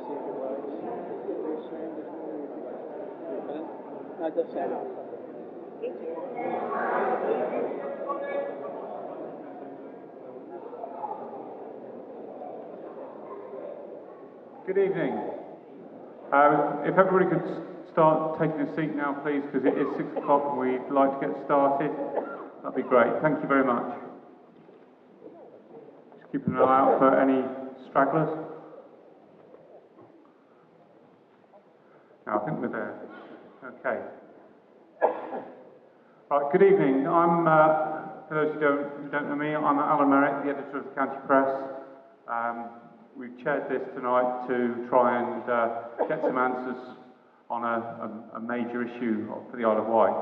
see if it works. No, it does sound. Good evening. If everybody could start taking a seat now, please, because it is 6 o'clock and we'd like to get started. That'd be great. Thank you very much. Just keeping an eye out for any stragglers. No, I think we're there. Okay. Right, good evening. I'm, for those who don't know me, I'm Alan Merritt, the editor of the County Press. We've chaired this tonight to try and get some answers on a major issue for the Isle of Wight.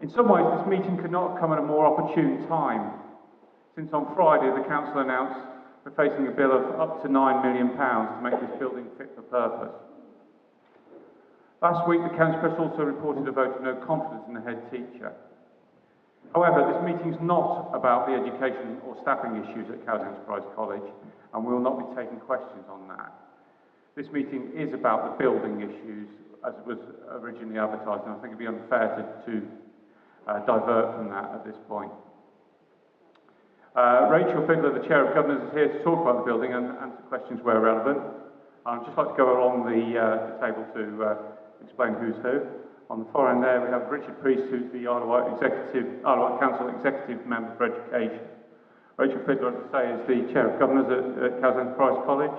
In some ways, this meeting could not have come at a more opportune time, since on Friday the Council announced we're facing a bill of up to £9 million to make this building fit for purpose. Last week, the County Press also reported a vote of no confidence in the head teacher. However, this meeting is not about the education or staffing issues at Colledge Enterprise College, and we will not be taking questions on that. This meeting is about the building issues, as it was originally advertised, and I think it would be unfair to divert from that at this point. Rachel Fiddler, the Chair of Governors, is here to talk about the building and answer questions where relevant. I'd just like to go along the table to explain who's who. On the far end there, we have Richard Priest, who's the Isle of Wight Council Executive Member for Education. Rachel Fiddler, as I say, is the Chair of Governors at Colledge Enterprise College.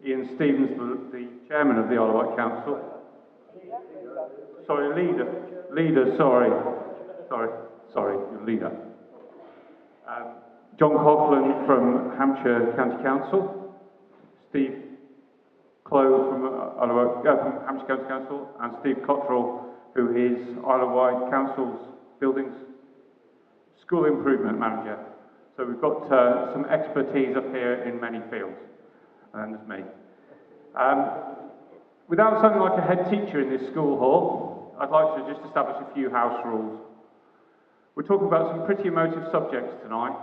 Ian Stevens, the Chairman of the Isle of Wight Council. Sorry, Leader, sorry, your leader. John Coughlin from Hampshire County Council. Steve Clove from Hampshire County Council, and Steve Cottrell, who is Isle of Wight Council's Buildings School Improvement Manager. So we've got some expertise up here in many fields, and there's me. Without sounding like a head teacher in this school hall, I'd like to just establish a few house rules. We're talking about some pretty emotive subjects tonight,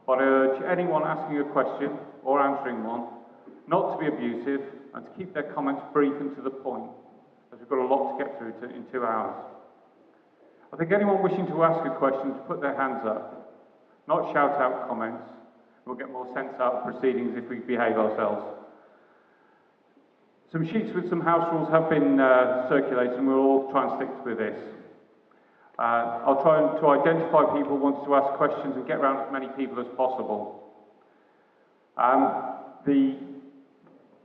but I urge anyone asking a question or answering one not to be abusive and to keep their comments brief and to the point, as we've got a lot to get through in 2 hours. I think anyone wishing to ask a question to put their hands up, not shout out comments. We'll get more sense out of proceedings if we behave ourselves. Some sheets with some house rules have been circulated, and we'll all try and stick with this. I'll try to identify people who want to ask questions and get around as many people as possible. The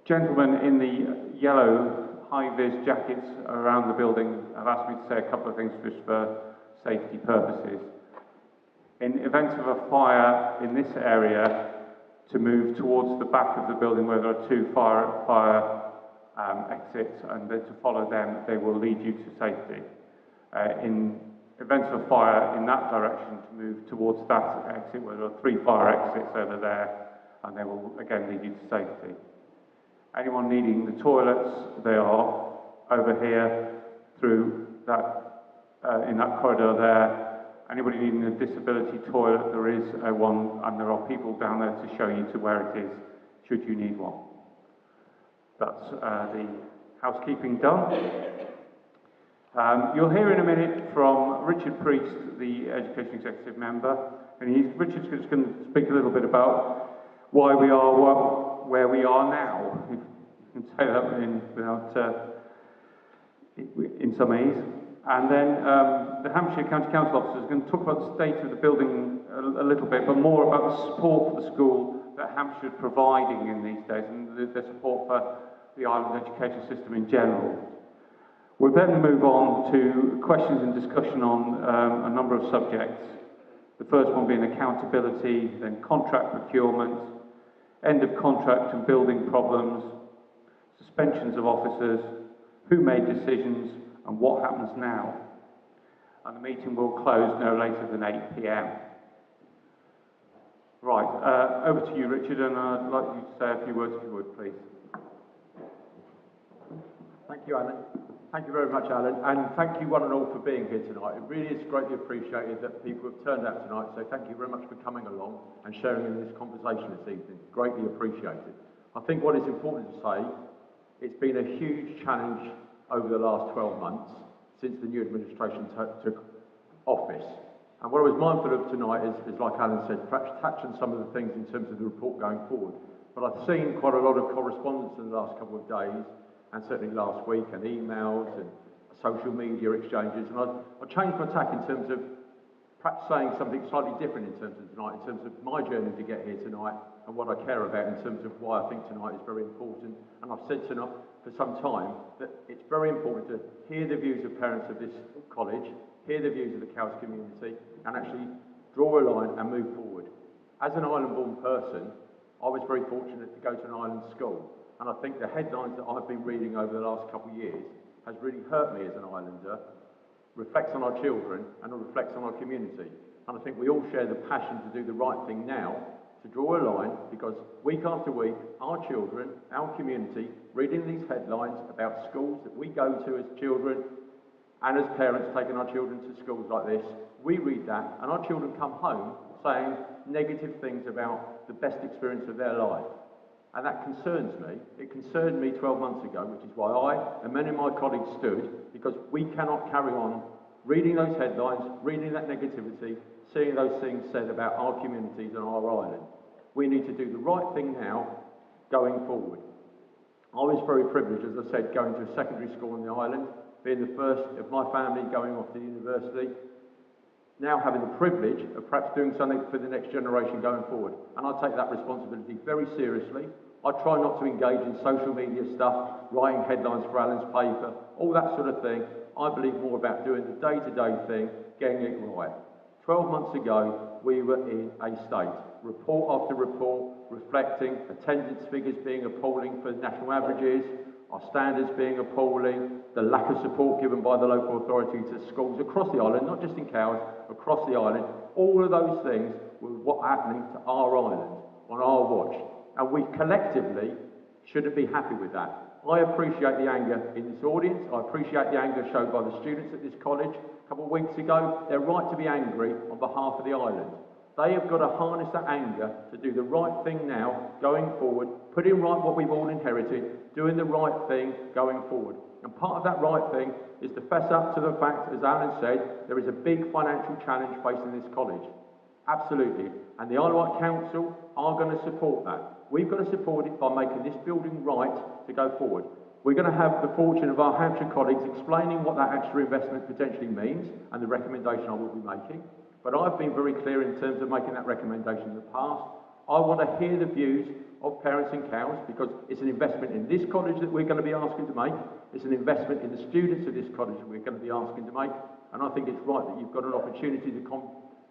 gentlemen in the yellow high-vis jackets around the building have asked me to say a couple of things just for safety purposes. In event of a fire in this area, to move towards the back of the building where there are 2 fire exits, and then to follow them, they will lead you to safety. In event of a fire in that direction, to move towards that exit where there are 3 fire exits over there, and they will again lead you to safety. Anyone needing the toilets, they are over here through that, in that corridor there. Anybody needing a disability toilet, there is one, and there are people down there to show you to where it is, should you need one. That's the housekeeping done. You'll hear in a minute from Richard Priest, the Education Executive Member, and Richard's just going to speak a little bit about why we are where we are now, if you can say that in some ease. And then the Hampshire County Council officers are going to talk about the state of the building a little bit, but more about the support for the school that Hampshire is providing in these days, and the support for the island education system in general. We'll then move on to questions and discussion on a number of subjects. The first one being accountability, then contract procurement, end of contract and building problems, suspensions of officers, who made decisions, and what happens now. And the meeting will close no later than 8 p.m. Right, over to you, Richard, and I'd like you to say a few words if you would, please. Thank you, Alan. Thank you very much, Alan, and thank you one and all for being here tonight. It really is greatly appreciated that people have turned out tonight, so thank you very much for coming along and sharing in this conversation this evening. Greatly appreciated. I think what is important to say, it's been a huge challenge over the last 12 months since the new administration took office. And what I was mindful of tonight is like Alan said, perhaps touch on some of the things in terms of the report going forward. But I've seen quite a lot of correspondence in the last couple of days, and certainly last week, and emails and social media exchanges. And I changed my tack in terms of perhaps saying something slightly different in terms of tonight, in terms of my journey to get here tonight and what I care about in terms of why I think tonight is very important. And I've said tonight for some time that it's very important to hear the views of parents of this college, hear the views of the Cowes community, and actually draw a line and move forward. As an island-born person, I was very fortunate to go to an island school, and I think the headlines that I've been reading over the last couple of years has really hurt me as an islander, reflects on our children, and it reflects on our community. And I think we all share the passion to do the right thing now, to draw a line, because week after week, our children, our community, reading these headlines about schools that we go to as children, and as parents taking our children to schools like this, we read that, and our children come home saying negative things about the best experience of their life. And that concerns me. It concerned me 12 months ago, which is why I and many of my colleagues stood, because we cannot carry on reading those headlines, reading that negativity, seeing those things said about our communities and our island. We need to do the right thing now, going forward. I was very privileged, as I said, going to a secondary school on the island, being the first of my family going off to university, now having the privilege of perhaps doing something for the next generation going forward. And I take that responsibility very seriously. I try not to engage in social media stuff, writing headlines for Alan's paper, all that sort of thing. I believe more about doing the day-to-day thing, getting it right. 12 months ago, we were in a state, report after report, reflecting attendance figures being appalling for national averages, our standards being appalling, the lack of support given by the local authority to schools across the island, not just in Cowes, across the island. All of those things were what happening to our island on our watch. And we collectively shouldn't be happy with that. I appreciate the anger in this audience. I appreciate the anger shown by the students at this college a couple of weeks ago. They're right to be angry on behalf of the island. They have got to harness that anger to do the right thing now, going forward, putting right what we've all inherited, doing the right thing going forward. And part of that right thing is to fess up to the fact, as Alan said, there is a big financial challenge facing this college. Absolutely. And the Isle of Wight Council are going to support that. We've got to support it by making this building right to go forward. We're going to have the fortune of our Hampshire colleagues explaining what that extra investment potentially means and the recommendation I will be making. But I've been very clear in terms of making that recommendation in the past. I want to hear the views of parents in Cowes, because it's an investment in this college that we're going to be asking to make. It's an investment in the students of this college that we're going to be asking to make. And I think it's right that you've got an opportunity to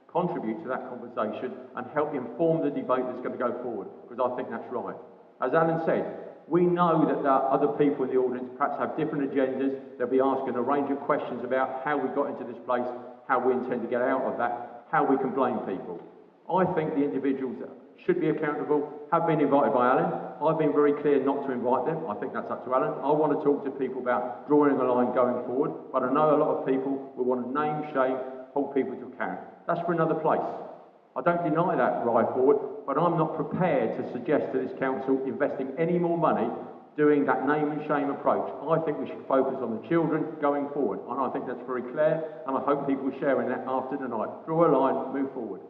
contribute to that conversation and help inform the debate that's going to go forward, because I think that's right. As Alan said, we know that there are other people in the audience perhaps have different agendas. They'll be asking a range of questions about how we got into this place, how we intend to get out of that, how we can blame people. I think the individuals that should be accountable have been invited by Alan. I've been very clear not to invite them. I think that's up to Alan. I want to talk to people about drawing a line going forward, but I know a lot of people will want to name, shame, hold people to account. That's for another place. I don't deny that right forward, but I'm not prepared to suggest to this council investing any more money doing that name and shame approach. I think we should focus on the children going forward, and I think that's very clear, and I hope people are sharing that after tonight. Draw a line, move forward.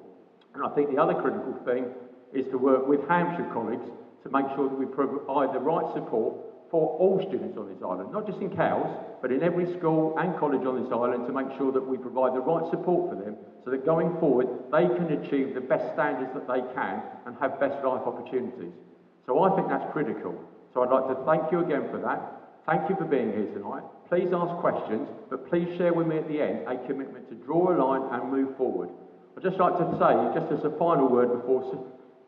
And I think the other critical thing is to work with Hampshire colleagues to make sure that we provide the right support for all students on this island, not just in Cowes, but in every school and college on this island, to make sure that we provide the right support for them so that going forward they can achieve the best standards that they can and have best life opportunities. So I think that's critical. So I'd like to thank you again for that. Thank you for being here tonight. Please ask questions, but please share with me at the end a commitment to draw a line and move forward. I'd just like to say, just as a final word before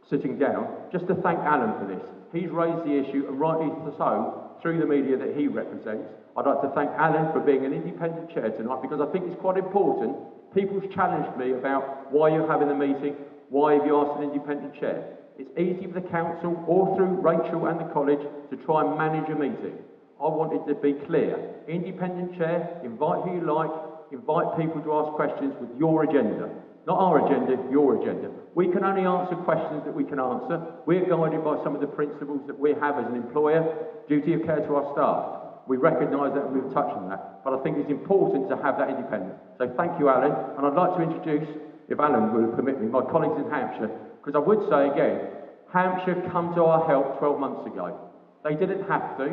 sitting down, just to thank Alan for this. He's raised the issue, and rightly so, through the media that he represents. I'd like to thank Alan for being an independent chair tonight, because I think it's quite important. People's challenged me about why you're having the meeting, why have you asked an independent chair. It's easy for the council or through Rachel and the college to try and manage a meeting. I want it to be clear. Independent chair, invite who you like, invite people to ask questions with your agenda. Not our agenda, your agenda. We can only answer questions that we can answer. We're guided by some of the principles that we have as an employer, duty of care to our staff. We recognise that and we've touched on that. But I think it's important to have that independence. So thank you, Alan. And I'd like to introduce, if Alan will permit me, my colleagues in Hampshire. Because I would say again, Hampshire come to our help 12 months ago. They didn't have to.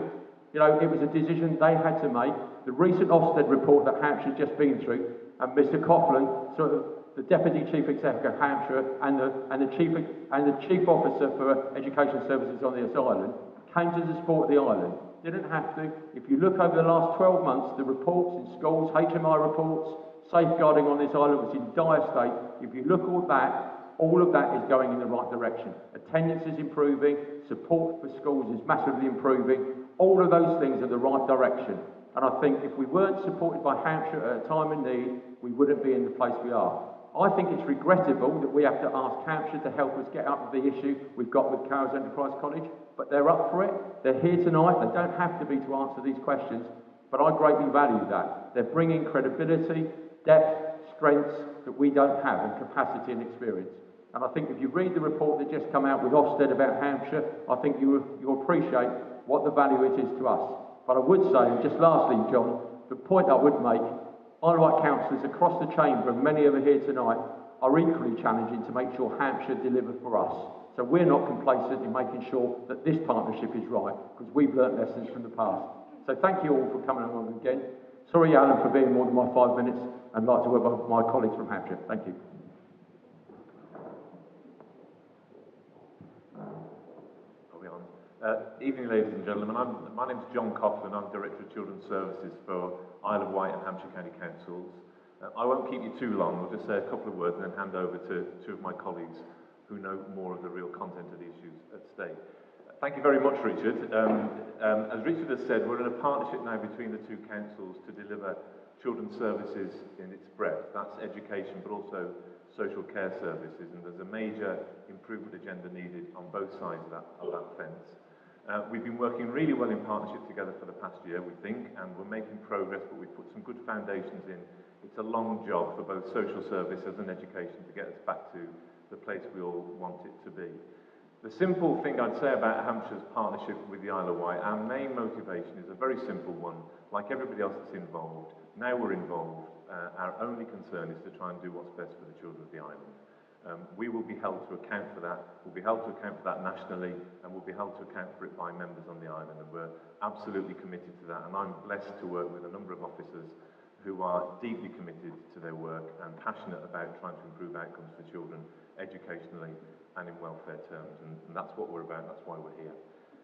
You know, it was a decision they had to make. The recent Ofsted report that Hampshire's just been through, and Mr. Coughlin, sort of the Deputy Chief Executive of Hampshire and the Chief Officer for Education Services on this island, came to the support of the island. Didn't have to. If you look over the last 12 months, the reports in schools, HMI reports, safeguarding on this island was in dire state. If you look at that, all of that is going in the right direction. Attendance is improving, support for schools is massively improving. All of those things are the right direction. And I think if we weren't supported by Hampshire at a time of need, we wouldn't be in the place we are. I think it's regrettable that we have to ask Hampshire to help us get up with the issue we've got with Carers Enterprise College, but they're up for it. They're here tonight. They don't have to be to answer these questions, but I greatly value that. They're bringing credibility, depth, strengths that we don't have, and capacity and experience. And I think if you read the report that just come out with Ofsted about Hampshire, I think you'll appreciate what the value it is to us. But I would say, and just lastly, John, the point I would make, Isle of Wight councillors across the chamber, and many of them here tonight, are equally challenging to make sure Hampshire deliver for us. So we're not complacent in making sure that this partnership is right, because we've learnt lessons from the past. So thank you all for coming along again. Sorry, Alan, for being more than my 5 minutes, and I'd like to work with my colleagues from Hampshire. Thank you. Evening, ladies and gentlemen. My name's John Coughlin. I'm Director of Children's Services for Isle of Wight and Hampshire County Councils. I won't keep you too long. I'll just say a couple of words and then hand over to two of my colleagues who know more of the real content of the issues at stake. Thank you very much, Richard. As Richard has said, we're in a partnership now between the two councils to deliver children's services in its breadth. That's education, but also social care services, and there's a major improvement agenda needed on both sides of that fence. We've been working really well in partnership together for the past year, we think, and we're making progress, but we've put some good foundations in. It's a long job for both social services and education to get us back to the place we all want it to be. The simple thing I'd say about Hampshire's partnership with the Isle of Wight, our main motivation is a very simple one. Like everybody else that's involved, now we're involved, our only concern is to try and do what's best for the children of the island. We will be held to account for that. We'll be held to account for that nationally, and we'll be held to account for it by members on the island, and we're absolutely committed to that. And I'm blessed to work with a number of officers who are deeply committed to their work and passionate about trying to improve outcomes for children educationally and in welfare terms, and that's what we're about. That's why we're here.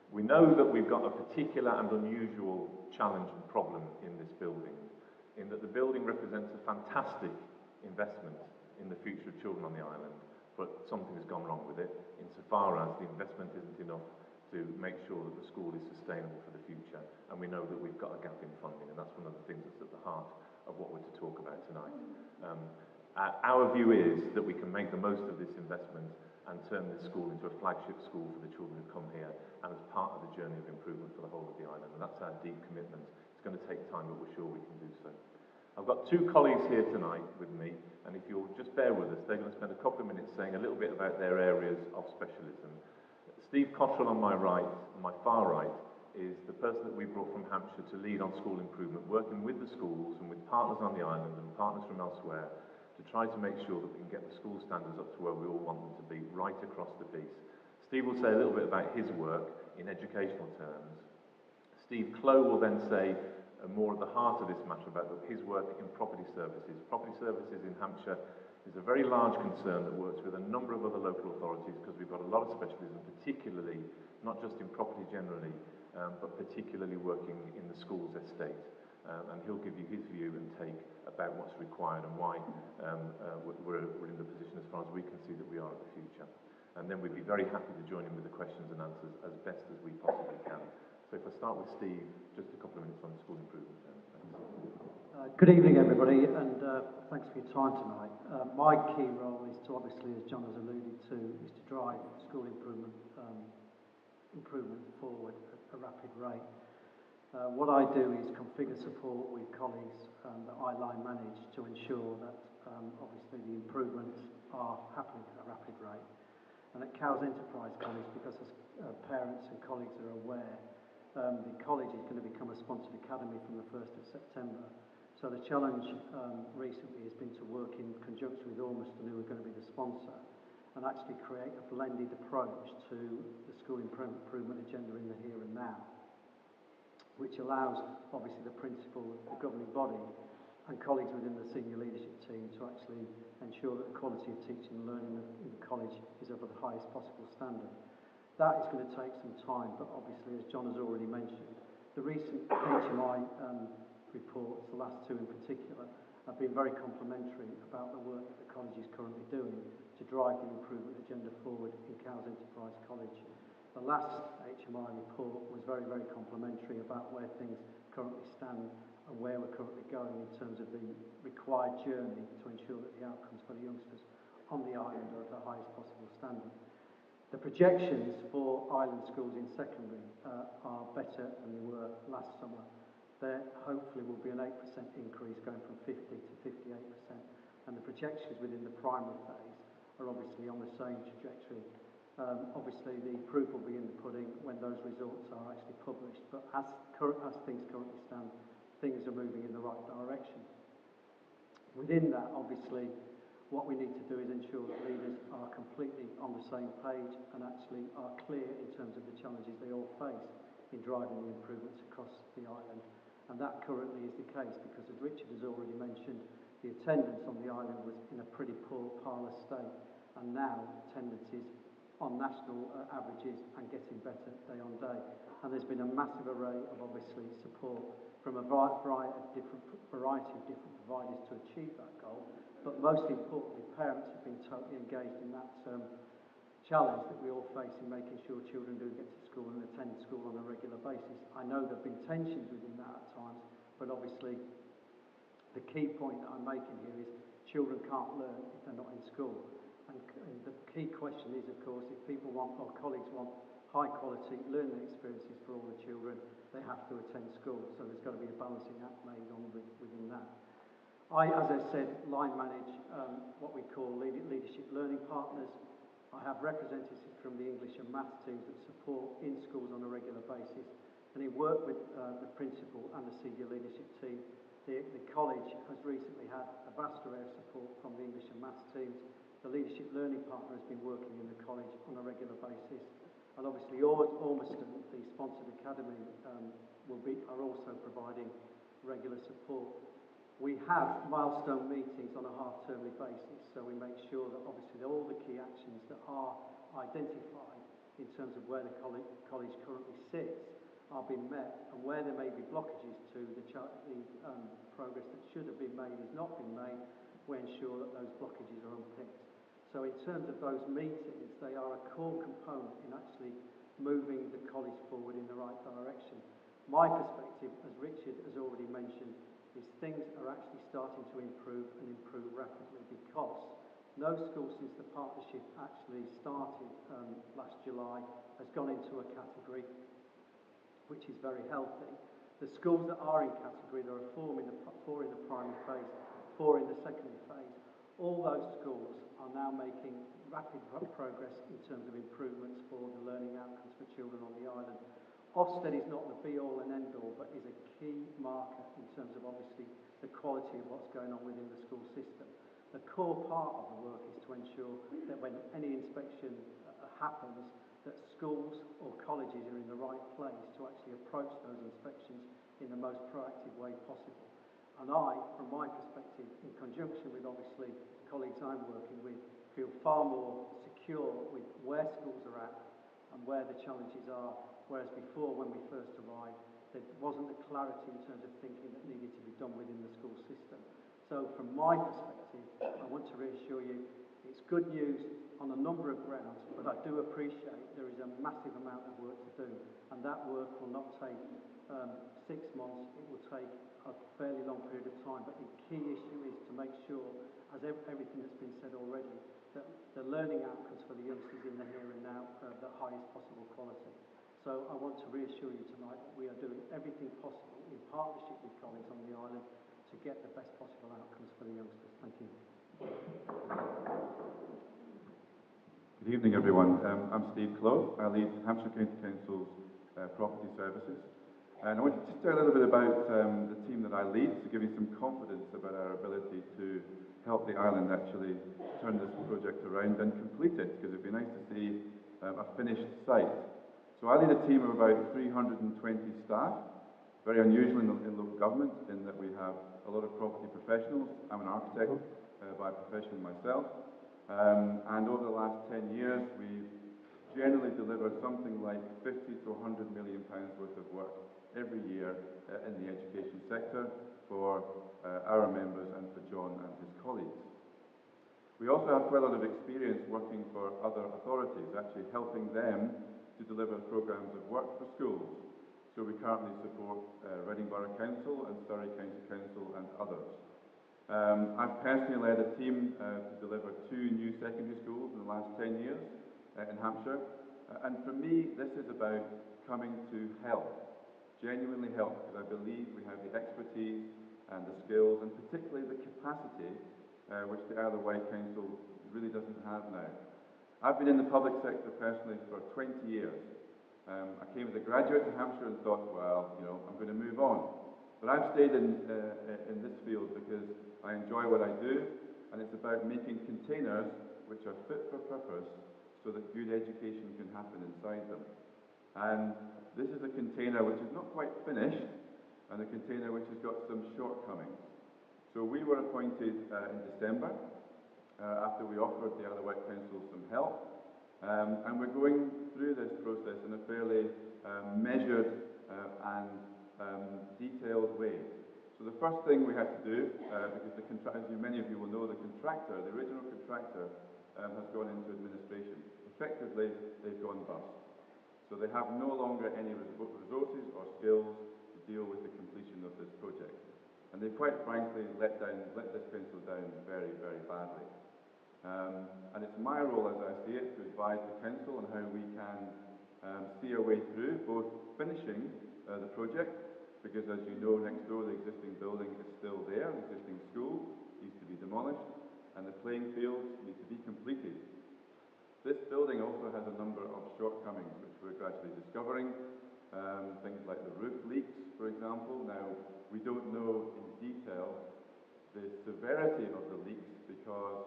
We know that we've got a particular and unusual challenge and problem in this building, in that the building represents a fantastic investment in the future of children on the island, but something has gone wrong with it insofar as the investment isn't enough to make sure that the school is sustainable for the future, and we know that we've got a gap in funding, and that's one of the things that's at the heart of what we're to talk about tonight. Our view is that we can make the most of this investment and turn this school into a flagship school for the children who come here, and as part of the journey of improvement for the whole of the island, and that's our deep commitment. It's going to take time, but we're sure we can do so. I've got two colleagues here tonight with me, and if you'll just bear with us, they're going to spend a couple of minutes saying a little bit about their areas of specialism. Steve Cottrell on my right, on my far right, is the person that we brought from Hampshire to lead on school improvement, working with the schools and with partners on the island and partners from elsewhere to try to make sure that we can get the school standards up to where we all want them to be, right across the piece. Steve will say a little bit about his work in educational terms. Steve Clow will then say more at the heart of this matter about his work in property services. Property services in Hampshire is a very large concern that works with a number of other local authorities because we've got a lot of specialism, particularly, not just in property generally, but particularly working in the school's estate. And he'll give you his view and take about what's required and why we're in the position as far as we can see that we are in the future. And then we'd be very happy to join in with the questions and answers as best as we possibly can. So if I start with Steve, just a couple of minutes on school improvement. Good evening, everybody, and thanks for your time tonight. My key role is to, obviously, as John has alluded to, is to drive school improvement forward at a rapid rate. What I do is configure support with colleagues that I line manage to ensure that obviously the improvements are happening at a rapid rate. And at Cowes Enterprise College, because as parents and colleagues are aware, the college is going to become a sponsored academy from the 1st of September. So the challenge recently has been to work in conjunction with Ormiston, who are going to be the sponsor, and actually create a blended approach to the school improvement agenda in the here and now, which allows obviously the principal, the governing body, and colleagues within the senior leadership team to actually ensure that the quality of teaching and learning in the college is of the highest possible standard. That is going to take some time, but obviously, as John has already mentioned, the recent HMI reports, the last two in particular, have been very complimentary about the work that the college is currently doing to drive the improvement agenda forward in Cowes Enterprise College. The last HMI report was very, very complimentary about where things currently stand and where we're currently going in terms of the required journey to ensure that the outcomes for the youngsters on the island are at the highest possible standard. The projections for island schools in secondary are better than they were last summer. There hopefully will be an 8% increase going from 50 to 58%, and the projections within the primary phase are obviously on the same trajectory. Obviously the proof will be in the pudding when those results are actually published, but as things currently stand, things are moving in the right direction. Within that, obviously, what we need to do is ensure that leaders are completely on the same page and actually are clear in terms of the challenges they all face in driving the improvements across the island. And that currently is the case because, as Richard has already mentioned, the attendance on the island was in a pretty poor parlour state, and now attendance is on national averages and getting better day on day. And there's been a massive array of obviously support from a variety of different providers to achieve that goal. But most importantly, parents have been totally engaged in that challenge that we all face in making sure children do get to school and attend school on a regular basis. I know there have been tensions within that at times, but obviously the key point that I'm making here is children can't learn if they're not in school. And the key question is, of course, if people want, or colleagues want, high quality learning experiences for all the children, they have to attend school. So there's got to be a balancing act made on within that. I, as I said, line manage what we call leadership learning partners. I have representatives from the English and Maths teams that support in schools on a regular basis, and in work with the principal and the senior leadership team. The college has recently had a vast array of support from the English and Maths teams. The leadership learning partner has been working in the college on a regular basis, and obviously Ormiston, the sponsored academy, are also providing regular support. We have milestone meetings on a half-termly basis, so we make sure that obviously all the key actions that are identified in terms of where the college currently sits are being met, and where there may be blockages to the progress that should have been made is not being made, we ensure that those blockages are unpicked. So in terms of those meetings, they are a core component in actually moving the college forward in the right direction. My perspective, as Richard has already mentioned, is things are actually starting to improve and improve rapidly, because no school since the partnership actually started last July has gone into a category, which is very healthy. The schools that are in category, there are four in the primary phase, 4 in the secondary phase. All those schools are now making rapid progress in terms of improvements for the learning outcomes for children on the island. Ofsted is not the be-all and end-all, but is a key marker in terms of obviously the quality of what's going on within the school system. The core part of the work is to ensure that when any inspection happens, that schools or colleges are in the right place to actually approach those inspections in the most proactive way possible. And I, from my perspective, in conjunction with obviously the colleagues I'm working with, feel far more secure with where schools are at and where the challenges are. Whereas before, when we first arrived, there wasn't the clarity in terms of thinking that needed to be done within the school system. So from my perspective, I want to reassure you, it's good news on a number of grounds, but I do appreciate there is a massive amount of work to do, and that work will not take 6 months, it will take a fairly long period of time. But the key issue is to make sure, as everything that's been said already, that the learning outcomes for the youngsters in the here and now are of the highest possible quality. So I want to reassure you tonight that we are doing everything possible in partnership with colleagues on the island to get the best possible outcomes for the youngsters. Thank you. Good evening, everyone. I'm Steve Clough. I lead Hampshire County Council's property services. And I want to just tell a little bit about the team that I lead to give you some confidence about our ability to help the island actually turn this project around and complete it, because it'd be nice to see a finished site. So I lead a team of about 320 staff, very unusual in local government in that we have a lot of property professionals. I'm an architect by profession myself. And over the last 10 years, we've generally delivered something like 50 to 100 million pounds worth of work every year in the education sector for our members and for John and his colleagues. We also have quite a lot of experience working for other authorities, actually helping them to deliver programs of work for schools. So we currently support Reading Borough Council and Surrey County Council and others. I've personally led a team to deliver 2 new secondary schools in the last 10 years in Hampshire. And for me, this is about coming to help, genuinely help, because I believe we have the expertise and the skills and particularly the capacity which the Isle of Wight Council really doesn't have now. I've been in the public sector personally for 20 years. I came as a graduate in Hampshire and thought, well, you know, I'm going to move on. But I've stayed in this field because I enjoy what I do, and it's about making containers which are fit for purpose so that good education can happen inside them. And this is a container which is not quite finished, and a container which has got some shortcomings. So we were appointed in December, after we offered the Isle of Wight Council some help, and we're going through this process in a fairly measured and detailed way. So the first thing we have to do, because as many of you will know, the original contractor, has gone into administration. Effectively, they've gone bust. So they have no longer any resources or skills to deal with the completion of this project. And they quite frankly let this council down very, very badly. And it's my role, as I see it, to advise the council on how we can see our way through both finishing the project, because as you know, next door the existing building is still there, the existing school needs to be demolished, and the playing fields need to be completed. This building also has a number of shortcomings which we're gradually discovering, things like the roof leaks, for example. Now, we don't know in detail the severity of the leaks because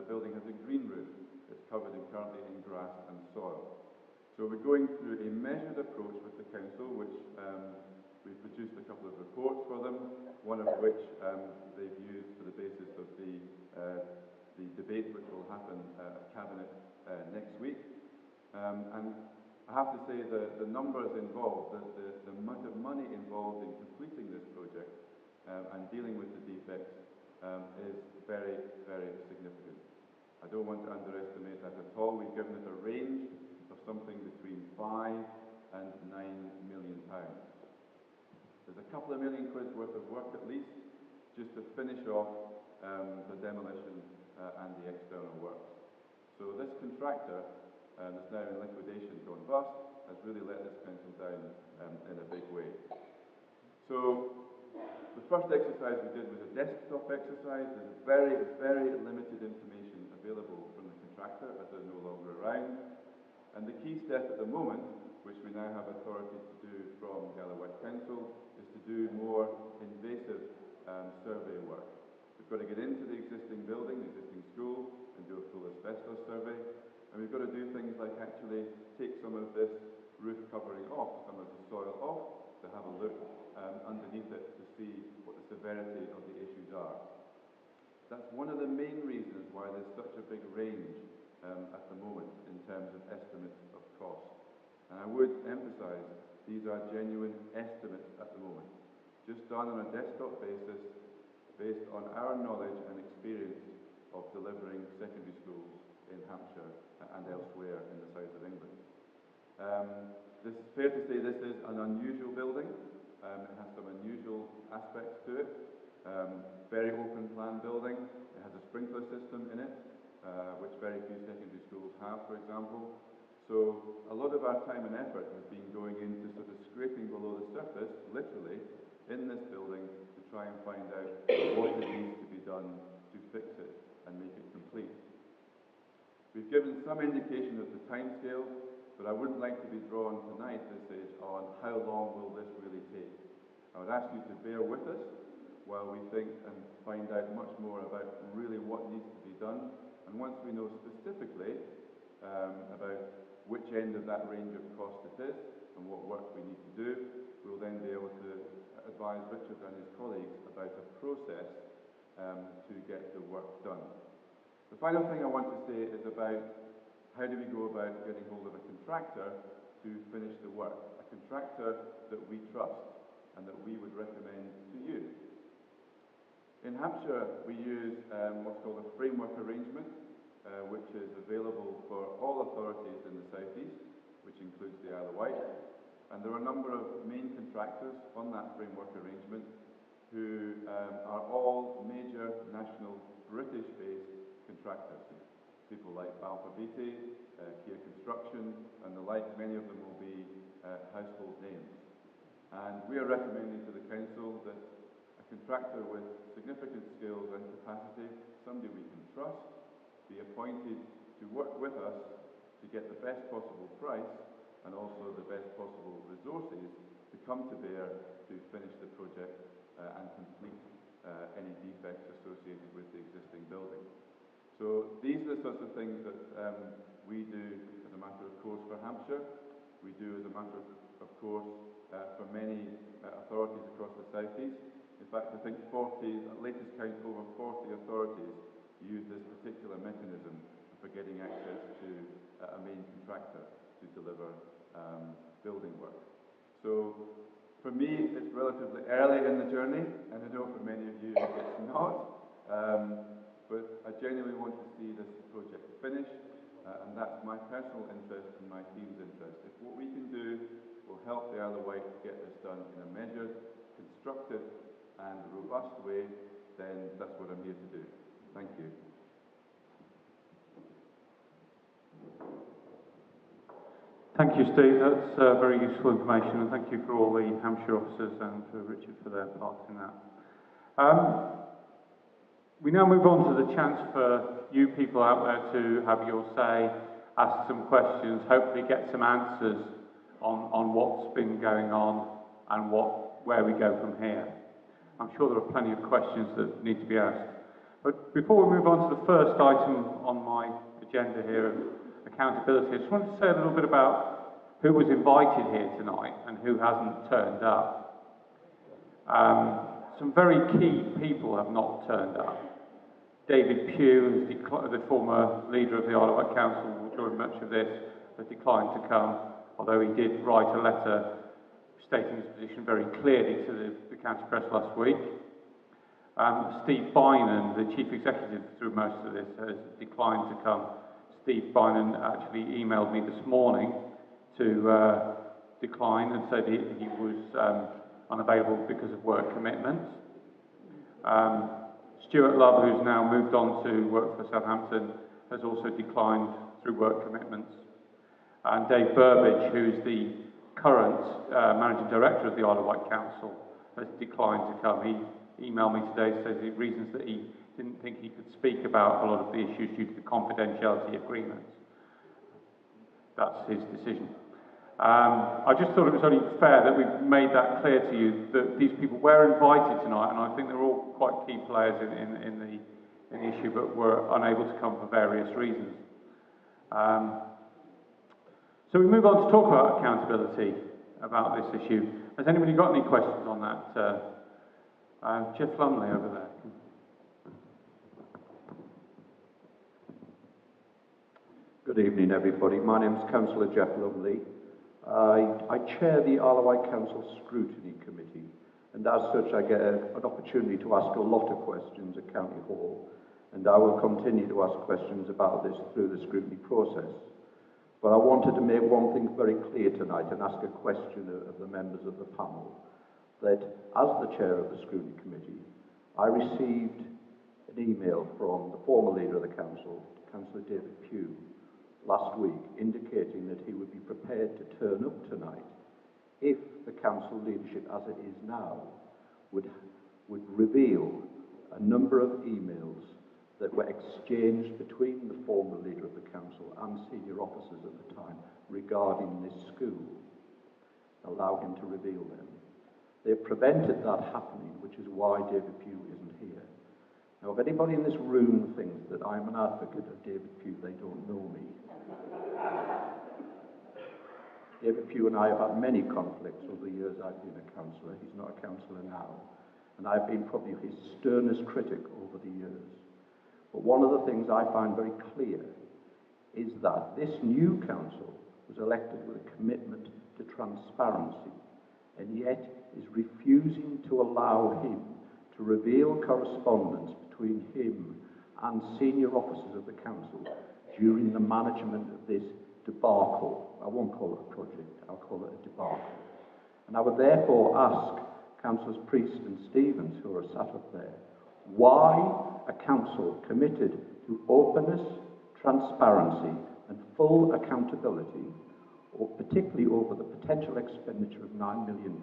the building has a green roof. It's covered currently in grass and soil. So we're going through a measured approach with the council, which we've produced a couple of reports for them, one of which they've used for the basis of the debate which will happen at Cabinet next week. And I have to say that the numbers involved, the amount of money involved in completing this project and dealing with the defects is very, very significant. I don't want to underestimate that at all. We've given it a range of something between 5 and 9 million pounds. There's a couple of million quid's worth of work at least, just to finish off the demolition and the external works. So this contractor that's now in liquidation, gone bust, has really let this council down in a big way. So the first exercise we did was a desktop exercise. There's very, very limited information available from the contractor as they're no longer around. And the key step at the moment, which we now have authority to do from the Isle of Wight Council, is to do more invasive survey work. We've got to get into the existing building, the existing school, and do a full asbestos survey. And we've got to do things like actually take some of this roof covering off, some of the soil off, to have a look underneath it to see what the severity of the issues are. That's one of the main reasons why there's such a big range at the moment in terms of estimates of cost. And I would emphasise, these are genuine estimates at the moment, just done on a desktop basis, based on our knowledge and experience of delivering secondary schools in Hampshire and elsewhere in the south of England. It's fair to say this is an unusual building. It has some unusual aspects to it. Very open plan building. It has a sprinkler system in it, which very few secondary schools have, for example. So a lot of our time and effort has been going into sort of scraping below the surface, literally, in this building to try and find out what it needs to be done to fix it and make it complete. We've given some indication of the timescale, but I wouldn't like to be drawn tonight at this stage on how long will this really take. I would ask you to bear with us while we think and find out much more about really what needs to be done. And once we know specifically about which end of that range of cost it is and what work we need to do, we'll then be able to advise Richard and his colleagues about a process to get the work done. The final thing I want to say is about how do we go about getting hold of a contractor to finish the work, a contractor that we trust and that we would recommend to you. In Hampshire, we use what's called a framework arrangement, which is available for all authorities in the South East, which includes the Isle of Wight. And there are a number of main contractors on that framework arrangement who are all major national British-based contractors. People like Balfour Beatty, Kia Construction, and the like. Many of them will be household names. And we are recommending to the Council that a contractor with significant skills and capacity, somebody we can trust, be appointed to work with us to get the best possible price and also the best possible resources to come to bear to finish the project and complete any defects associated with the existing building. So these are the sorts of things that we do as a matter of course for Hampshire. We do as a matter of course for many authorities across the South East. In fact, I think at latest count, over 40 authorities use this particular mechanism for getting access to a main contractor to deliver building work. So for me, it's relatively early in the journey, and I know for many of you it's not. But I genuinely want to see this project finished, and that's my personal interest and my team's interest. If what we can do will help the Isle of Wight get this done in a measured, constructive and robust way, then that's what I'm here to do. Thank you. Thank you, Steve. That's very useful information, and thank you for all the Hampshire officers and for Richard for their part in that. We now move on to the chance for you people out there to have your say, ask some questions, hopefully get some answers on what's been going on and where we go from here. I'm sure there are plenty of questions that need to be asked. But before we move on to the first item on my agenda here of accountability, I just wanted to say a little bit about who was invited here tonight and who hasn't turned up. Some very key people have not turned up. David Pugh, the former leader of the Isle of Wight Council, who joined much of this, has declined to come, although he did write a letter stating his position very clearly to the county press last week. Steve Bynan, the chief executive through most of this, has declined to come. Steve Bynan actually emailed me this morning to decline and said he was unavailable because of work commitments. Stuart Love, who's now moved on to work for Southampton, has also declined through work commitments. And Dave Burbidge, who's the current Managing Director of the Isle of Wight Council, has declined to come. He emailed me today to say the reasons that he didn't think he could speak about a lot of the issues due to the confidentiality agreements. That's his decision. I just thought it was only fair that we made that clear to you that these people were invited tonight, and I think they're all quite key players in the issue, but were unable to come for various reasons. So we move on to talk about accountability about this issue. Has anybody got any questions on that? Jeff Lumley over there. Good evening, everybody. My name is Councillor Jeff Lumley. I chair the Isle of Wight Council Scrutiny Committee, and as such I get an opportunity to ask a lot of questions at County Hall, and I will continue to ask questions about this through the scrutiny process. But I wanted to make one thing very clear tonight and ask a question of the members of the panel, that as the chair of the Scrutiny Committee, I received an email from the former leader of the council, Councillor David Pugh, last week, indicating that he would be prepared to turn up tonight if the council leadership, as it is now, would reveal a number of emails that were exchanged between the former leader of the council and senior officers at the time regarding this school. Allow him to reveal them. They've prevented that happening, which is why David Pugh isn't here. Now, if anybody in this room thinks that I'm an advocate of David Pugh, they don't know me. David Pugh and I have had many conflicts over the years I've been a councillor. He's not a councillor now. And I've been probably his sternest critic over the years. But one of the things I find very clear is that this new council was elected with a commitment to transparency, and yet is refusing to allow him to reveal correspondence between him and senior officers of the council during the management of this debacle. I won't call it a project, I'll call it a debacle. And I would therefore ask Councillors Priest and Stevens, who are sat up there, why a council committed to openness, transparency and full accountability, or particularly over the potential expenditure of £9 million,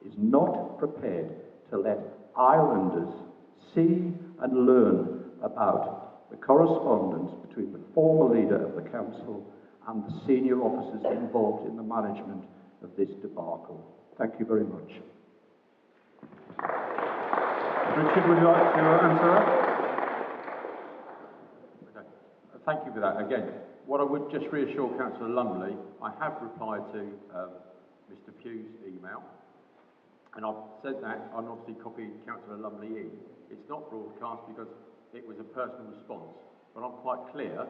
is not prepared to let Islanders see and learn about the correspondence between the former leader of the council and the senior officers involved in the management of this debacle. Thank you very much. Richard, would you like to answer that? Okay. Thank you for that. Again, what I would just reassure Councillor Lumley, I have replied to Mr. Pugh's email, and I've said that, and obviously copied Councillor Lumley in. It's not broadcast because it was a personal response, but I'm quite clear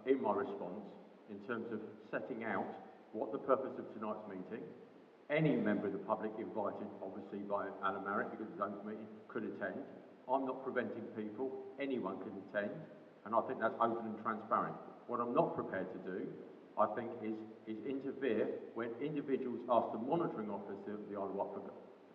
in my response in terms of setting out what the purpose of tonight's meeting. Any member of the public invited, obviously, by Alan Marriott, because it's open meeting, could attend. I'm not preventing people. Anyone can attend, and I think that's open and transparent. What I'm not prepared to do, I think, is interfere when individuals ask the monitoring officer of the Isle of Wight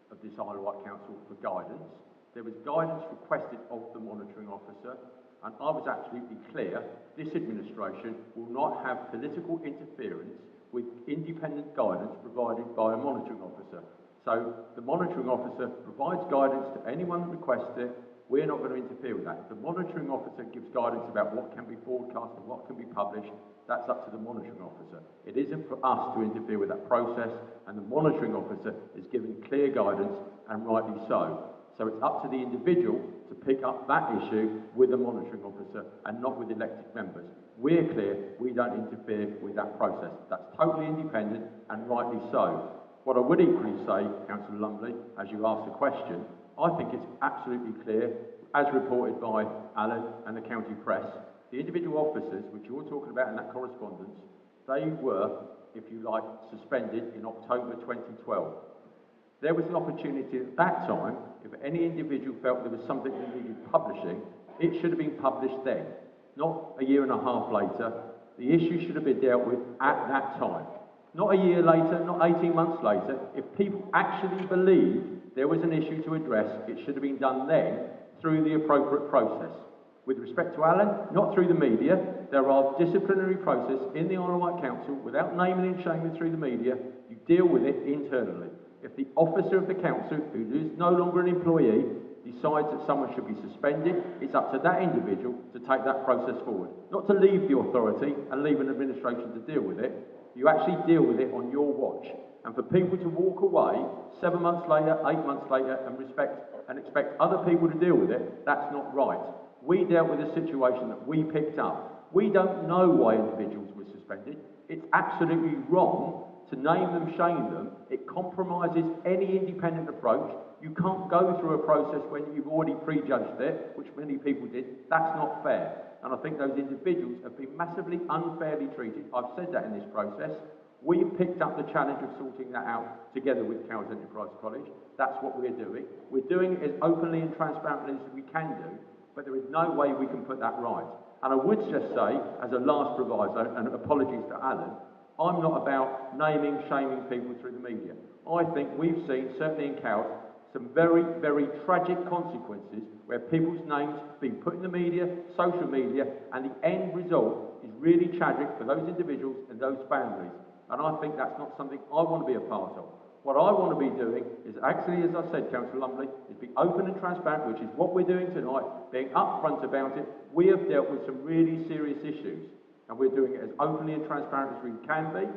of this Isle of Wight Council for guidance. There was guidance requested of the monitoring officer, and I was absolutely clear, this administration will not have political interference with independent guidance provided by a monitoring officer. So the monitoring officer provides guidance to anyone that requests it. We're not going to interfere with that. If the monitoring officer gives guidance about what can be broadcast and what can be published, that's up to the monitoring officer. It isn't for us to interfere with that process, and the monitoring officer is giving clear guidance, and rightly so. So it's up to the individual to pick up that issue with the monitoring officer and not with elected members. We're clear, we don't interfere with that process. That's totally independent, and rightly so. What I would equally say, Councillor Lumley, as you asked the question, I think it's absolutely clear, as reported by Alan and the county press, the individual officers, which you're talking about in that correspondence, they were, if you like, suspended in October 2012. There was an opportunity at that time, if any individual felt there was something that needed publishing, it should have been published then, not a year and a half later. The issue should have been dealt with at that time. Not a year later, not 18 months later. If people actually believed there was an issue to address, it should have been done then through the appropriate process. With respect to Alan, not through the media. There are disciplinary process in the Isle of Wight Council, without naming and shaming through the media. You deal with it internally. If the officer of the council, who is no longer an employee, decides that someone should be suspended, it's up to that individual to take that process forward. Not to leave the authority and leave an administration to deal with it. You actually deal with it on your watch. And for people to walk away 7 months later, 8 months later, and expect other people to deal with it, that's not right. We dealt with a situation that we picked up. We don't know why individuals were suspended. It's absolutely wrong to name them, shame them. It compromises any independent approach. You can't go through a process when you've already prejudged it, which many people did. That's not fair. And I think those individuals have been massively unfairly treated. I've said that in this process. We've picked up the challenge of sorting that out together with Cowes Enterprise College. That's what we're doing. We're doing it as openly and transparently as we can do, but there is no way we can put that right. And I would just say, as a last proviso, and apologies to Alan, I'm not about naming, shaming people through the media. I think we've seen, certainly in Cowes, some very, very tragic consequences where people's names have been put in the media, social media, and the end result is really tragic for those individuals and those families. And I think that's not something I want to be a part of. What I want to be doing is actually, as I said, Councillor Lumley, is be open and transparent, which is what we're doing tonight, being upfront about it. We have dealt with some really serious issues, and we're doing it as openly and transparent as we can be.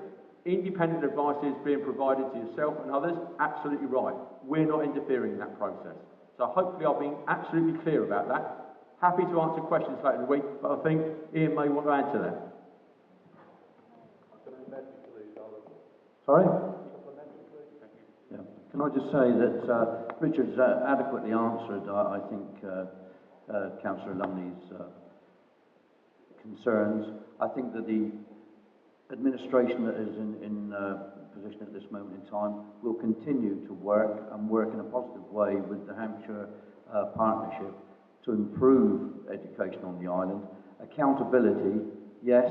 Independent advice is being provided to yourself and others, absolutely right. We're not interfering in that process. So hopefully I've been absolutely clear about that. Happy to answer questions later in the week, but I think Ian may want to add to that. Sorry? Yeah. Can I just say that Richard's adequately answered, I think, Councillor Lumley's concerns. I think that the administration that is in position at this moment in time will continue to work in a positive way with the Hampshire partnership to improve education on the island. Accountability, yes,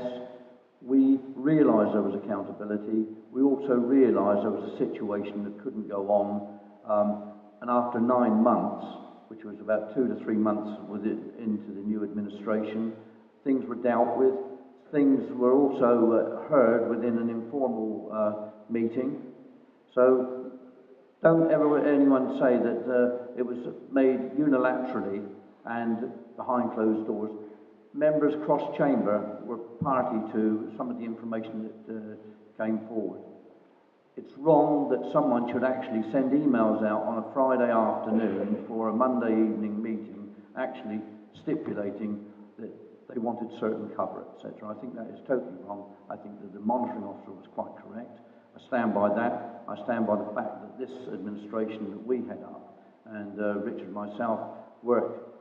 we realise there was accountability. We also realised there was a situation that couldn't go on, and after 9 months, which was about 2 to 3 months into the new administration, things were dealt with. Things were also heard within an informal meeting. So don't ever anyone say that it was made unilaterally and behind closed doors. Members cross-chamber were party to some of the information that came forward. It's wrong that someone should actually send emails out on a Friday afternoon for a Monday evening meeting, actually stipulating that they wanted certain cover, etc. I think that is totally wrong. I think that the monitoring officer was quite correct. I stand by that. I stand by the fact that this administration that we head up, and Richard and myself work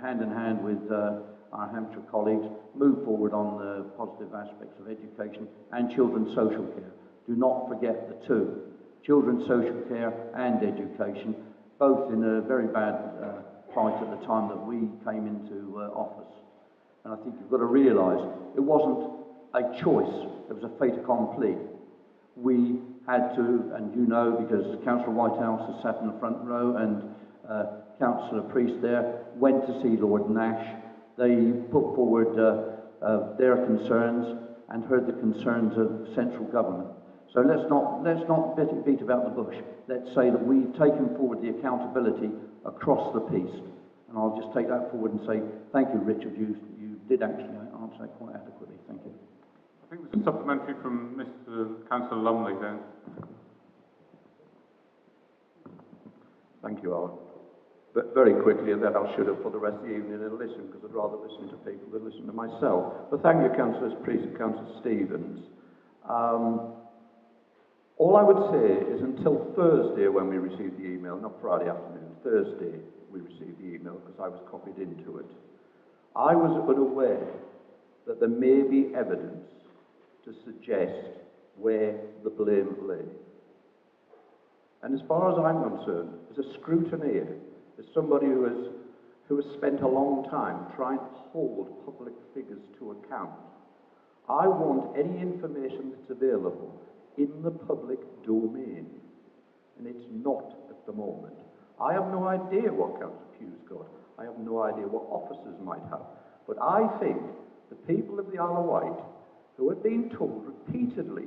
hand in hand with our Hampshire colleagues, move forward on the positive aspects of education and children's social care. Do not forget the two. Children's social care and education, both in a very bad plight at the time that we came into office. And I think you've got to realise it wasn't a choice, it was a fait accompli. We had to, and you know, because Councillor Whitehouse has sat in the front row and Councillor Priest there went to see Lord Nash. They put forward their concerns and heard the concerns of central government. So let's not beat about the bush. Let's say that we've taken forward the accountability across the piece. And I'll just take that forward and say, thank you, Richard, you did actually answer that quite adequately. Thank you. I think there's a supplementary from Mr. Councillor Lumley then. Thank you, Alan. But very quickly, and then I'll shut up for the rest of the evening and listen, because I'd rather listen to people than listen to myself. But thank you, Councillors Priest and Councillor Stevens. All I would say is until Thursday when we received the email, not Friday afternoon, Thursday we received the email because I was copied into it, I was unaware that there may be evidence to suggest where the blame lay. And as far as I'm concerned, as a scrutineer, as somebody who has spent a long time trying to hold public figures to account, I want any information that's available in the public domain, and it's not at the moment. I have no idea what Councillor Pugh's got. I have no idea what officers might have. But I think the people of the Isle of Wight, who have been told repeatedly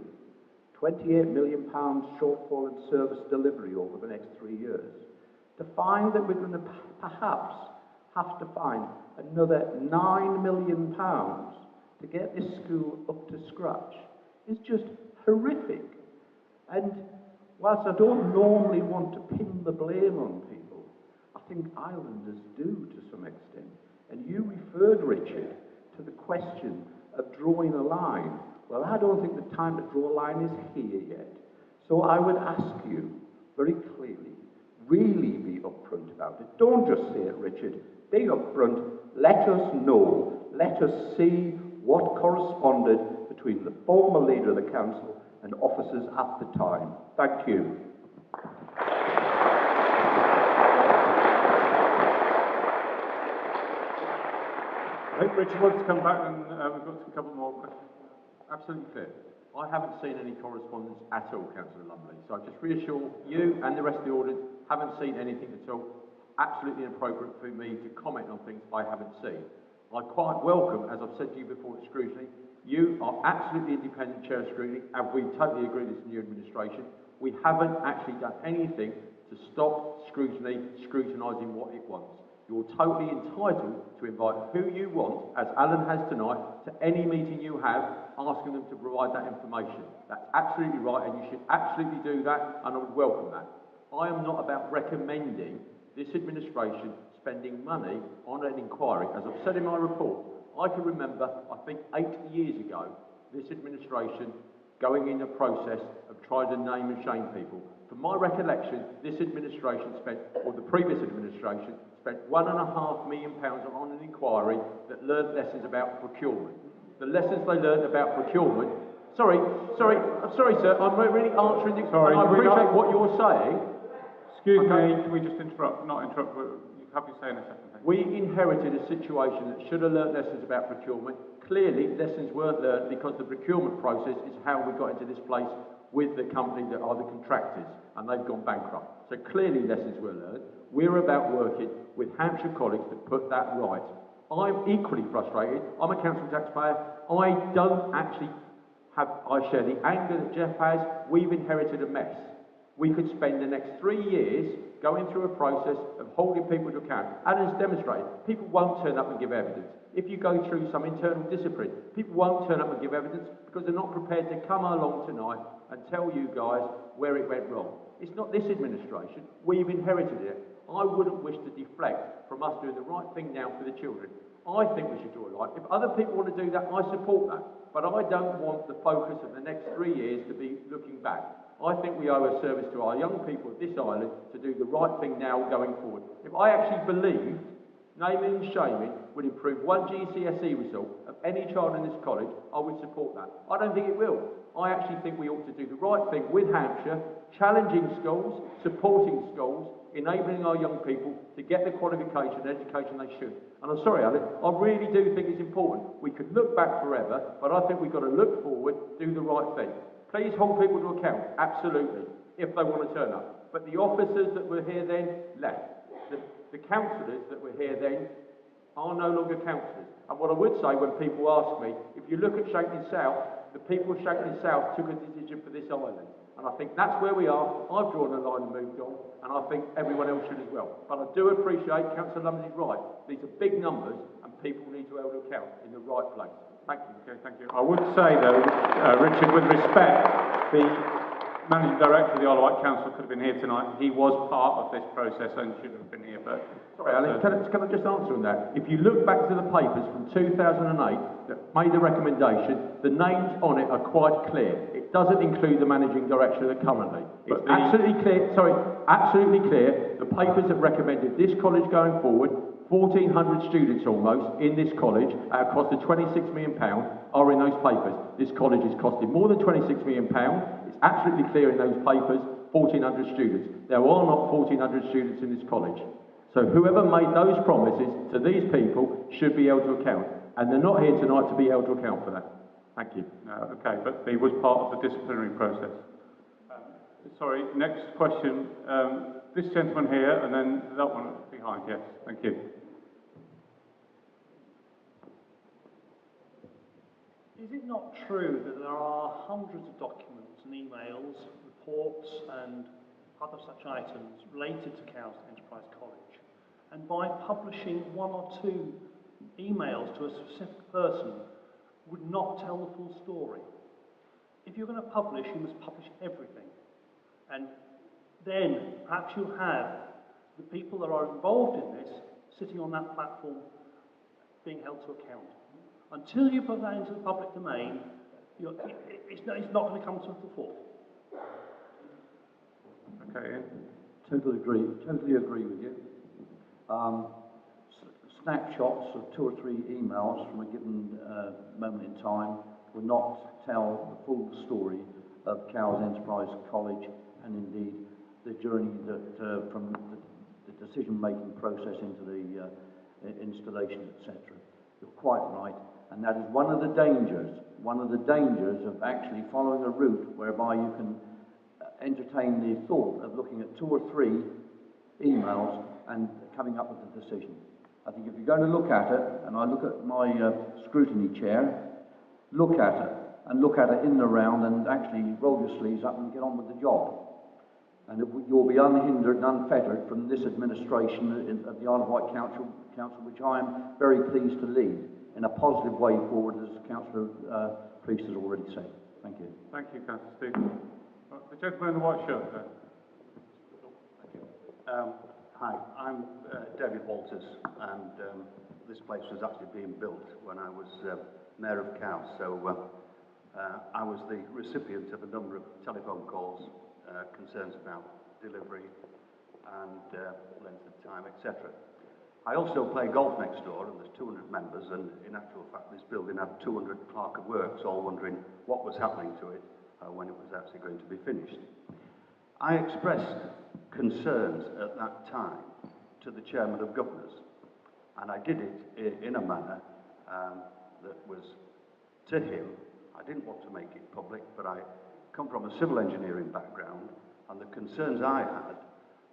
£28 million shortfall in service delivery over the next 3 years, to find that we're going to perhaps have to find another £9 million to get this school up to scratch is just horrific. And whilst I don't normally want to pin the blame on people, I think islanders do to some extent. And you referred, Richard, to the question of drawing a line. Well, I don't think the time to draw a line is here yet. So I would ask you very clearly, really be upfront about it. Don't just say it, Richard. Be upfront. Let us know. Let us see what corresponded between the former leader of the council and officers at the time. Thank you. I think Richard wants to come back and we've got a couple more questions. Absolutely clear. I haven't seen any correspondence at all, Councillor Lumley. So I just reassure you and the rest of the audience, haven't seen anything at all. Absolutely inappropriate for me to comment on things I haven't seen. I quite welcome, as I've said to you before at scrutiny, you are absolutely independent chair of scrutiny, and we totally agree with this new administration. We haven't actually done anything to stop scrutinising what it wants. You're totally entitled to invite who you want, as Alan has tonight, to any meeting you have, asking them to provide that information. That's absolutely right, and you should absolutely do that, and I would welcome that. I am not about recommending this administration spending money on an inquiry. As I've said in my report, I can remember, I think 8 years ago, this administration going in the process of trying to name and shame people. From my recollection, this administration spent, or the previous administration, spent £1.5 million on an inquiry that learned lessons about procurement. The lessons they learned about procurement... Sorry, sir, I'm really answering you. Sorry, I appreciate what you're saying. Excuse me, can we just not interrupt, you have your say in a second. We inherited a situation that should have learnt lessons about procurement. Clearly, lessons weren't learnt because the procurement process is how we got into this place with the company that are the contractors, and they've gone bankrupt. So clearly lessons were learned. We're about working with Hampshire Colledge to put that right. I'm equally frustrated. I'm a council taxpayer. I share the anger that Jeff has. We've inherited a mess. We could spend the next 3 years going through a process of holding people to account. And as demonstrated, people won't turn up and give evidence. If you go through some internal discipline, people won't turn up and give evidence because they're not prepared to come along tonight and tell you guys where it went wrong. It's not this administration. We've inherited it. I wouldn't wish to deflect from us doing the right thing now for the children. I think we should draw a line. If other people want to do that, I support that. But I don't want the focus of the next 3 years to be looking back. I think we owe a service to our young people of this island to do the right thing now going forward. If I actually believed naming and shaming would improve one GCSE result of any child in this college, I would support that. I don't think it will. I actually think we ought to do the right thing with Hampshire, challenging schools, supporting schools, enabling our young people to get the qualification and education they should. And I'm sorry, Alan, I really do think it's important. We could look back forever, but I think we've got to look forward, do the right thing. Please hold people to account, absolutely, if they want to turn up. But the officers that were here then left. The councillors that were here then are no longer councillors. And what I would say when people ask me, if you look at Shankly South, the people of Shankly South took a decision for this island. And I think that's where we are. I've drawn a line and moved on, and I think everyone else should as well. But I do appreciate Councillor Lumley's right. These are big numbers, and people need to hold account in the right place. Thank you. Okay, thank you. I would say, though, Richard, with respect, the Managing Director of the Isle of Wight Council could have been here tonight. He was part of this process and should have been here, but... Sorry, Alan, can I just answer on that? If you look back to the papers from 2008 that made the recommendation, the names on it are quite clear. It doesn't include the Managing Director currently. It's absolutely clear, absolutely clear. The papers have recommended this college going forward, 1,400 students almost in this college at a cost of £26 million are in those papers. This college is costing more than £26 million. It's absolutely clear in those papers, 1,400 students. There are not 1,400 students in this college. So whoever made those promises to these people should be held to account. And they're not here tonight to be held to account for that. Thank you. Okay, but he was part of the disciplinary process. Sorry, next question. This gentleman here, and then that one behind. Yes, thank you. Is it not true that there are hundreds of documents and emails, reports and other such items related to Cowes Enterprise College? And by publishing one or two emails to a specific person would not tell the full story. If you're going to publish, you must publish everything. And then perhaps you'll have the people that are involved in this sitting on that platform being held to account. Until you put that into the public domain, it's not going to come to the fore. Okay. Totally agree with you. Snapshots of 2 or 3 emails from a given moment in time will not tell the full story of Cowes Enterprise College and indeed the journey that from the decision-making process into the installation, etc. You're quite right, and that is one of the dangers of actually following a route whereby you can entertain the thought of looking at 2 or 3 emails and coming up with a decision. I think if you're going to look at it, and I look at my scrutiny chair, look at it. and look at it in the round and actually roll your sleeves up and get on with the job. And you'll be unhindered and unfettered from this administration of the Isle of Wight Council, which I am very pleased to lead in a positive way forward, as Councillor Priest has already said. Thank you. Thank you, Councillor Stevens. The gentleman in the white shirt there. Thank you. Hi, I'm David Walters, and this place was actually being built when I was Mayor of Cowes, so I was the recipient of a number of telephone calls, concerns about delivery and length of time, etc. I also play golf next door, and there's 200 members, and in actual fact this building had 200 clerk of works all wondering what was happening to it when it was actually going to be finished. I expressed concerns at that time to the Chairman of Governors, and I did it in a manner that was to him. I didn't want to make it public, but I come from a civil engineering background, and the concerns I had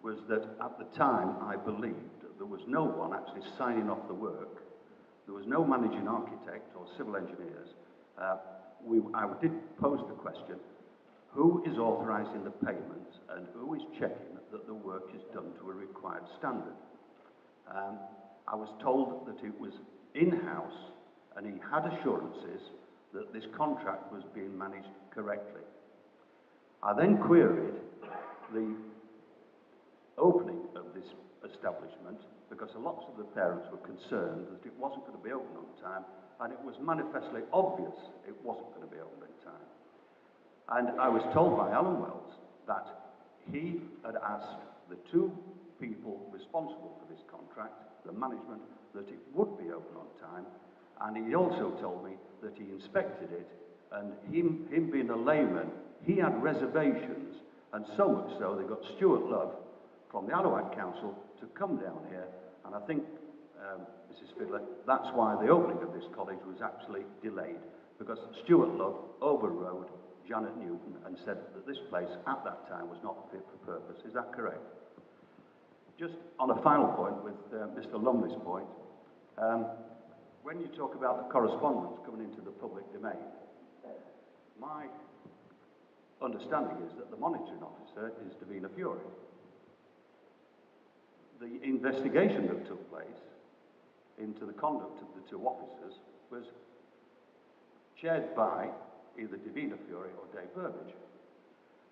was that at the time I believed there was no one actually signing off the work. There was no managing architect or civil engineers. I did pose the question, who is authorising the payments and who is checking that the work is done to a required standard? I was told that it was in-house and he had assurances that this contract was being managed correctly. I then queried the opening of this establishment because lots of the parents were concerned that it wasn't going to be open on time, and it was manifestly obvious it wasn't going to be open on time. And I was told by Alan Wells that he had asked the two people responsible for this contract, the management, that it would be open on time, and he also told me that he inspected it, and him being a layman, he had reservations, and so much so they got Stuart Love from the Isle of Wight Council to come down here, and I think, Mrs. Fiddler, that's why the opening of this college was actually delayed, because Stuart Love overrode Janet Newton and said that this place at that time was not fit for purpose. Is that correct? Just on a final point with Mr. Lumley's point, when you talk about the correspondence coming into the public domain, my understanding is that the monitoring officer is Davina Fury. The investigation that took place into the conduct of the two officers was chaired by either Davina Fury or Dave Burbage.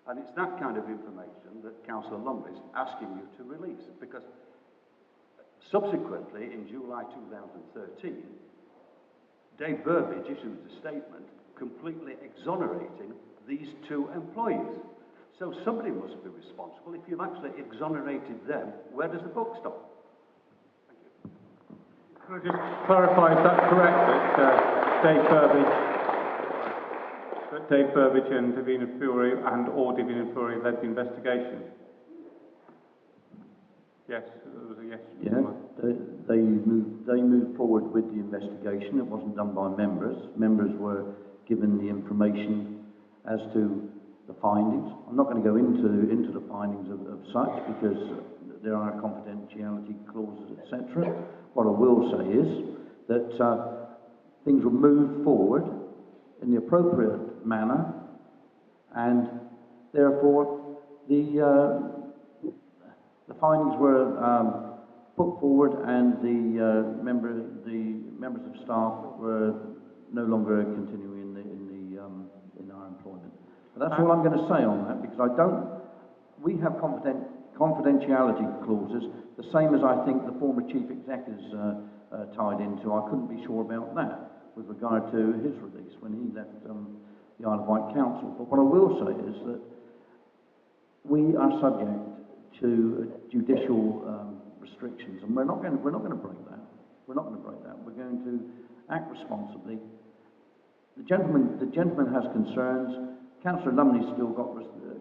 And it's that kind of information that Councillor Lumley is asking you to release, because subsequently, in July 2013, Dave Burbage issued a statement completely exonerating these two employees. So somebody must be responsible. If you've actually exonerated them, where does the book stop? Thank you. Can I just clarify, is that correct that Dave Burbage and Davina Fury or Davina Fury led the investigation? Yes, there was a yes. Yeah, they moved forward with the investigation. It wasn't done by members. Members were given the information as to the findings. I'm not going to go into the findings of such, because there are confidentiality clauses, etc. What I will say is that things were moved forward in the appropriate manner, and therefore the findings were put forward, and the members of staff were no longer continuing in our employment. But that's all I'm going to say on that, because we have confidentiality clauses, the same as I think the former chief exec is tied into. I couldn't be sure about that with regard to his release when he left the Isle of Wight Council. But what I will say is that we are subject to judicial restrictions, and we're not going to break that. We're not going to break that. We're going to act responsibly. The gentleman has concerns. Councillor Lumley's still got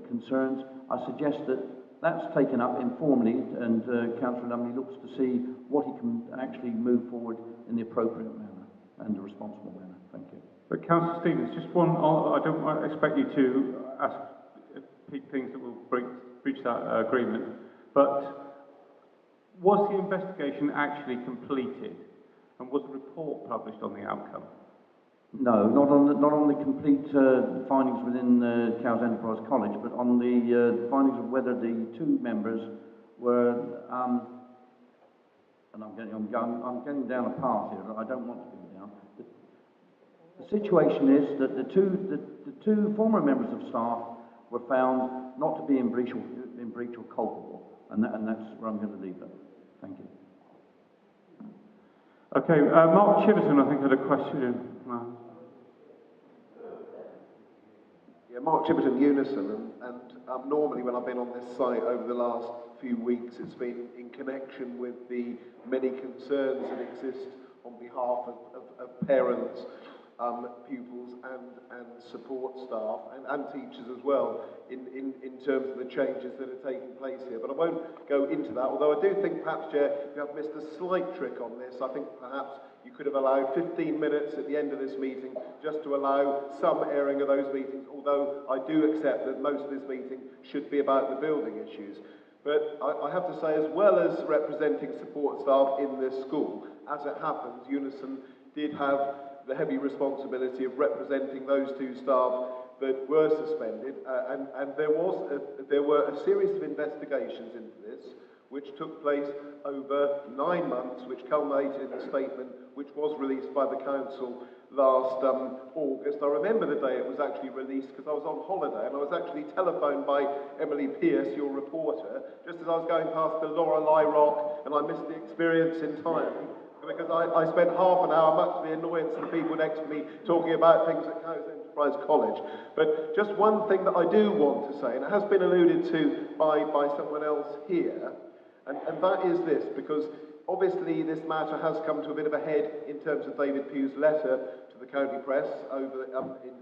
concerns. I suggest that that's taken up informally, and Councillor Lumley looks to see what he can actually move forward in the appropriate manner and a responsible manner. Thank you. But Councillor Stevens, just one, I don't expect you to ask things that will breach that agreement, but was the investigation actually completed, and was the report published on the outcome? No, not on the complete findings within Cowes Enterprise College, but on the findings of whether the two members were, and I'm getting down a path here that I don't want to go down. The situation is that the two former members of staff were found not to be in breach or culpable, and that's where I'm going to leave it. Thank you. Okay, Mark Chiverton, I think, had a question. Yeah, Mark Chiverton, Unison, and normally when I've been on this site over the last few weeks, it's been in connection with the many concerns that exist on behalf of parents, pupils and support staff and teachers as well in terms of the changes that are taking place here. But I won't go into that, although I do think perhaps, Chair, you have missed a slight trick on this. I think perhaps you could have allowed 15 minutes at the end of this meeting just to allow some airing of those meetings, although I do accept that most of this meeting should be about the building issues. But I have to say, as well as representing support staff in this school, as it happens, Unison did have the heavy responsibility of representing those two staff that were suspended, and there were a series of investigations into this, which took place over 9 months, which culminated in the statement which was released by the council last August. I remember the day it was actually released because I was on holiday and I was actually telephoned by Emily Pearce, your reporter, just as I was going past the Lorelei Rock, and I missed the experience entirely because I spent half an hour, much to the annoyance of the people next to me, talking about things at Colledge Enterprise College. But just one thing that I do want to say, and it has been alluded to by someone else here, and that is this, because obviously this matter has come to a bit of a head in terms of David Pugh's letter to the county press over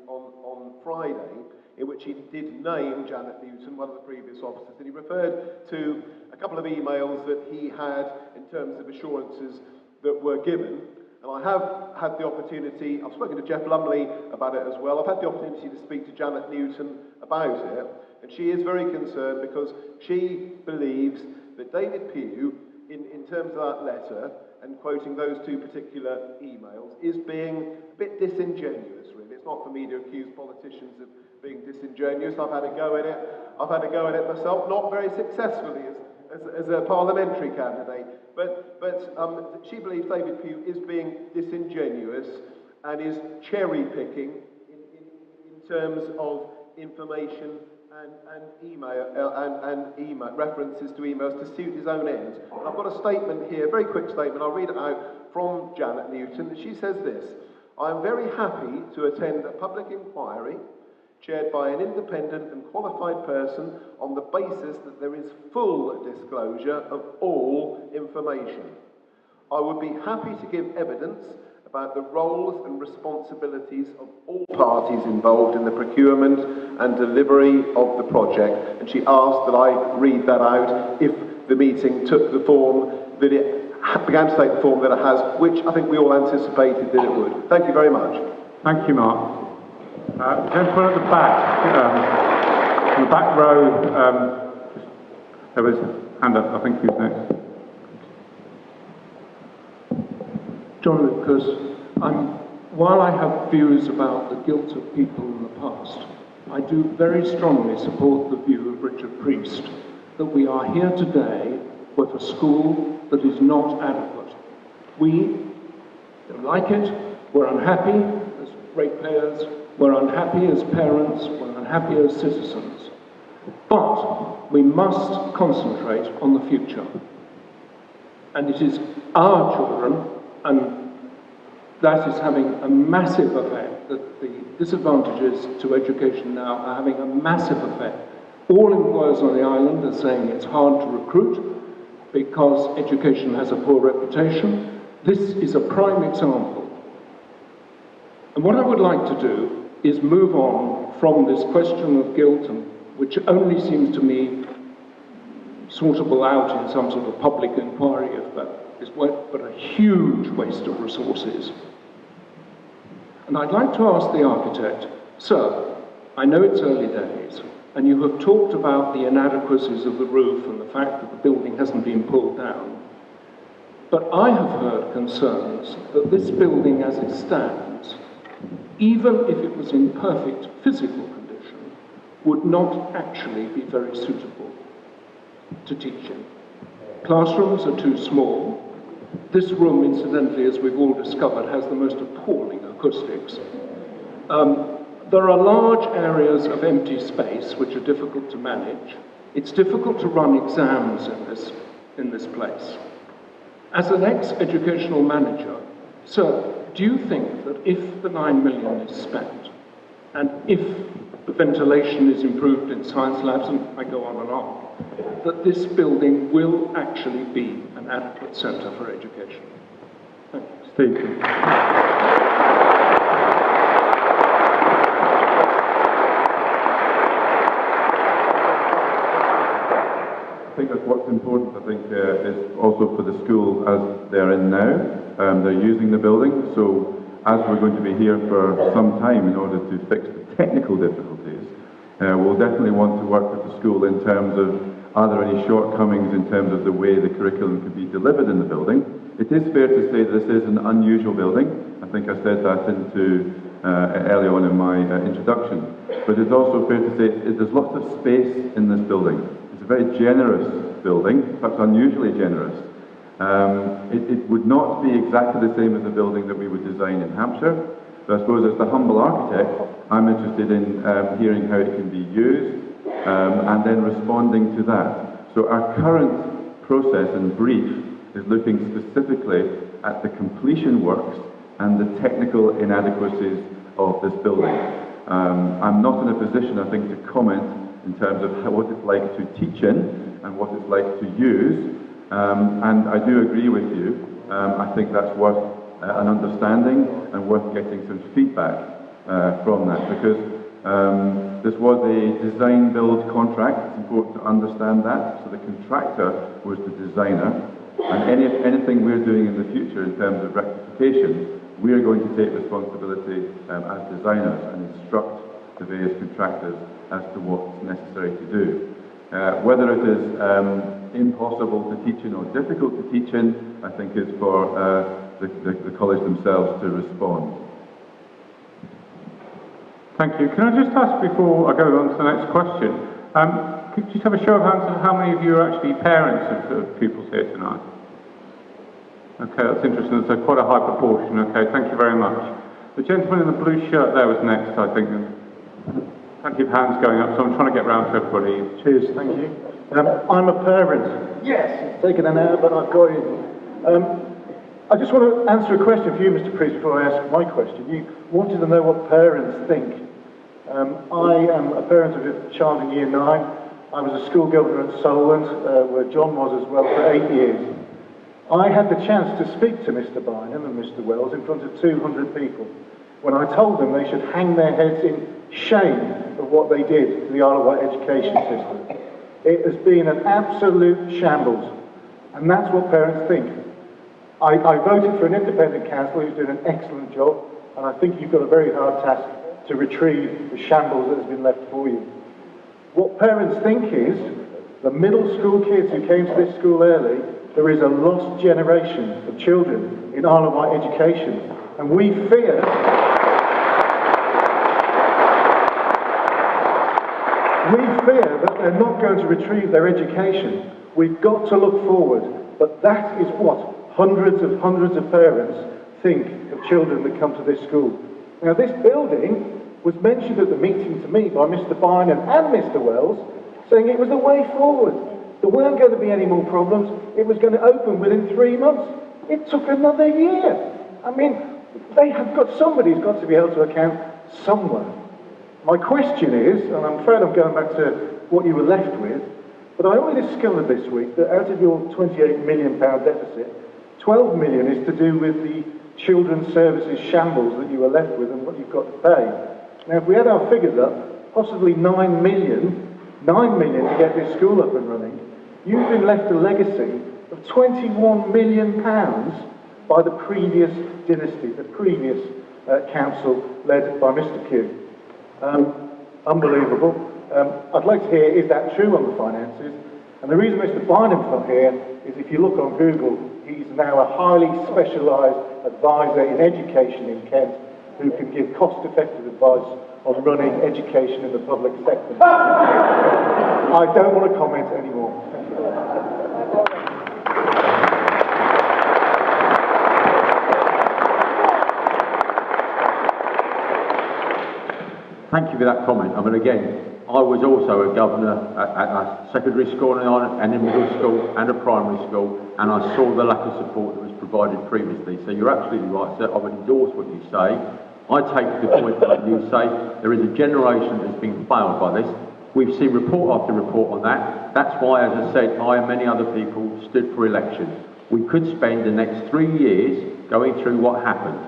on Friday, in which he did name Janet Newton, one of the previous officers, and he referred to a couple of emails that he had in terms of assurances that were given. And I have had the opportunity, I've spoken to Jeff Lumley about it as well, I've had the opportunity to speak to Janet Newton about it, and she is very concerned because she believes that David Pugh, in terms of that letter, and quoting those two particular emails, is being a bit disingenuous, really. It's not for me to accuse politicians of being disingenuous. I've had a go at it. I've had a go at it myself, not very successfully as a parliamentary candidate. But she believes David Pugh is being disingenuous and is cherry-picking in terms of information and email references to emails to suit his own ends. And I've got a statement here, a very quick statement, I'll read it out from Janet Newton. She says this: "I am very happy to attend a public inquiry chaired by an independent and qualified person on the basis that there is full disclosure of all information. I would be happy to give evidence about the roles and responsibilities of all parties involved in the procurement and delivery of the project." And she asked that I read that out if the meeting took the form that it began to take the form that it has, which I think we all anticipated that it would. Thank you very much. Thank you, Mark. Gentleman at the back, in the back row, there was a hand up, I think he was next. John Lucas, while I have views about the guilt of people in the past, I do very strongly support the view of Richard Priest that we are here today with a school that is not adequate. We don't like it, we're unhappy as ratepayers, we're unhappy as parents, we're unhappy as citizens. But we must concentrate on the future. And it is our children, and that is having a massive effect, that the disadvantages to education now are having a massive effect. All employers on the island are saying it's hard to recruit because education has a poor reputation. This is a prime example. And what I would like to do is move on from this question of guilt, which only seems to me sortable out in some sort of public inquiry, if that is but a huge waste of resources. And I'd like to ask the architect, sir, I know it's early days, and you have talked about the inadequacies of the roof and the fact that the building hasn't been pulled down, but I have heard concerns that this building as it stands even if it was in perfect physical condition, would not actually be very suitable to teach in. Classrooms are too small. This room, incidentally, as we've all discovered, has the most appalling acoustics. There are large areas of empty space which are difficult to manage. It's difficult to run exams in this place. As an ex-educational manager, sir, do you think that if the 9 million is spent, and if the ventilation is improved in science labs, and I go on and on, that this building will actually be an adequate centre for education? Thank you. Steve. I think that's what's important, is also for the school as they're in now. They're using the building, so as we're going to be here for some time in order to fix the technical difficulties, we'll definitely want to work with the school in terms of, are there any shortcomings in terms of the way the curriculum can be delivered in the building. It is fair to say this is an unusual building. I think I said that early on in my introduction. But it's also fair to say there's lots of space in this building. It's a very generous building, perhaps unusually generous. It would not be exactly the same as the building that we would design in Hampshire. So I suppose as the humble architect, I'm interested in hearing how it can be used and then responding to that. So our current process and brief is looking specifically at the completion works and the technical inadequacies of this building. I'm not in a position, I think, to comment in terms of what it's like to teach in and what it's like to use. And I do agree with you. I think that's worth an understanding and worth getting some feedback from that, because this was a design-build contract. It's important to understand that. So the contractor was the designer, and anything we're doing in the future in terms of rectification, we are going to take responsibility as designers and instruct the various contractors as to what's necessary to do. Whether it is impossible to teach in or difficult to teach in, I think is for the college themselves to respond. Thank you. Can I just ask before I go on to the next question, could you just have a show of hands of how many of you are actually parents of pupils here tonight? Okay, that's interesting. That's quite a high proportion. Okay, thank you very much. The gentleman in the blue shirt there was next, I think. Plenty of hands going up, so I'm trying to get round to everybody. Cheers, thank you. I'm a parent. Yes, it's taken an hour, but I've got it. I just want to answer a question for you, Mr. Priest, before I ask my question. You wanted to know what parents think. I am a parent of a child in Year 9. I was a school governor at Solent, where John was as well, for 8 years. I had the chance to speak to Mr. Bynum and Mr. Wells in front of 200 people when I told them they should hang their heads in shame of what they did to the Isle of Wight education system. It has been an absolute shambles, and that's what parents think. I voted for an independent council who's doing an excellent job, and I think you've got a very hard task to retrieve the shambles that has been left for you. What parents think is, the middle school kids who came to this school early, there is a lost generation of children in Isle of Wight education, and we fear that they're not going to retrieve their education. We've got to look forward, but that is what hundreds of parents think of children that come to this school. Now, this building was mentioned at the meeting to me by Mr. Bynum and Mr. Wells, saying it was the way forward. There weren't going to be any more problems. It was going to open within 3 months. It took another year. I mean, somebody's got to be able to account somewhere. My question is, and I'm afraid I'm going back to what you were left with, but I only discovered this week that out of your £28 million deficit, 12 million is to do with the children's services shambles that you were left with and what you've got to pay. Now, if we had our figures up, possibly 9 million to get this school up and running, you've been left a legacy of £21 million by the previous dynasty, the previous council led by Mr. Pugh. Unbelievable. I'd like to hear, is that true on the finances? And the reason Mr. Bynum's not here is if you look on Google, he's now a highly specialised advisor in education in Kent, who can give cost-effective advice on running education in the public sector. I don't want to comment anymore. Thank you. Thank you for that comment. I mean, again, I was also a governor at a secondary school and a middle school and a primary school, and I saw the lack of support that was provided previously. So you're absolutely right, sir. I would endorse what you say. I take the point that you say there is a generation that's been failed by this. We've seen report after report on that. That's why, as I said, I and many other people stood for election. We could spend the next 3 years going through what happened.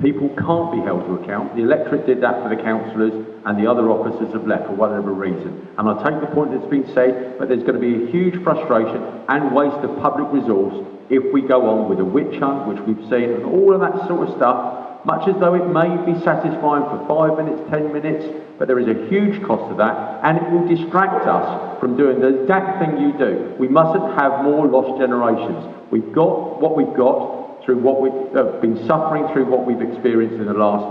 People can't be held to account. The electorate did that for the councillors, and the other officers have left for whatever reason. And I take the point that's been said, but there's going to be a huge frustration and waste of public resource if we go on with a witch hunt, which we've seen, and all of that sort of stuff, much as though it may be satisfying for 5 minutes, 10 minutes, but there is a huge cost to that, and it will distract us from doing the exact thing you do. We mustn't have more lost generations. We've got what we've got, through what we've been suffering through what we've experienced in the last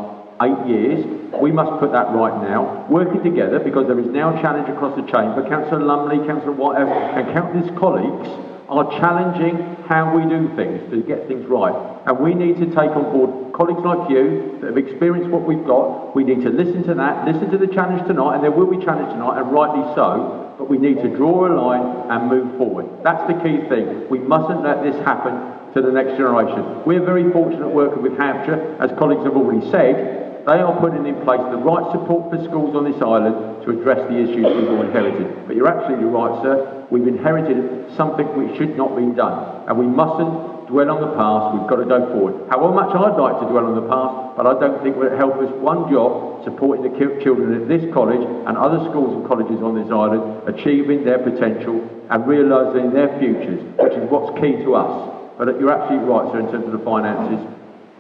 8 years. We must put that right now, working together, because there is now challenge across the chamber. Councillor Lumley, Councillor Wight, and countless colleagues are challenging how we do things to get things right. And we need to take on board colleagues like you that have experienced what we've got. We need to listen to that, listen to the challenge tonight, and there will be challenge tonight, and rightly so, but we need to draw a line and move forward. That's the key thing. We mustn't let this happen to the next generation. We're very fortunate working with Hampshire, as colleagues have already said. They are putting in place the right support for schools on this island to address the issues we've all inherited. But you're absolutely right, sir. We've inherited something which should not be done, and we mustn't dwell on the past. We've got to go forward. However much I'd like to dwell on the past, but I don't think it will help us one job supporting the children at this college and other schools and colleges on this island achieving their potential and realising their futures, which is what's key to us. But you're absolutely right, sir, in terms of the finances,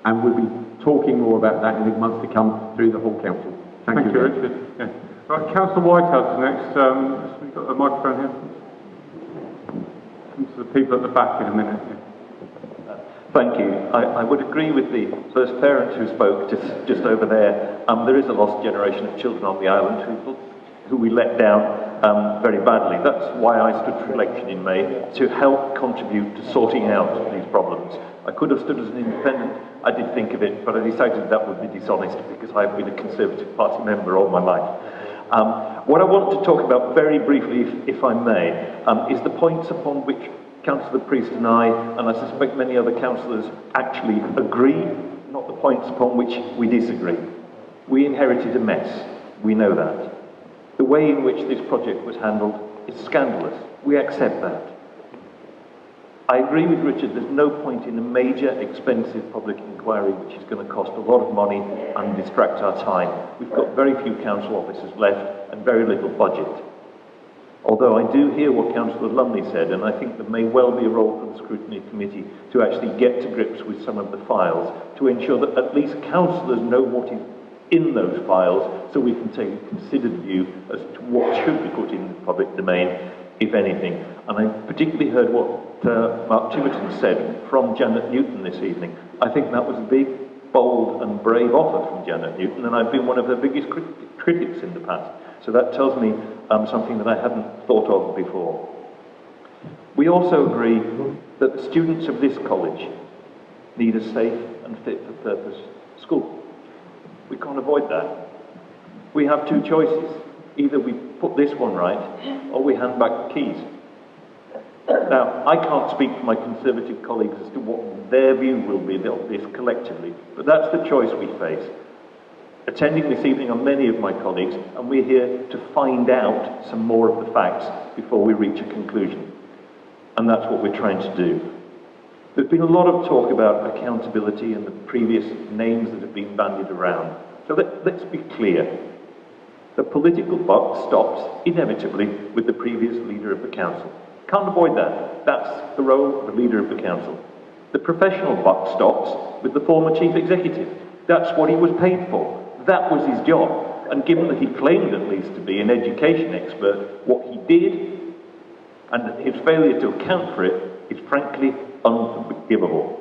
and we'll be talking more about that in the months to come through the whole council. Thank you, Richard. Yeah. Right, Councillor Whitehouse next. We've got a microphone here. Come to the people at the back in a minute. Yeah. Thank you. I would agree with the first parent who spoke just over there. There is a lost generation of children on the island who we let down very badly. That's why I stood for election in May, to help contribute to sorting out these problems. I could have stood as an independent. I did think of it, but I decided that would be dishonest because I've been a Conservative Party member all my life. What I want to talk about very briefly, if I may, is the points upon which Councillor Priest and I suspect many other councillors, actually agree, not the points upon which we disagree. We inherited a mess. We know that. The way in which this project was handled is scandalous. We accept that. I agree with Richard, there's no point in a major, expensive public inquiry which is going to cost a lot of money and distract our time. We've got very few council officers left and very little budget. Although I do hear what Councillor Lumley said, and I think there may well be a role for the Scrutiny Committee to actually get to grips with some of the files to ensure that at least councillors know what is in those files, so we can take a considered view as to what should be put in the public domain, if anything. And I particularly heard what Mark Tiverton said from Janet Newton this evening. I think that was a big, bold and brave offer from Janet Newton, and I've been one of her biggest critics in the past. So that tells me something that I hadn't thought of before. We also agree that the students of this college need a safe and fit-for-purpose school. We can't avoid that. We have two choices. Either we put this one right, or we hand back the keys. Now, I can't speak for my Conservative colleagues as to what their view will be of this collectively, but that's the choice we face. Attending this evening are many of my colleagues, and we're here to find out some more of the facts before we reach a conclusion. And that's what we're trying to do. There's been a lot of talk about accountability and the previous names that have been bandied around. So let's be clear. The political buck stops inevitably with the previous leader of the council. Can't avoid that. That's the role of the leader of the council. The professional buck stops with the former chief executive. That's what he was paid for. That was his job. And given that he claimed at least to be an education expert, what he did and his failure to account for it is frankly unforgivable.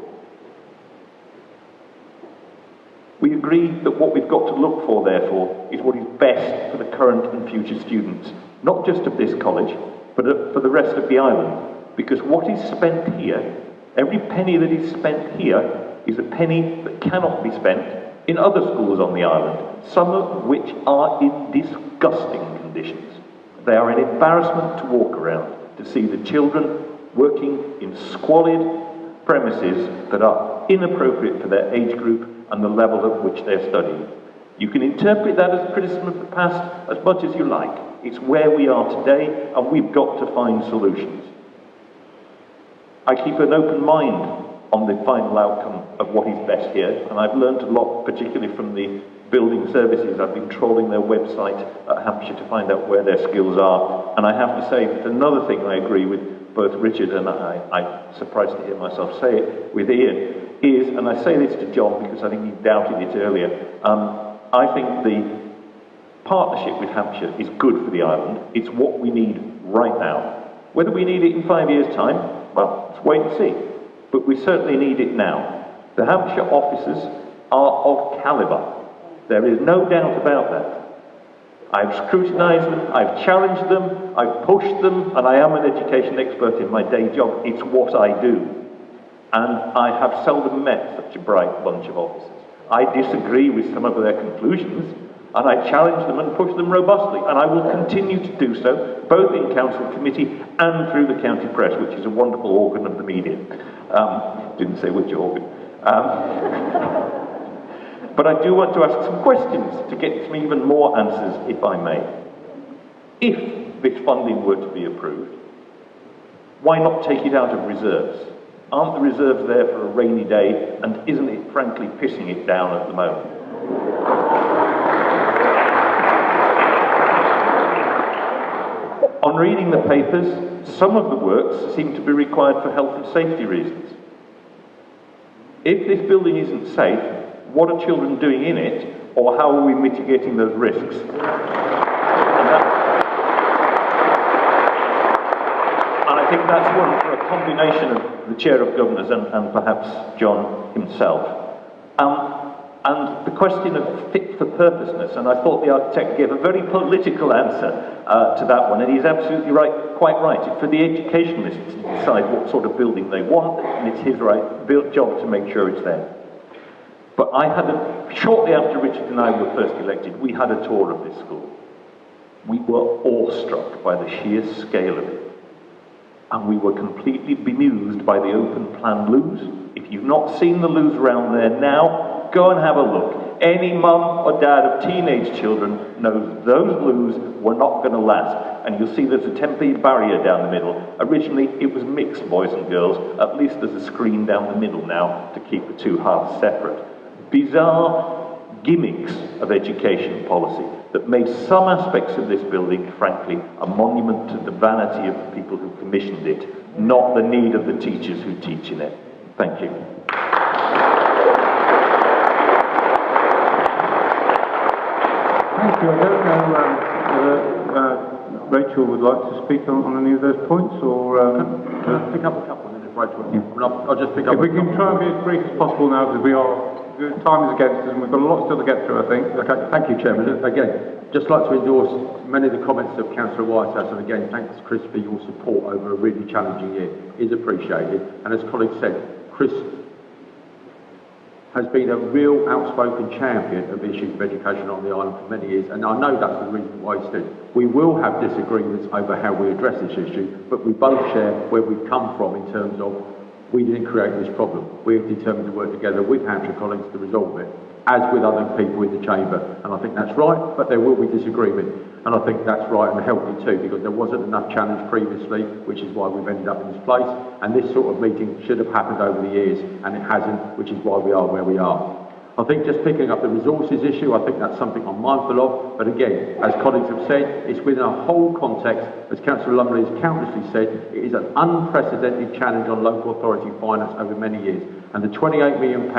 We agree that what we've got to look for, therefore, is what is best for the current and future students, not just of this college, but for the rest of the island. Because what is spent here, every penny that is spent here, is a penny that cannot be spent in other schools on the island, some of which are in disgusting conditions. They are an embarrassment to walk around, to see the children working in squalid premises that are inappropriate for their age group and the level at which they're studying. You can interpret that as criticism of the past as much as you like. It's where we are today, and we've got to find solutions. I keep an open mind on the final outcome of what is best here, and I've learned a lot, particularly from the building services. I've been trawling their website at Hampshire to find out where their skills are, and I have to say that another thing I agree with both Richard and I'm surprised to hear myself say it with Ian, is, and I say this to John because I think he doubted it earlier, I think the partnership with Hampshire is good for the island. It's what we need right now. Whether we need it in 5 years' time, well, let's wait and see. But we certainly need it now. The Hampshire officers are of calibre. There is no doubt about that. I've scrutinised them, I've challenged them, I've pushed them, and I am an education expert in my day job. It's what I do. And I have seldom met such a bright bunch of officers. I disagree with some of their conclusions, and I challenge them and push them robustly, and I will continue to do so, both in council committee and through the county press, which is a wonderful organ of the media. Didn't say which organ. But I do want to ask some questions to get some even more answers, if I may. If this funding were to be approved, why not take it out of reserves? Aren't the reserves there for a rainy day, and isn't it frankly pissing it down at the moment? On reading the papers, some of the works seem to be required for health and safety reasons. If this building isn't safe, what are children doing in it, or how are we mitigating those risks? And I think that's one for a combination of the Chair of Governors and perhaps John himself. And the question of fit for purposeness, and I thought the architect gave a very political answer to that one, and he's absolutely right, quite right. It's for the educationalists to decide what sort of building they want, and it's his job to make sure it's there. But shortly after Richard and I were first elected, we had a tour of this school. We were awestruck by the sheer scale of it. And we were completely bemused by the open plan loos. If you've not seen the loos around there now, go and have a look. Any mum or dad of teenage children knows those loos were not going to last. And you'll see there's a temporary barrier down the middle. Originally, it was mixed boys and girls. At least there's a screen down the middle now to keep the two halves separate. Bizarre gimmicks of education policy that made some aspects of this building, frankly, a monument to the vanity of the people who commissioned it, not the need of the teachers who teach in it. Thank you. Thank you. I don't know whether Rachel would like to speak on any of those points, or... Can I pick up a couple and then if Rachel... Yeah. I'll just pick up if we can try and be as brief as possible now, because time is against us and we've got a lot still to get through, I think. Okay, thank you, Chairman. Again, just like to endorse many of the comments of Councillor Whitehouse, and again, thanks, Chris, for your support over a really challenging year. It is appreciated. And as colleagues said, Chris has been a real outspoken champion of issues of education on the island for many years, and I know that's the reason why he stood. We will have disagreements over how we address this issue, but we both share where we've come from in terms of we didn't create this problem. We're determined to work together with Hampshire colleagues to resolve it, as with other people in the chamber. And I think that's right, but there will be disagreement. And I think that's right and healthy too, because there wasn't enough challenge previously, which is why we've ended up in this place. And this sort of meeting should have happened over the years, and it hasn't, which is why we are where we are. I think just picking up the resources issue, I think that's something I'm mindful of. But again, as colleagues have said, it's within a whole context. As Councillor Lumley has countlessly said, it is an unprecedented challenge on local authority finance over many years. And the £28 million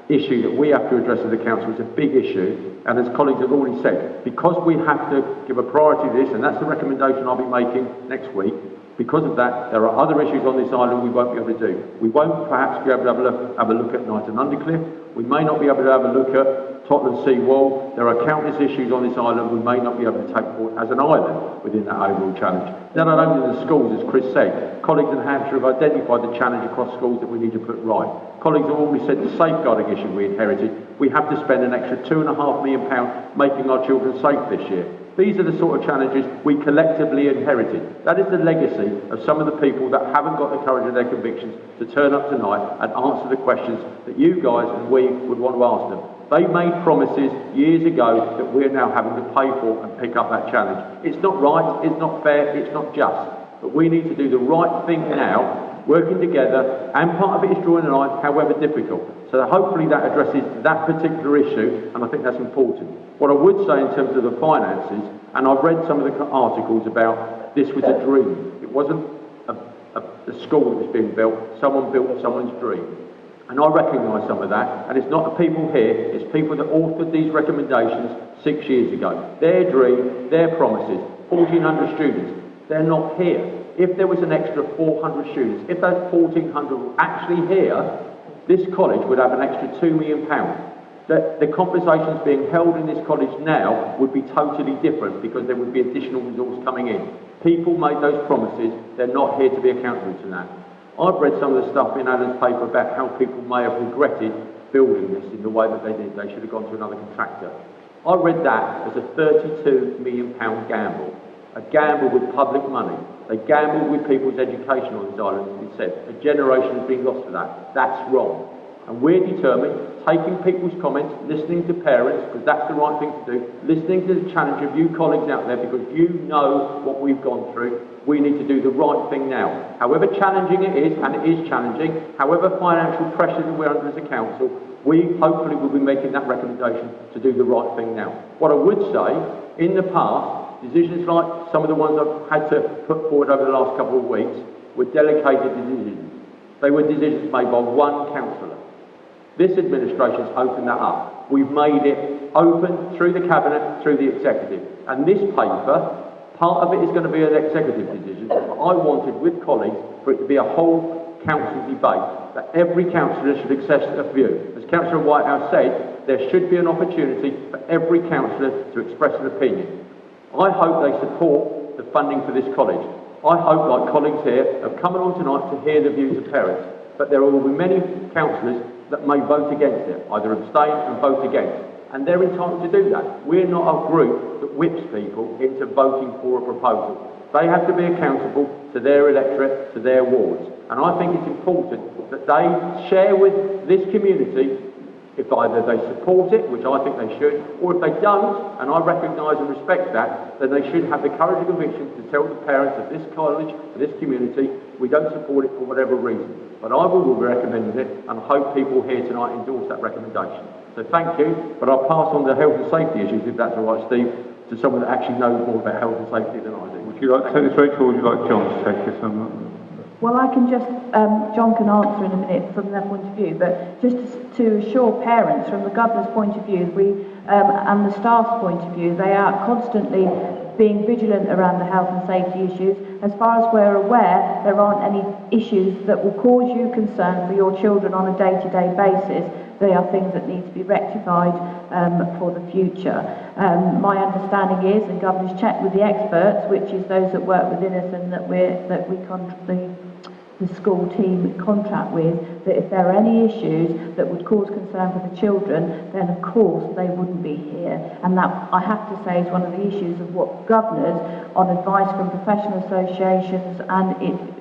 issue that we have to address as a council is a big issue. And as colleagues have already said, because we have to give a priority to this, and that's the recommendation I'll be making next week, Because of that, there are other issues on this island we won't be able to do. We won't perhaps be able to have a look at Knight and Undercliff. We may not be able to have a look at Tottenham Sea Wall. There are countless issues on this island we may not be able to take forward as an island within that overall challenge. Not only the schools, as Chris said, colleagues in Hampshire have identified the challenge across schools that we need to put right. Colleagues have already said the safeguarding issue we inherited. We have to spend an extra £2.5 million making our children safe this year. These are the sort of challenges we collectively inherited. That is the legacy of some of the people that haven't got the courage of their convictions to turn up tonight and answer the questions that you guys and we would want to ask them. They made promises years ago that we're now having to pay for and pick up that challenge. It's not right, it's not fair, it's not just. But we need to do the right thing now, working together, and part of it is drawing a line, however difficult. So hopefully that addresses that particular issue, and I think that's important. What I would say in terms of the finances, and I've read some of the articles about this was a dream. It wasn't a school that was being built, someone built someone's dream. And I recognise some of that, and it's not the people here, it's people that authored these recommendations 6 years ago. Their dream, their promises, 1,400 students, they're not here. If there was an extra 400 students, if those 1,400 were actually here, this college would have an extra £2 million. The conversations being held in this college now would be totally different because there would be additional resource coming in. People made those promises, they're not here to be accountable to that. I've read some of the stuff in Alan's paper about how people may have regretted building this in the way that they did. They should have gone to another contractor. I read that as a £32 million gamble. A gamble with public money. They gambled with people's education on this island, as it said. A generation has been lost for that. That's wrong. And we're determined, taking people's comments, listening to parents, because that's the right thing to do, listening to the challenge of you colleagues out there, because you know what we've gone through. We need to do the right thing now. However challenging it is, and it is challenging, however financial pressure that we're under as a council, we hopefully will be making that recommendation to do the right thing now. What I would say, in the past, decisions like some of the ones I've had to put forward over the last couple of weeks were delegated decisions. They were decisions made by one councillor. This administration's opened that up. We've made it open through the cabinet, through the executive. And this paper, part of it is going to be an executive decision. But I wanted, with colleagues, for it to be a whole council debate, that every councillor should express a view. As Councillor Wight has said, there should be an opportunity for every councillor to express an opinion. I hope they support the funding for this college. I hope, like colleagues here, have come along tonight to hear the views of parents. But there will be many councillors that may vote against it, either abstain and vote against. And they're entitled to do that. We're not a group that whips people into voting for a proposal. They have to be accountable to their electorate, to their wards. And I think it's important that they share with this community if either they support it, which I think they should, or if they don't, and I recognise and respect that, then they should have the courage and conviction to tell the parents of this college, of this community, we don't support it for whatever reason. But I will be recommending it, and hope people here tonight endorse that recommendation. So thank you, but I'll pass on the health and safety issues, if that's all right, Steve, to someone that actually knows more about health and safety than I do. Would you like to take this, Rachel, or would you like John to take this on? Well, I can just, John can answer in a minute from their point of view, but just to assure parents from the Governor's point of view, and the staff's point of view, they are constantly being vigilant around the health and safety issues. As far as we're aware, there aren't any issues that will cause you concern for your children on a day-to-day basis. They are things that need to be rectified for the future. My understanding is, and Governor's checked with the experts, which is those that work within us and that the school team contract with, that if there are any issues that would cause concern for the children, then of course they wouldn't be here. And that, I have to say, is one of the issues of what governors, on advice from professional associations, and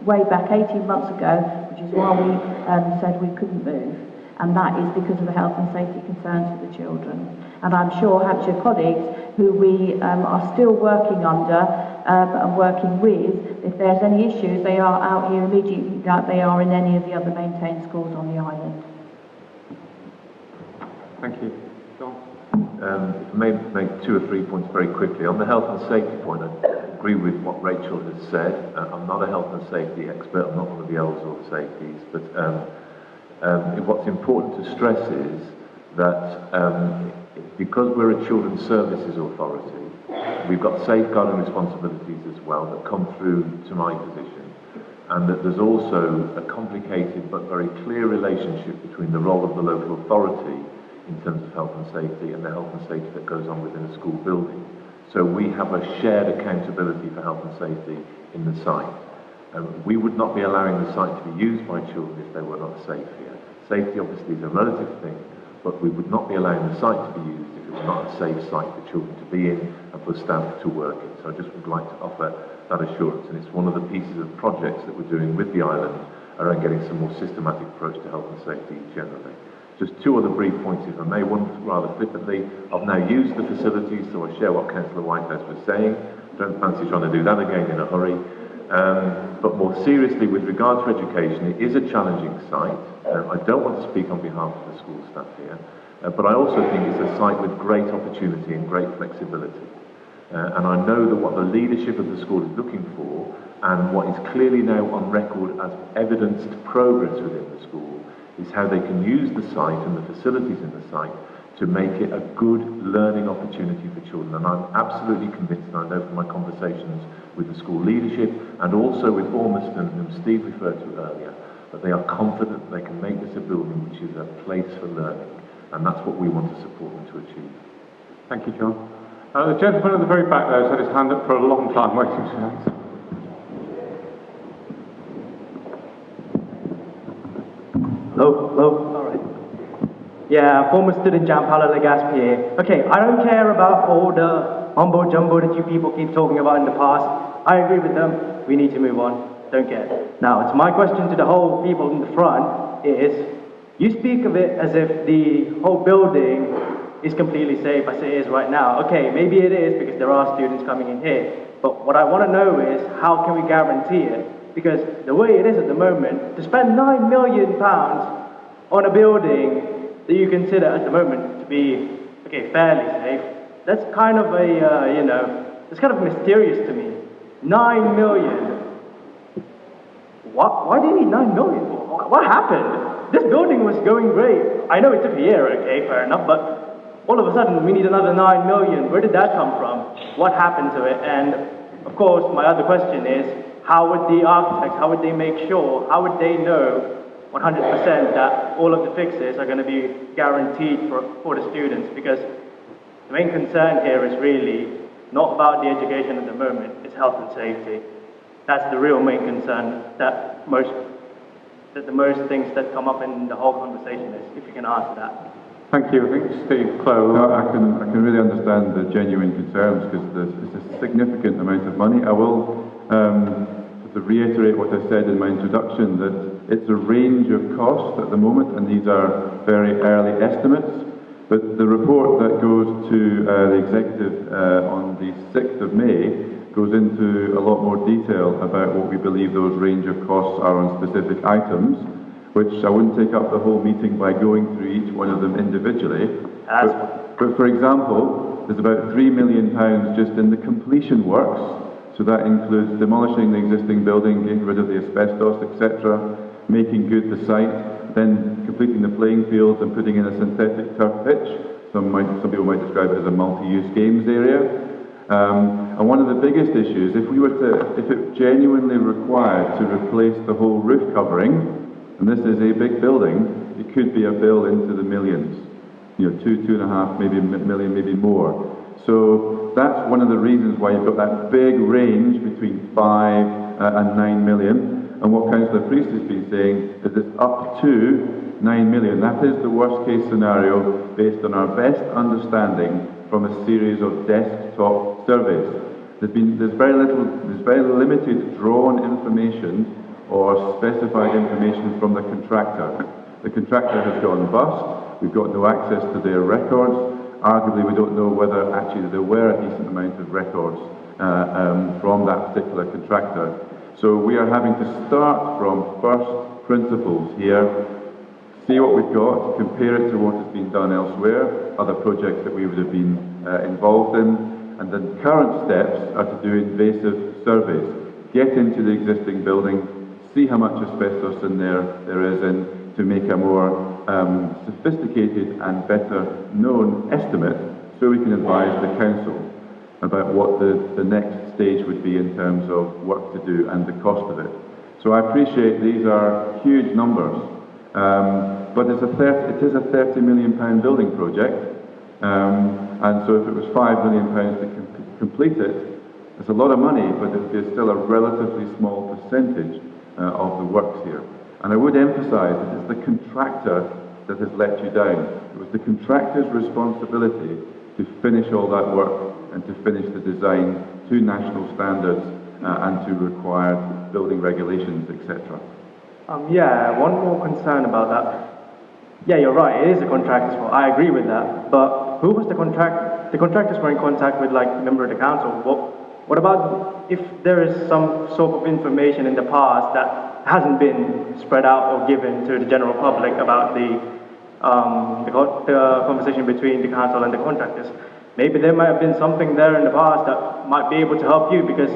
way back 18 months ago, which is why we said we couldn't move. And that is because of the health and safety concerns for the children. And I'm sure Hampshire colleagues, who we are still working under and working with, if there's any issues, they are out here immediately like they are in any of the other maintained schools on the island. Thank you. John? If I may make 2 or 3 points very quickly. On the health and safety point, I agree with what Rachel has said. I'm not a health and safety expert, I'm not one of the L's or safeties, but what's important to stress is that because we're a children's services authority, we've got safeguarding responsibilities as well that come through to my position. and that there's also a complicated but very clear relationship between the role of the local authority in terms of health and safety and the health and safety that goes on within a school building. So we have a shared accountability for health and safety in the site. We would not be allowing the site to be used by children if they were not safe here. Safety obviously is a relative thing, but we would not be allowing the site to be used if it were not a safe site for children to be in and for staff to work in. So I just would like to offer that assurance, and it's one of the pieces of projects that we're doing with the island around getting some more systematic approach to health and safety generally. Just two other brief points, if I may. One, rather flippantly, I've now used the facilities, so I share what Councillor Whitehouse was saying. Don't fancy trying to do that again in a hurry. But more seriously, with regard to education, it is a challenging site. I don't want to speak on behalf of the school staff here, but I also think it's a site with great opportunity and great flexibility. And I know that what the leadership of the school is looking for, and what is clearly now on record as evidenced progress within the school, is how they can use the site and the facilities in the site to make it a good learning opportunity for children. And I'm absolutely convinced, and I know from my conversations with the school leadership and also with Ormiston, whom Steve referred to earlier, that they are confident they can make this a building which is a place for learning. And that's what we want to support them to achieve. Thank you, John. The gentleman at the very back there has had his hand up for a long time waiting to answer. Hello? All right. Yeah, former student Gianpaolo Legaspi here. Okay, I don't care about all the mumbo jumbo that you people keep talking about in the past. I agree with them. We need to move on. Don't care. Now, it's my question to the whole people in the front is, you speak of it as if the whole building is completely safe as it is right now. Okay, maybe it is because there are students coming in here. But what I want to know is, how can we guarantee it? Because the way it is at the moment, to spend £9 million on a building that you consider at the moment to be, okay, fairly safe, that's kind of a, it's kind of mysterious to me. 9 million. Why do you need 9 million? What happened? This building was going great. I know it took a year, okay, fair enough, but all of a sudden we need another 9 million. Where did that come from? What happened to it? And of course, my other question is, how would the architects, how would they make sure, how would they know 100% that all of the fixes are going to be guaranteed for the students? Because the main concern here is really not about the education at the moment, it's health and safety. That's the real main concern that the most things that come up in the whole conversation is, if you can answer that. Thank you. I think Steve Clow. No, I can really understand the genuine concerns because it's a significant amount of money. I will to reiterate what I said in my introduction, that it's a range of costs at the moment, and these are very early estimates. But the report that goes to the executive on the 6th of May goes into a lot more detail about what we believe those range of costs are on specific items, which I wouldn't take up the whole meeting by going through each one of them individually. But for example, there's about £3 million just in the completion works. So that includes demolishing the existing building, getting rid of the asbestos, etc., making good the site, then completing the playing fields and putting in a synthetic turf pitch. Some people might describe it as a multi-use games area. And one of the biggest issues, if it genuinely required to replace the whole roof covering, and this is a big building, it could be a bill into the millions. You know, 2.5, maybe million, maybe more. So that's one of the reasons why you've got that big range between 5 and 9 million. And what Councillor Priest has been saying is it's up to 9 million. That is the worst case scenario based on our best understanding from a series of desktop surveys. There's very limited drawn information or specified information from the contractor. The contractor has gone bust. We've got no access to their records. Arguably, we don't know whether actually there were a decent amount of records from that particular contractor. So we are having to start from first principles here, see what we've got, compare it to what has been done elsewhere, other projects that we would have been involved in, and the current steps are to do invasive surveys. Get into the existing building, see how much asbestos in there is in, to make a more sophisticated and better known estimate so we can advise the council about what the next stage would be in terms of work to do and the cost of it. So I appreciate these are huge numbers, but it is a £30 million building project, and so if it was £5 million to complete it, it's a lot of money, but it's still a relatively small percentage of the works here. And I would emphasise that it's the contractor that has let you down. It was the contractor's responsibility to finish all that work and to finish the design to national standards and to required building regulations, etc. Yeah, one more concern about that. Yeah, you're right, it is the contractor's fault. I agree with that. But who was the contract? The contractors were in contact with, like, a member of the council. What about if there is some sort of information in the past that hasn't been spread out or given to the general public about the conversation between the council and the contractors? Maybe there might have been something there in the past that might be able to help you, because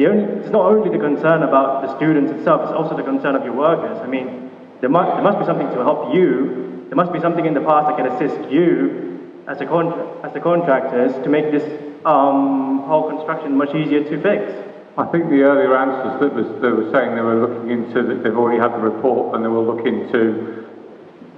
it's not only the concern about the students itself, it's also the concern of your workers. I mean, there must be something to help you. There must be something in the past that can assist you as the contractors to make this whole construction much easier to fix. I think the earlier answers they were saying they were looking into, that they've already had the report and they will look into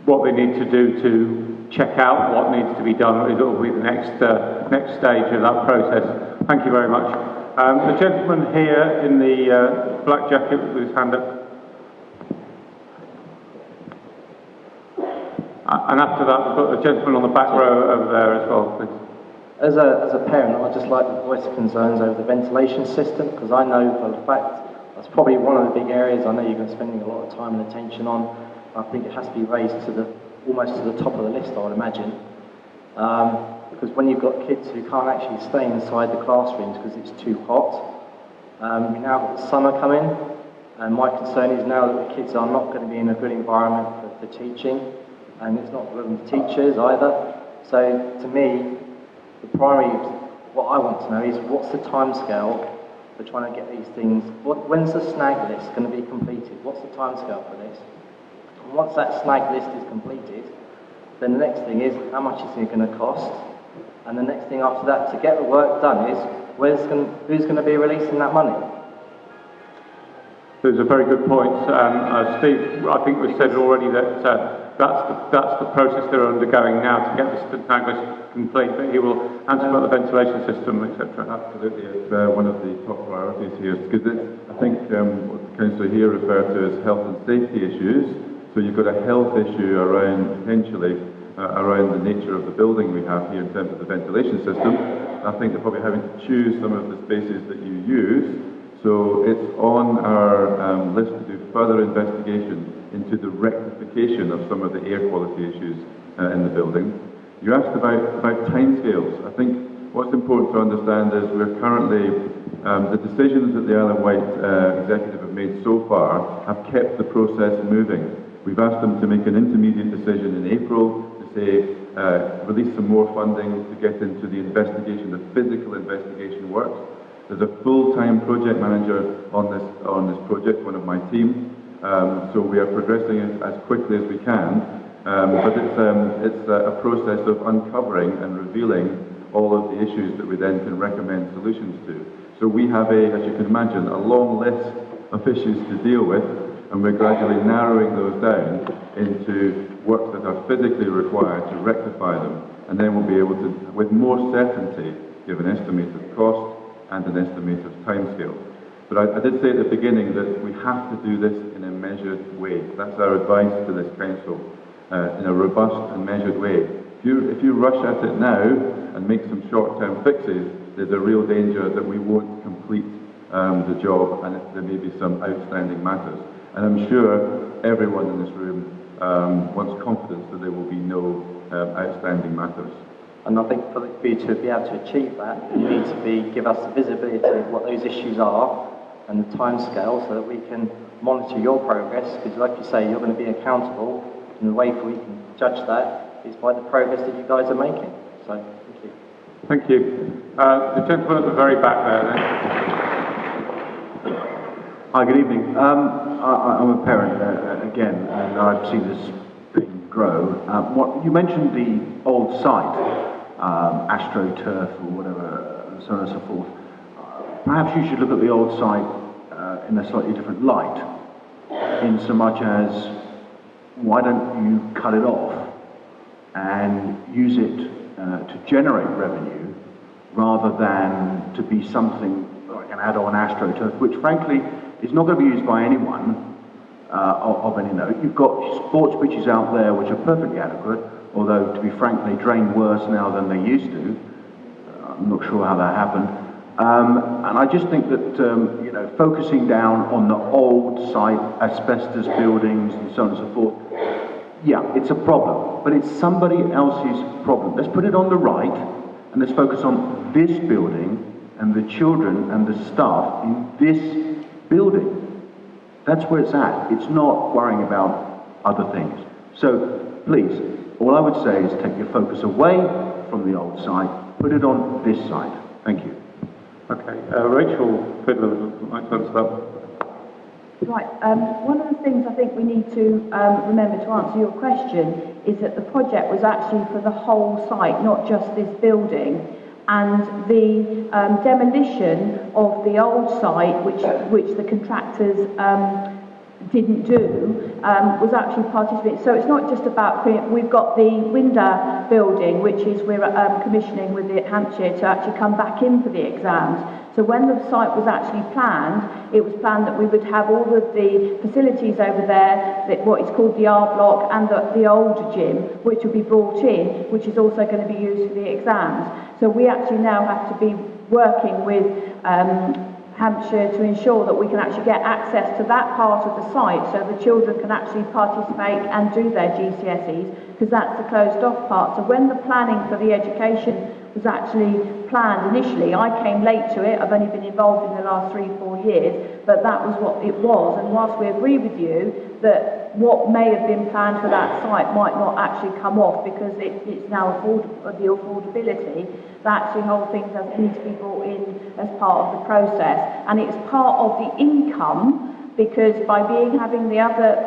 what they need to do to check out what needs to be done. It will be the next stage of that process. Thank you very much. The gentleman here in the black jacket with his hand up. And after that, we've got the gentleman on the back row over there as well, please. As a parent, I'd just like to voice concerns over the ventilation system, because I know for a fact that's probably one of the big areas I know you've been spending a lot of time and attention on. I think it has to be raised to almost to the top of the list, I would imagine. Because when you've got kids who can't actually stay inside the classrooms because it's too hot, we now got the summer coming, and my concern is now that the kids are not going to be in a good environment for teaching, and it's not good for the teachers either. So to me, the primary, what I want to know is what's the timescale for trying to get these things, when's the snag list going to be completed? What's the timescale for this? And once that snag list is completed, then the next thing is how much is it going to cost? And the next thing after that, to get the work done, is who's going to be releasing that money? Those are very good points. Steve, I think we've said already that that's the process they're undergoing now to get the snag list complete, but he will answer about the ventilation system, etc. Absolutely, it's one of the top priorities here, because I think what the councillor here referred to as health and safety issues. So you've got a health issue around, potentially, around the nature of the building we have here in terms of the ventilation system. I think they're probably having to choose some of the spaces that you use. So it's on our list to do further investigation into the rectification of some of the air quality issues in the building. You asked about timescales. I think what's important to understand is we're currently, the decisions that the Isle of Wight executive have made so far have kept the process moving. We've asked them to make an intermediate decision in April to say, release some more funding to get into the investigation, the physical investigation works. There's a full-time project manager on this project, one of my team, so we are progressing it as quickly as we can, but it's a process of uncovering and revealing all of the issues that we then can recommend solutions to. So we have as you can imagine, a long list of issues to deal with, and we're gradually narrowing those down into works that are physically required to rectify them, and then we'll be able to, with more certainty, give an estimated cost and an estimated timescale. But I did say at the beginning that we have to do this in a measured way. That's our advice to this council, in a robust and measured way. If you rush at it now and make some short-term fixes, there's a real danger that we won't complete the job, and there may be some outstanding matters. And I'm sure everyone in this room wants confidence that there will be no outstanding matters. And I think for you to be able to achieve that, you need to give us the visibility of what those issues are and the timescale, so that we can monitor your progress, because like you say, you're going to be accountable, and the way we can judge that is by the progress that you guys are making. So, thank you. Thank you. The gentleman at the very back there. Hi, good evening. I'm a parent again, and I've seen this thing grow. You mentioned the old site, AstroTurf or whatever, and so on and so forth. Perhaps you should look at the old site in a slightly different light. in so much as, why don't you cut it off and use it to generate revenue rather than to be something like an add-on AstroTurf, which frankly is not going to be used by anyone of any note. You've got sports pitches out there which are perfectly adequate, although to be frank, they drain worse now than they used to. I'm not sure how that happened. And I just think that, you know, focusing down on the old site, asbestos buildings and so on and so forth, yeah, it's a problem, but it's somebody else's problem. Let's put it on the right, and let's focus on this building and the children and the staff in this building. That's where it's at. It's not worrying about other things. So, please, all I would say is take your focus away from the old site, put it on this site. Thank you. Okay, Rachel Fiddler would like to answer that. Right, one of the things I think we need to remember to answer your question is that the project was actually for the whole site, not just this building. And the demolition of the old site, which the contractors didn't do, was actually participating. So it's not just about, we've got the Winder building, which is we're commissioning with the Hampshire to actually come back in for the exams. So when the site was actually planned, it was planned that we would have all of the facilities over there, what is called the R block, and the old gym, which will be brought in, which is also going to be used for the exams. So we actually now have to be working with Hampshire to ensure that we can actually get access to that part of the site so the children can actually participate and do their GCSEs, because that's the closed off part. So when the planning for the education was actually planned initially, I came late to it. I've only been involved in the last 3-4 years, but that was what it was. And whilst we agree with you that what may have been planned for that site might not actually come off because it's now the affordability, the actually whole thing does need to be brought in as part of the process. And it's part of the income, because by having the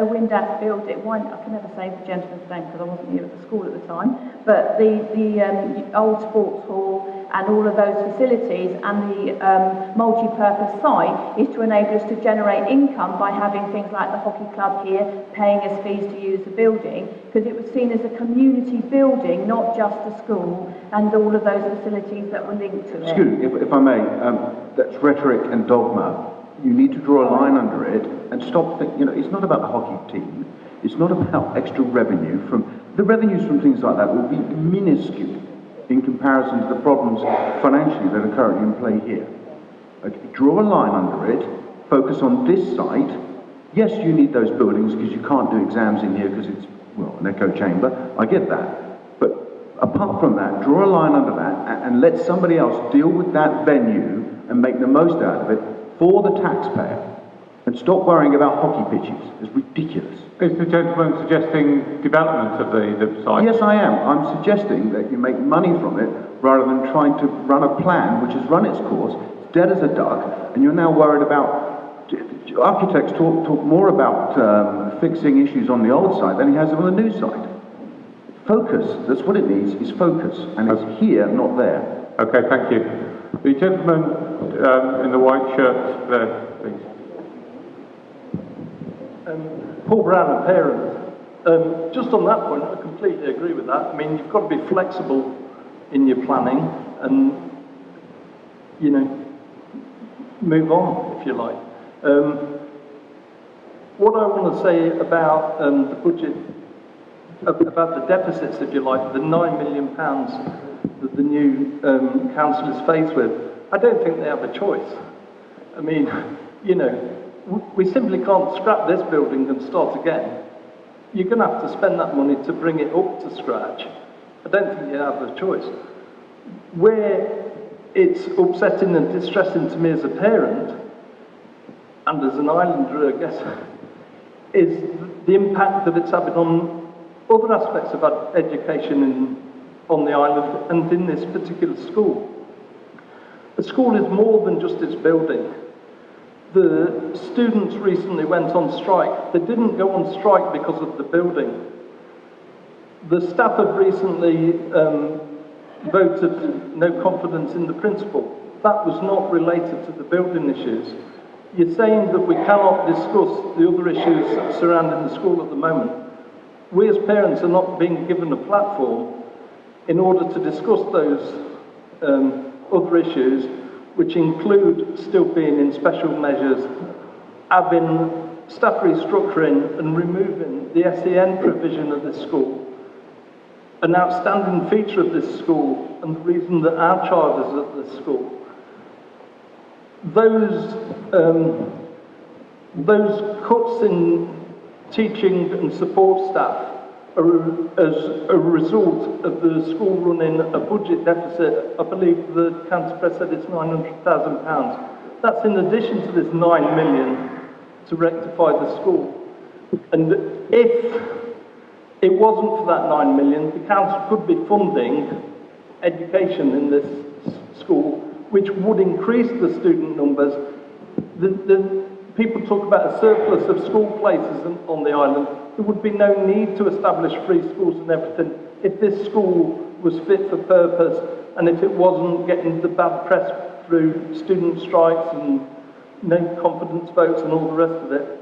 Windass building, I can never say the gentleman's name because I wasn't here at the school at the time, but the old sports hall and all of those facilities and the multi-purpose site is to enable us to generate income by having things like the hockey club here paying us fees to use the building, because it was seen as a community building, not just a school, and all of those facilities that were linked to it. Excuse me, if I may, that's rhetoric and dogma. You need to draw a line under it and stop thinking, you know, it's not about the hockey team. It's not about extra revenue the revenues from things like that will be minuscule in comparison to the problems financially that are currently in play here. Okay, draw a line under it, focus on this site. Yes, you need those buildings because you can't do exams in here because it's, well, an echo chamber. I get that. But apart from that, draw a line under that and let somebody else deal with that venue and make the most out of it for the taxpayer, and stop worrying about hockey pitches. It's ridiculous. Is the gentleman suggesting development of the site? Yes, I am. I'm suggesting that you make money from it rather than trying to run a plan which has run its course, it's dead as a duck, and you're now worried about... Architects talk more about fixing issues on the old site than he has on the new site. Focus. That's what it needs, is focus. And it's here, not there. Okay, thank you. The gentleman in the white shirt there, please. Paul Brown, a parent. Just on that point, I completely agree with that. I mean, you've got to be flexible in your planning and, you know, move on, if you like. What I want to say about the budget, about the deficits, if you like, the £9 million that the new council is faced with, I don't think they have a choice. I mean, you know, we simply can't scrap this building and start again. You're going to have to spend that money to bring it up to scratch. I don't think you have a choice. Where it's upsetting and distressing to me as a parent, and as an islander, I guess, is the impact that it's having on other aspects of education on the island and in this particular school. A school is more than just its building. The students recently went on strike. They didn't go on strike because of the building. The staff have recently voted no confidence in the principal. That was not related to the building issues. you're saying that we cannot discuss the other issues surrounding the school at the moment. We as parents are not being given a platform in order to discuss those other issues, which include still being in special measures, having staff restructuring and removing the SEN provision of this school. An outstanding feature of this school and the reason that our child is at this school. Those cuts in teaching and support staff are as a result of the school running a budget deficit. I believe the County Press said it's £900,000. That's in addition to this 9 million to rectify the school. And if it wasn't for that 9 million, the council could be funding education in this school, which would increase the student numbers. People talk about a surplus of school places on the island. There would be no need to establish free schools and everything if this school was fit for purpose and if it wasn't getting the bad press through student strikes and no confidence votes and all the rest of it.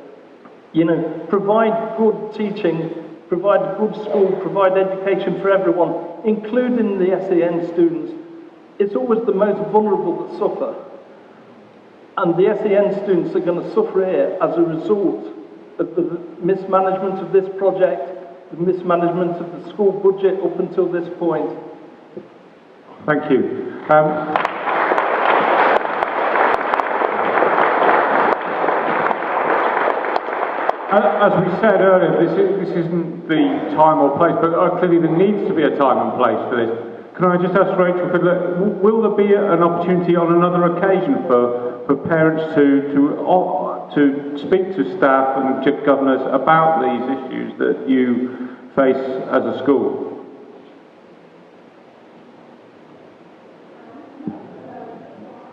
You know, provide good teaching, provide a good school, provide education for everyone, including the SEN students. It's always the most vulnerable that suffer. And the SEN students are going to suffer here as a result of the mismanagement of this project, the mismanagement of the school budget up until this point. Thank you. As we said earlier, this isn't the time or place, but clearly there needs to be a time and place for this. Can I just ask Rachel, will there be an opportunity on another occasion for parents to speak to staff and to governors about these issues that you face as a school?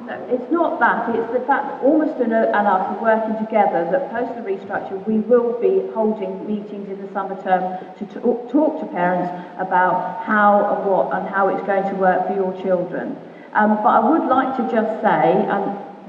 No, it's not that. It's the fact that Ormiston and us are working together that post the restructure we will be holding meetings in the summer term to talk to parents about how and what and how it's going to work for your children. But I would like to just say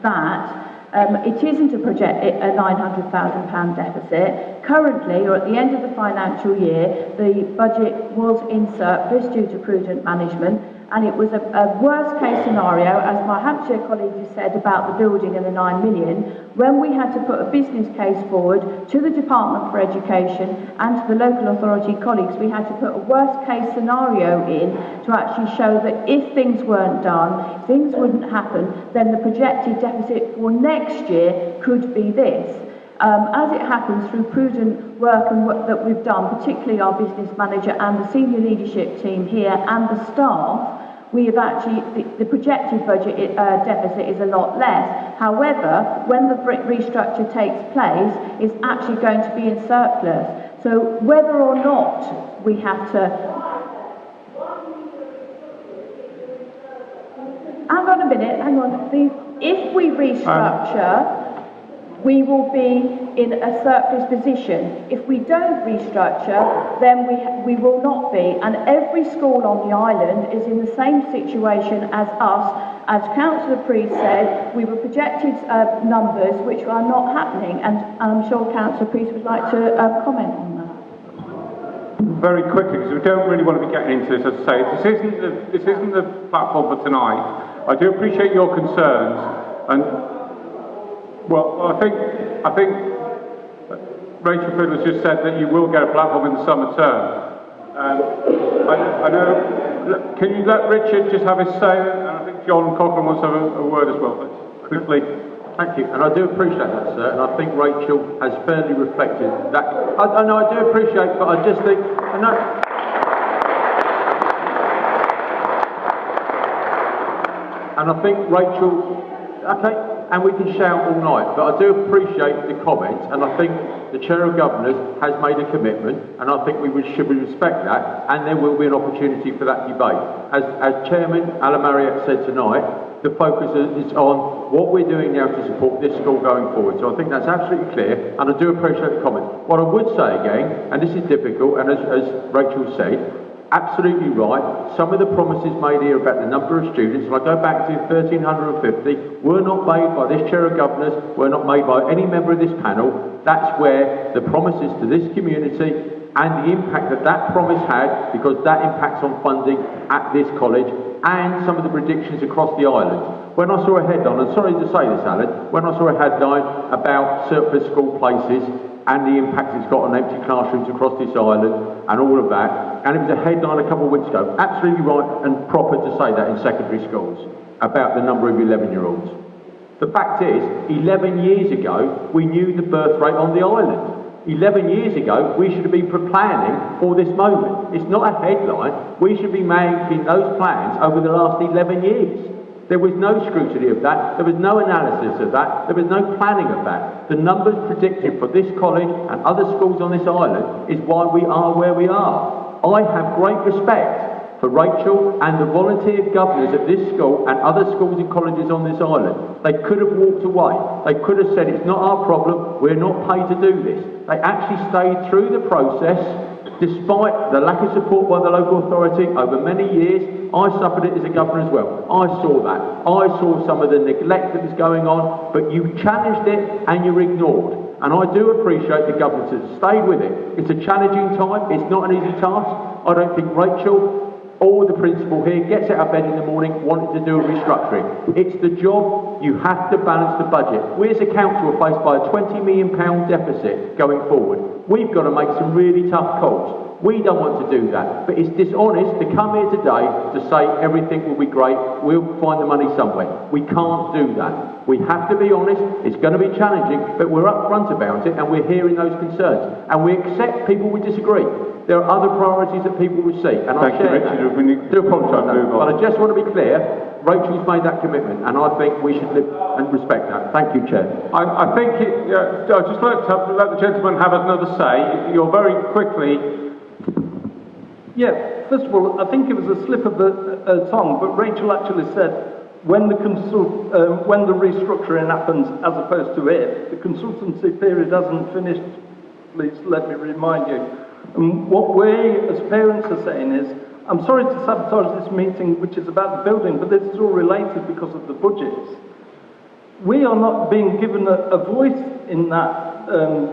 that it isn't a £900,000 deficit. Currently, or at the end of the financial year, the budget was in surplus due to prudent management, and it was a worst-case scenario, as my Hampshire colleague has said about the building and the 9 million, when we had to put a business case forward to the Department for Education and to the local authority colleagues. We had to put a worst-case scenario in to actually show that if things weren't done, if things wouldn't happen, then the projected deficit for next year could be this. As it happens, through prudent work and work that we've done, particularly our business manager and the senior leadership team here and the staff, we have actually, the projected budget deficit is a lot less. However, when the restructure takes place, it's actually going to be in surplus. So whether or not we have to... Hang on a minute, hang on. If we restructure, we will be in a surplus position. If we don't restructure, then we will not be. And every school on the island is in the same situation as us. As Councillor Priest said, we were projected numbers which are not happening, and I'm sure Councillor Priest would like to comment on that. Very quickly, because we don't really want to be getting into this, as I say, this isn't the platform for tonight. I do appreciate your concerns, and well, I think Rachel Fiddler's just said that you will get a platform in the summer term. I know. Can you let Richard just have his say? And I think John Cochran wants to have a word as well. But quickly. Thank you, and I do appreciate that, sir. And I think Rachel has fairly reflected that. I know I do appreciate, but I just think. And I think Rachel. Okay. And we can shout all night, but I do appreciate the comments, and I think the Chair of Governors has made a commitment, and I think we should respect that, and there will be an opportunity for that debate. As Chairman Alan Marriott said tonight, the focus is on what we're doing now to support this school going forward. So I think that's absolutely clear, and I do appreciate the comments. What I would say again, and this is difficult, and as Rachel said, absolutely right. Some of the promises made here about the number of students, and I go back to 1,350, were not made by this chair of governors, were not made by any member of this panel. That's where the promises to this community and the impact that that promise had, because that impacts on funding at this college, and some of the predictions across the island. When I saw a headline, and sorry to say this, Alan, when I saw a headline about surplus school places and the impact it's got on empty classrooms across this island and all of that, and it was a headline a couple of weeks ago, absolutely right and proper to say that in secondary schools about the number of 11-year-olds. The fact is, 11 years ago, we knew the birth rate on the island. 11 years ago, we should have been planning for this moment. It's not a headline. We should be making those plans over the last 11 years. There was no scrutiny of that. There was no analysis of that. There was no planning of that. The numbers predicted for this college and other schools on this island is why we are where we are. I have great respect for Rachel and the volunteer governors at this school and other schools and colleges on this island. They could have walked away. They could have said, it's not our problem, we're not paid to do this. They actually stayed through the process despite the lack of support by the local authority over many years. I suffered it as a governor as well. I saw that. I saw some of the neglect that was going on, but you challenged it and you ignored. And I do appreciate the government has stayed with it. It's a challenging time. It's not an easy task. I don't think Rachel or the principal here gets out of bed in the morning wanting to do a restructuring. It's the job. You have to balance the budget. We as a council are faced by a £20 million deficit going forward. We've got to make some really tough calls. We don't want to do that, but it's dishonest to come here today to say everything will be great, we'll find the money somewhere. We can't do that. We have to be honest, it's going to be challenging, but we're upfront about it and we're hearing those concerns. And we accept people will disagree. There are other priorities that people will see, and I share that. I do apologise, but I just want to be clear, Rachel's made that commitment, and I think we should live and respect that. Thank you, Chair. I think I'd just like to let the gentleman have another say. You're very quickly... Yeah, first of all, I think it was a slip of the tongue, but Rachel actually said when the restructuring happens as opposed to if, the consultancy period hasn't finished, please let me remind you. And what we as parents are saying is, I'm sorry to sabotage this meeting which is about the building, but this is all related because of the budgets. We are not being given a voice in that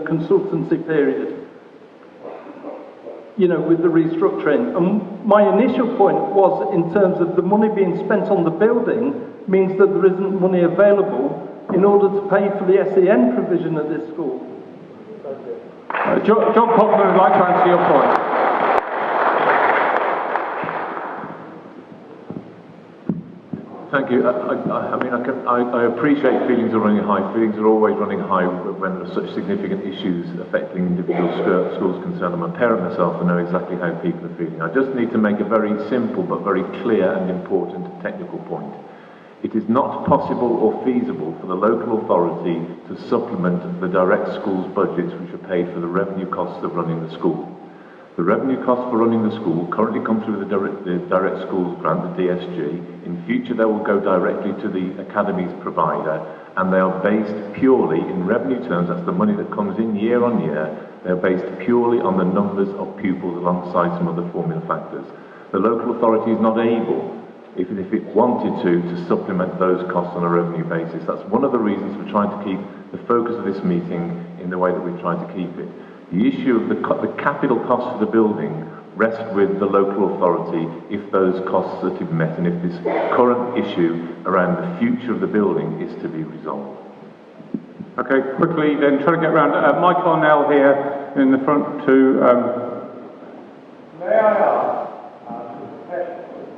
consultancy period, you know, with the restructuring. And my initial point was in terms of the money being spent on the building means that there isn't money available in order to pay for the SEN provision at this school. John Cochran would like to answer your point. Thank you. I appreciate feelings are running high. Feelings are always running high when there are such significant issues affecting individual schools concerned. I'm a parent myself and know exactly how people are feeling. I just need to make a very simple but very clear and important technical point. It is not possible or feasible for the local authority to supplement the direct schools budgets which are paid for the revenue costs of running the school. The revenue costs for running the school currently come through the direct schools grant, the DSG. In future they will go directly to the academy's provider, and they are based purely in revenue terms. That's the money that comes in year on year. They're based purely on the numbers of pupils alongside some other formula factors. The local authority is not able, if it wanted to supplement those costs on a revenue basis. That's one of the reasons we're trying to keep the focus of this meeting in the way that we've tried to keep it. The issue of the capital costs of the building rests with the local authority if those costs are to be met and if this current issue around the future of the building is to be resolved. Okay, quickly then, try to get round. Mike Arnell here in the front to... May I ask, professionally,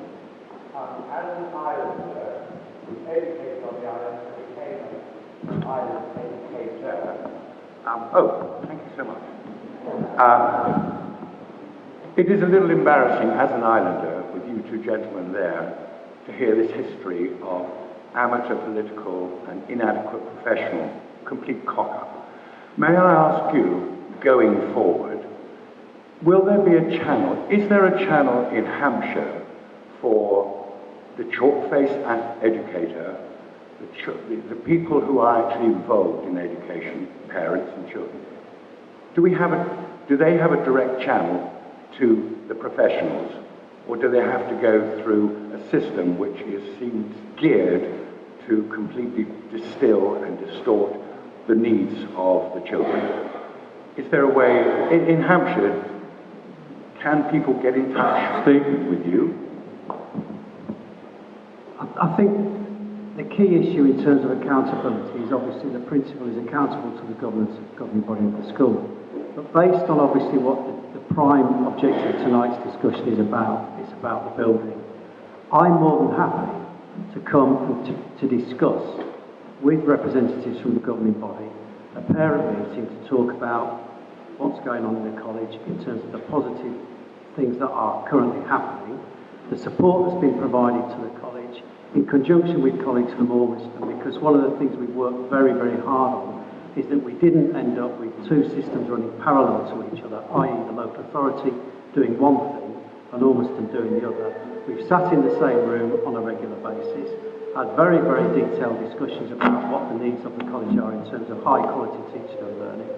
as an islander who educated on the island and became an island educator... thank you so much. It is a little embarrassing as an islander, with you two gentlemen there, to hear this history of amateur political and inadequate professional, complete cock-up. May I ask you, going forward, will there be a channel, is there a channel in Hampshire for the chalk-faced educator, the people who are actually involved in education, parents and children? Do they have a direct channel to the professionals or do they have to go through a system which seems geared to completely distill and distort the needs of the children? Is there a way, in Hampshire, can people get in touch with you? I think the key issue in terms of accountability is obviously the principal is accountable to the governing body of the school. But based on obviously what the prime objective of tonight's discussion is about, it's about the building. I'm more than happy to come and to discuss with representatives from the governing body a parent meeting to talk about what's going on in the college in terms of the positive things that are currently happening, the support that's been provided to the college in conjunction with colleagues from Ormiston, because one of the things we've worked very, very hard on is that we didn't end up with two systems running parallel to each other, i.e. the local authority doing one thing and Ormiston doing the other. We've sat in the same room on a regular basis, had very, very detailed discussions about what the needs of the college are in terms of high quality teaching and learning,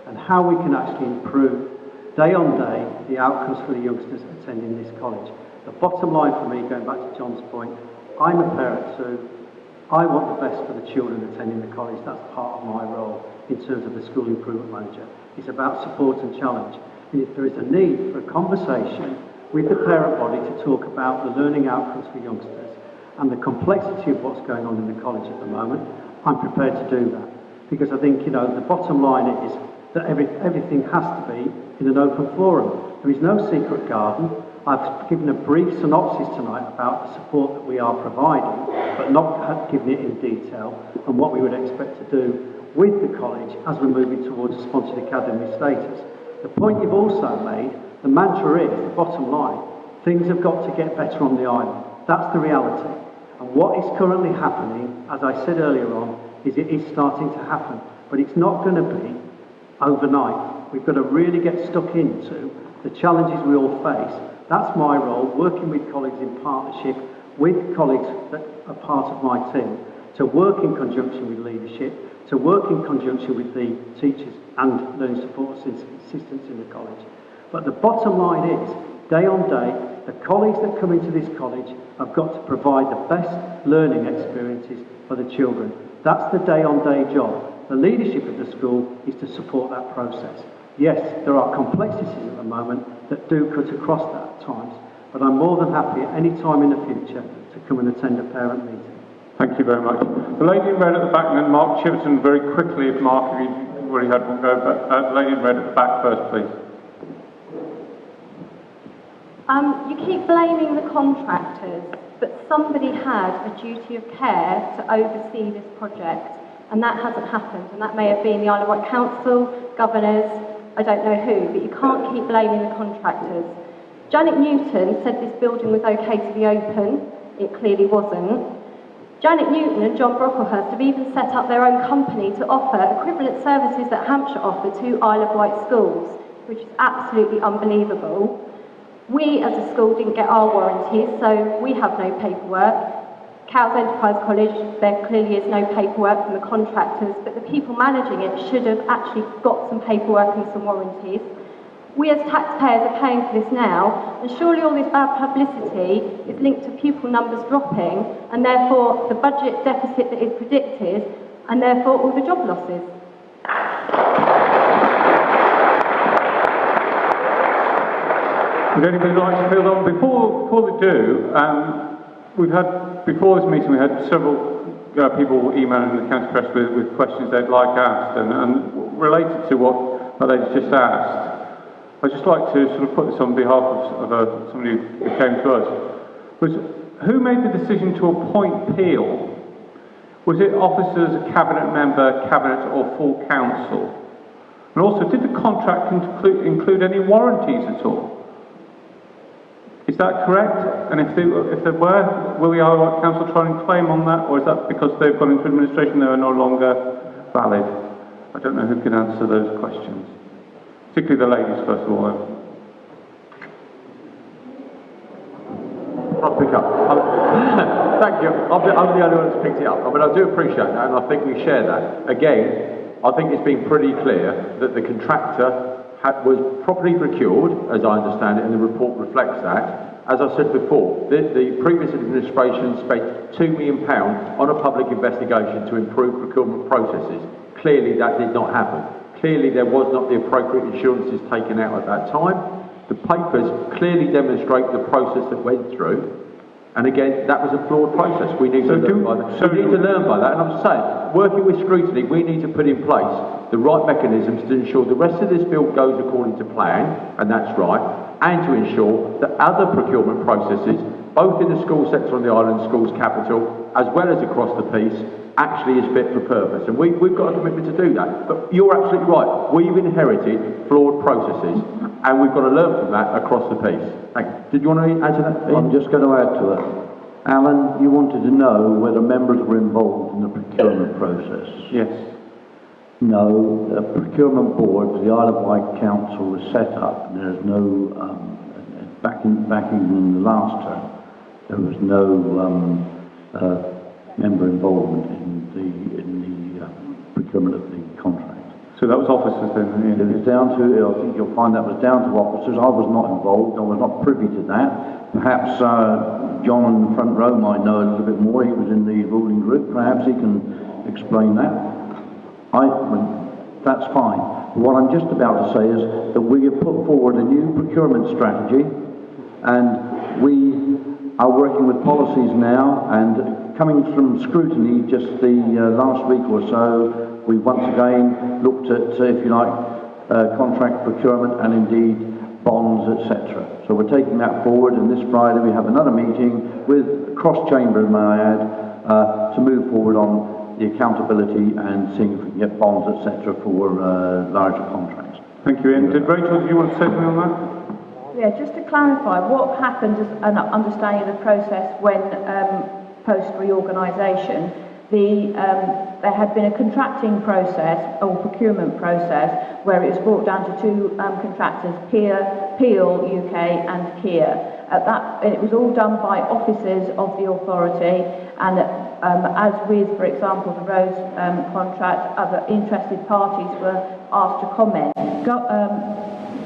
and how we can actually improve day on day the outcomes for the youngsters attending this college. The bottom line for me, going back to John's point, I'm a parent too. I want the best for the children attending the college. That's part of my role in terms of the school improvement manager. It's about support and challenge. And if there is a need for a conversation with the parent body to talk about the learning outcomes for youngsters and the complexity of what's going on in the college at the moment, I'm prepared to do that. Because I think, the bottom line is that everything has to be in an open forum. There is no secret garden. I've given a brief synopsis tonight about the support that we are providing, but not given it in detail, and what we would expect to do with the college as we're moving towards a sponsored academy status. The point you've also made, the mantra is, the bottom line, things have got to get better on the island. That's the reality. And what is currently happening, as I said earlier on, is it is starting to happen. But it's not going to be overnight. We've got to really get stuck into the challenges we all face. That's my role, working with colleagues in partnership, with colleagues that are part of my team, to work in conjunction with leadership, to work in conjunction with the teachers and learning support assistants in the college. But the bottom line is, day on day, the colleagues that come into this college have got to provide the best learning experiences for the children. That's the day-on-day job. The leadership of the school is to support that process. Yes, there are complexities at the moment that do cut across that at times, but I'm more than happy at any time in the future to come and attend a parent meeting. Thank you very much. The lady in red at the back, and then Mark Chiverton very quickly, if Mark, if you've already had one go, but the lady in red at the back first, please. You keep blaming the contractors, but somebody had a duty of care to oversee this project, and that hasn't happened, and that may have been the Isle of Wight Council, governors, I don't know who, but you can't keep blaming the contractors. Janet Newton said this building was okay to be open. It clearly wasn't. Janet Newton and John Brocklehurst have even set up their own company to offer equivalent services that Hampshire offer to Isle of Wight schools, which is absolutely unbelievable. We as a school didn't get our warranties, so we have no paperwork. Cowes Enterprise College, there clearly is no paperwork from the contractors, but the people managing it should have actually got some paperwork and some warranties. We as taxpayers are paying for this now, and surely all this bad publicity is linked to pupil numbers dropping, and therefore the budget deficit that is predicted, and therefore all the job losses. Would anybody like to field on? Before they do, we've had, before this meeting, we had several people emailing the county press with questions they'd like asked, and related to what the lady's just asked. I'd just like to sort of put this on behalf of somebody who came to us. Was who made the decision to appoint Peel? Was it officers, a cabinet member, cabinet, or full council? And also, did the contract include any warranties at all? Is that correct? And if there were, will the Isle of Wight Council try and claim on that, or is that because they've gone into administration they are no longer valid? I don't know who can answer those questions. Particularly the ladies, first of all. I'll pick up. Thank you. I'm the only one that's picked it up. I mean, I do appreciate that, and I think we share that. Again, I think it's been pretty clear that the contractor was properly procured, as I understand it, and the report reflects that. As I said before, the previous administration spent £2 million on a public investigation to improve procurement processes. Clearly that did not happen. Clearly there was not the appropriate insurances taken out at that time. The papers clearly demonstrate the process that went through. And again, that was a flawed process. We need to learn by that. We need to learn by that. And I'm saying, working with scrutiny, we need to put in place the right mechanisms to ensure the rest of this bill goes according to plan, and that's right, and to ensure that other procurement processes, both in the school sector on the island, schools capital, as well as across the piece, actually is fit for purpose. And we've got a commitment to do that. But you're absolutely right. We've inherited flawed processes, and we've got to learn from that across the piece. Thank you. Did you want to add to that? I'm just going to add to it. Alan, you wanted to know whether members were involved in the procurement process. Yes. No, the procurement board, the Isle of Wight Council was set up, and there's no, back in the last term, there was no member involvement in the procurement of the contract. So that was officers then? It was down to, I think you'll find that was down to officers. I was not involved, I was not privy to that. Perhaps John in the front row might know a little bit more. He was in the ruling group, perhaps he can explain that. That's fine. What I'm just about to say is that we have put forward a new procurement strategy, and we are working with policies now, and coming from scrutiny just the last week or so, we once again looked at, if you like, contract procurement and indeed bonds, etc. So we're taking that forward, and this Friday we have another meeting with cross-chamber, may I add, to move forward on the accountability and seeing if we can get bonds, etc. for larger contracts. Thank you, Ian. Rachel, do you want to say something on that? Yeah, just to clarify, what happened as an understanding of the process when post-reorganisation, there had been a contracting process or procurement process where it was brought down to two contractors, Peel UK and Kier. It was all done by officers of the authority, and as with, for example, the roads contract, other interested parties were asked to comment.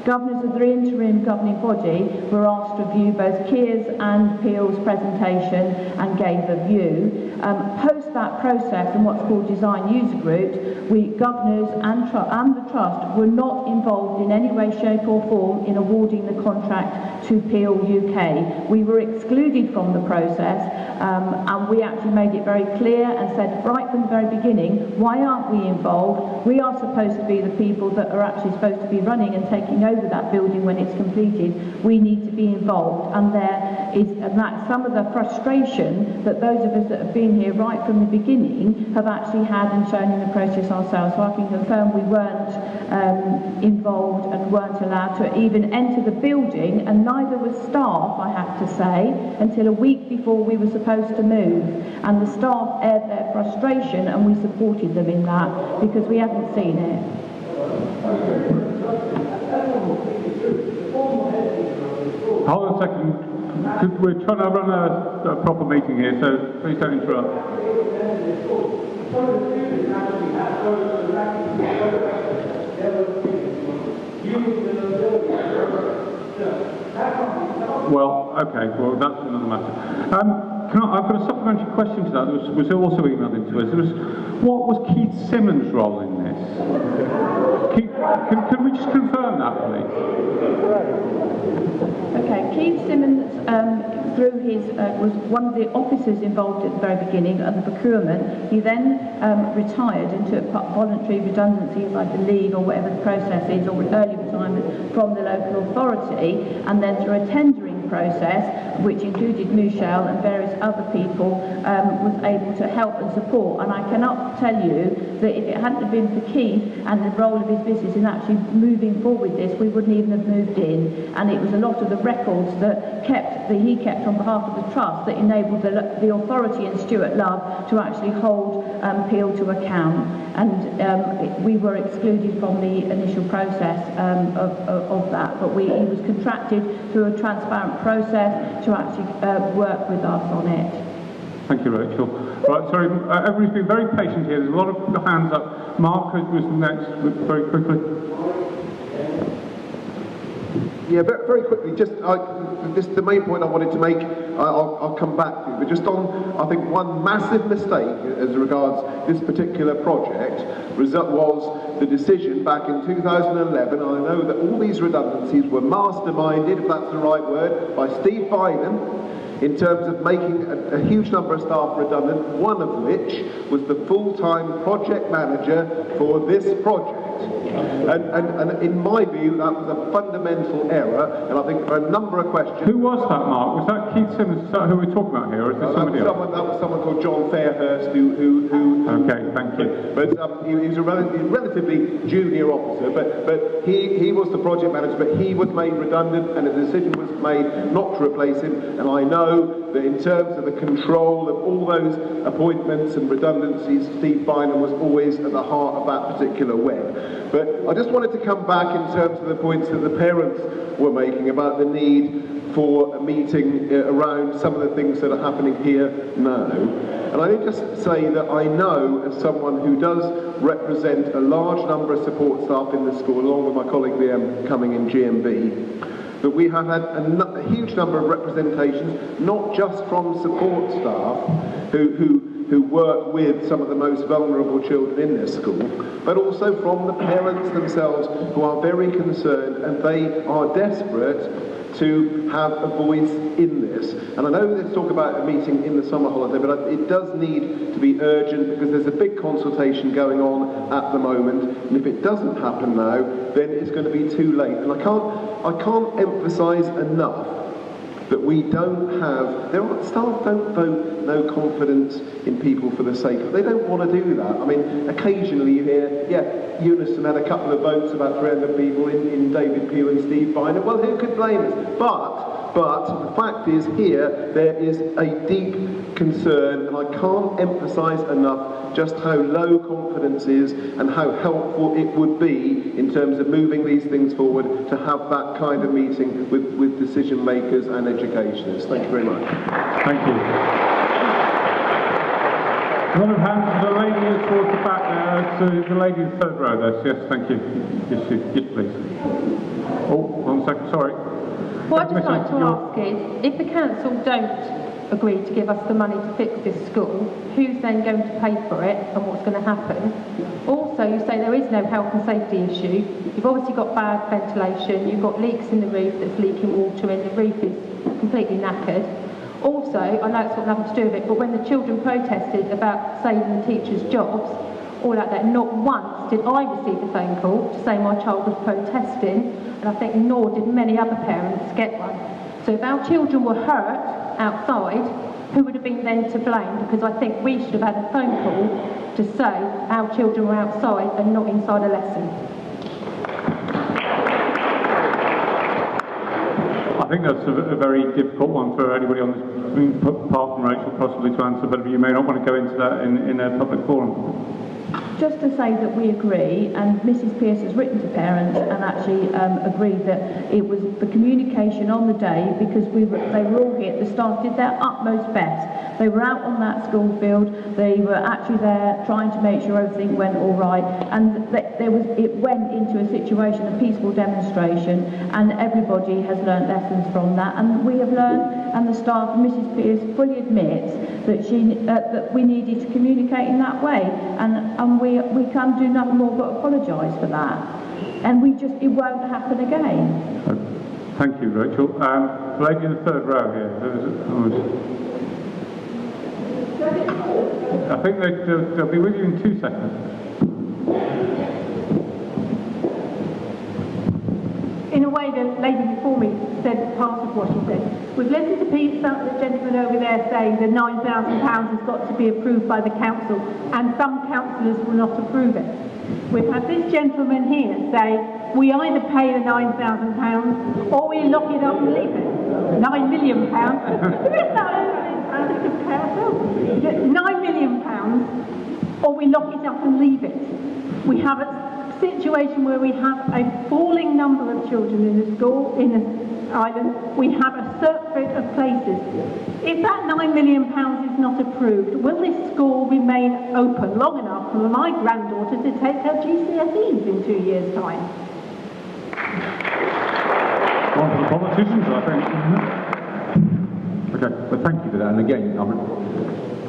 Governors of the interim governing body were asked to view both Kier's and Peel's presentation and gave a view. Post that process and what's called design user groups, we governors and the trust were not involved in any way, shape or form in awarding the contract to Peel UK. We were excluded from the process, and we actually made it very clear and said right from the very beginning, why aren't we involved? We are supposed to be the people that are actually supposed to be running and taking over that building when it's completed. We need to be involved, and that's some of the frustration that those of us that have been here right from the beginning have actually had and shown in the process ourselves. So I can confirm we weren't involved and weren't allowed to even enter the building, and neither was staff, I have to say, until a week before we were supposed to move. And the staff aired their frustration, and we supported them in that because we hadn't seen it. Hold on a second. We're trying to run a proper meeting here, so please don't interrupt. Well, okay, well, that's another matter. I've got a supplementary question to that was also emailed into us. What was Keith Simmons' role in this? Can we just confirm that, please? Okay, Keith Simmons, through his, was one of the officers involved at the very beginning of the procurement. He then retired and took voluntary redundancies, I believe, or whatever the process is, or early retirement from the local authority, and then through a tendering process, which included Michelle and various other people, was able to help and support. And I cannot tell you that if it hadn't have been for Keith and the role of his business in actually moving forward this, we wouldn't even have moved in. And it was a lot of the records that he kept on behalf of the trust that enabled the authority and Stuart Love to actually hold Peel to account. And we were excluded from the initial process of that, but he was contracted through a transparent process to actually work with us on it. Thank you, Rachel. Right, sorry, everybody's been very patient here. There's a lot of hands up. Mark was next, very quickly. Yeah, very quickly, just the main point I wanted to make, I'll come back to, but just on, I think one massive mistake as regards this particular project was the decision back in 2011, I know that all these redundancies were masterminded, if that's the right word, by Steve Bynum, in terms of making a huge number of staff redundant, one of which was the full-time project manager for this project. And in my view, that was a fundamental error, and I think for a number of questions... Who was that, Mark? Was that Keith Simmons? Is that who we're talking about here, or is there somebody else? That was someone called John Fairhurst, who okay, thank you. But he was a relatively junior officer, but he was the project manager, but he was made redundant, and a decision was made not to replace him, and I know that in terms of the control of all those appointments and redundancies, Steve Bynum was always at the heart of that particular web. But I just wanted to come back in terms of the points that the parents were making about the need for a meeting around some of the things that are happening here now. And I need to say that I know, as someone who does represent a large number of support staff in the school, along with my colleague Liam coming in GMB, that we have had a huge number of representations, not just from support staff who work with some of the most vulnerable children in their school, but also from the parents themselves, who are very concerned, and they are desperate to have a voice in this. And I know let's talk about a meeting in the summer holiday, but it does need to be urgent, because there's a big consultation going on at the moment, and if it doesn't happen now, then it's going to be too late. And I can't emphasise enough that we don't have, staff don't vote no confidence in people for the sake of, they don't want to do that. I mean, occasionally you hear, yeah, Unison had a couple of votes, about 300 people in David Pugh and Steve Bynum. Well, who could blame us? But the fact is here, there is a deep concern, and I can't emphasise enough just how low confidence is and how helpful it would be in terms of moving these things forward to have that kind of meeting with decision makers and educationists. Thank you very much. Thank you. A lot of hands. The lady towards the back there, the lady in the third row there. Yes, thank you. Yes, please. Oh, 1 second, sorry. What I'd just like to ask is, if the council don't agree to give us the money to fix this school, who's then going to pay for it, and what's going to happen? Also, you say there is no health and safety issue. You've obviously got bad ventilation, you've got leaks in the roof that's leaking water in, the roof is completely knackered. Also, I know it's got nothing to do with it, but when the children protested about saving the teachers' jobs, all like that, not once did I receive a phone call to say my child was protesting, and I think nor did many other parents get one. So if our children were hurt outside, who would have been then to blame? Because I think we should have had a phone call to say our children were outside and not inside a lesson. I think that's a very difficult one for anybody on this, apart from Rachel, possibly to answer, but you may not want to go into that in a public forum. Just to say that we agree, and Mrs Pearce has written to parents and actually agreed that it was the communication on the day, because they were all here, the staff did their utmost best. They were out on that school field, they were actually there trying to make sure everything went all right, and it went into a situation, a peaceful demonstration, and everybody has learnt lessons from that, and we have learned, and the staff, Mrs Pearce fully admits that that we needed to communicate in that way, and we can't do nothing more but apologise for that, and it won't happen again. Thank you, Rachel. Lady in the third row here. I think they'll be with you in 2 seconds. In a way, the lady before me said part of what she said. We've listened to the gentleman over there saying the £9,000 has got to be approved by the council, and some councillors will not approve it. We've had this gentleman here say, we either pay the £9,000 or we lock it up and leave it. £9 million. There is no £9 million, or we lock it up and leave it. We have a situation where we have a falling number of children in the school, in the island. We have a surfeit of places. If that £9 million is not approved, will this school remain open long enough for my granddaughter to take her GCSEs in 2 years' time? 1 politicians, I think. Okay, well, thank you for that. And again,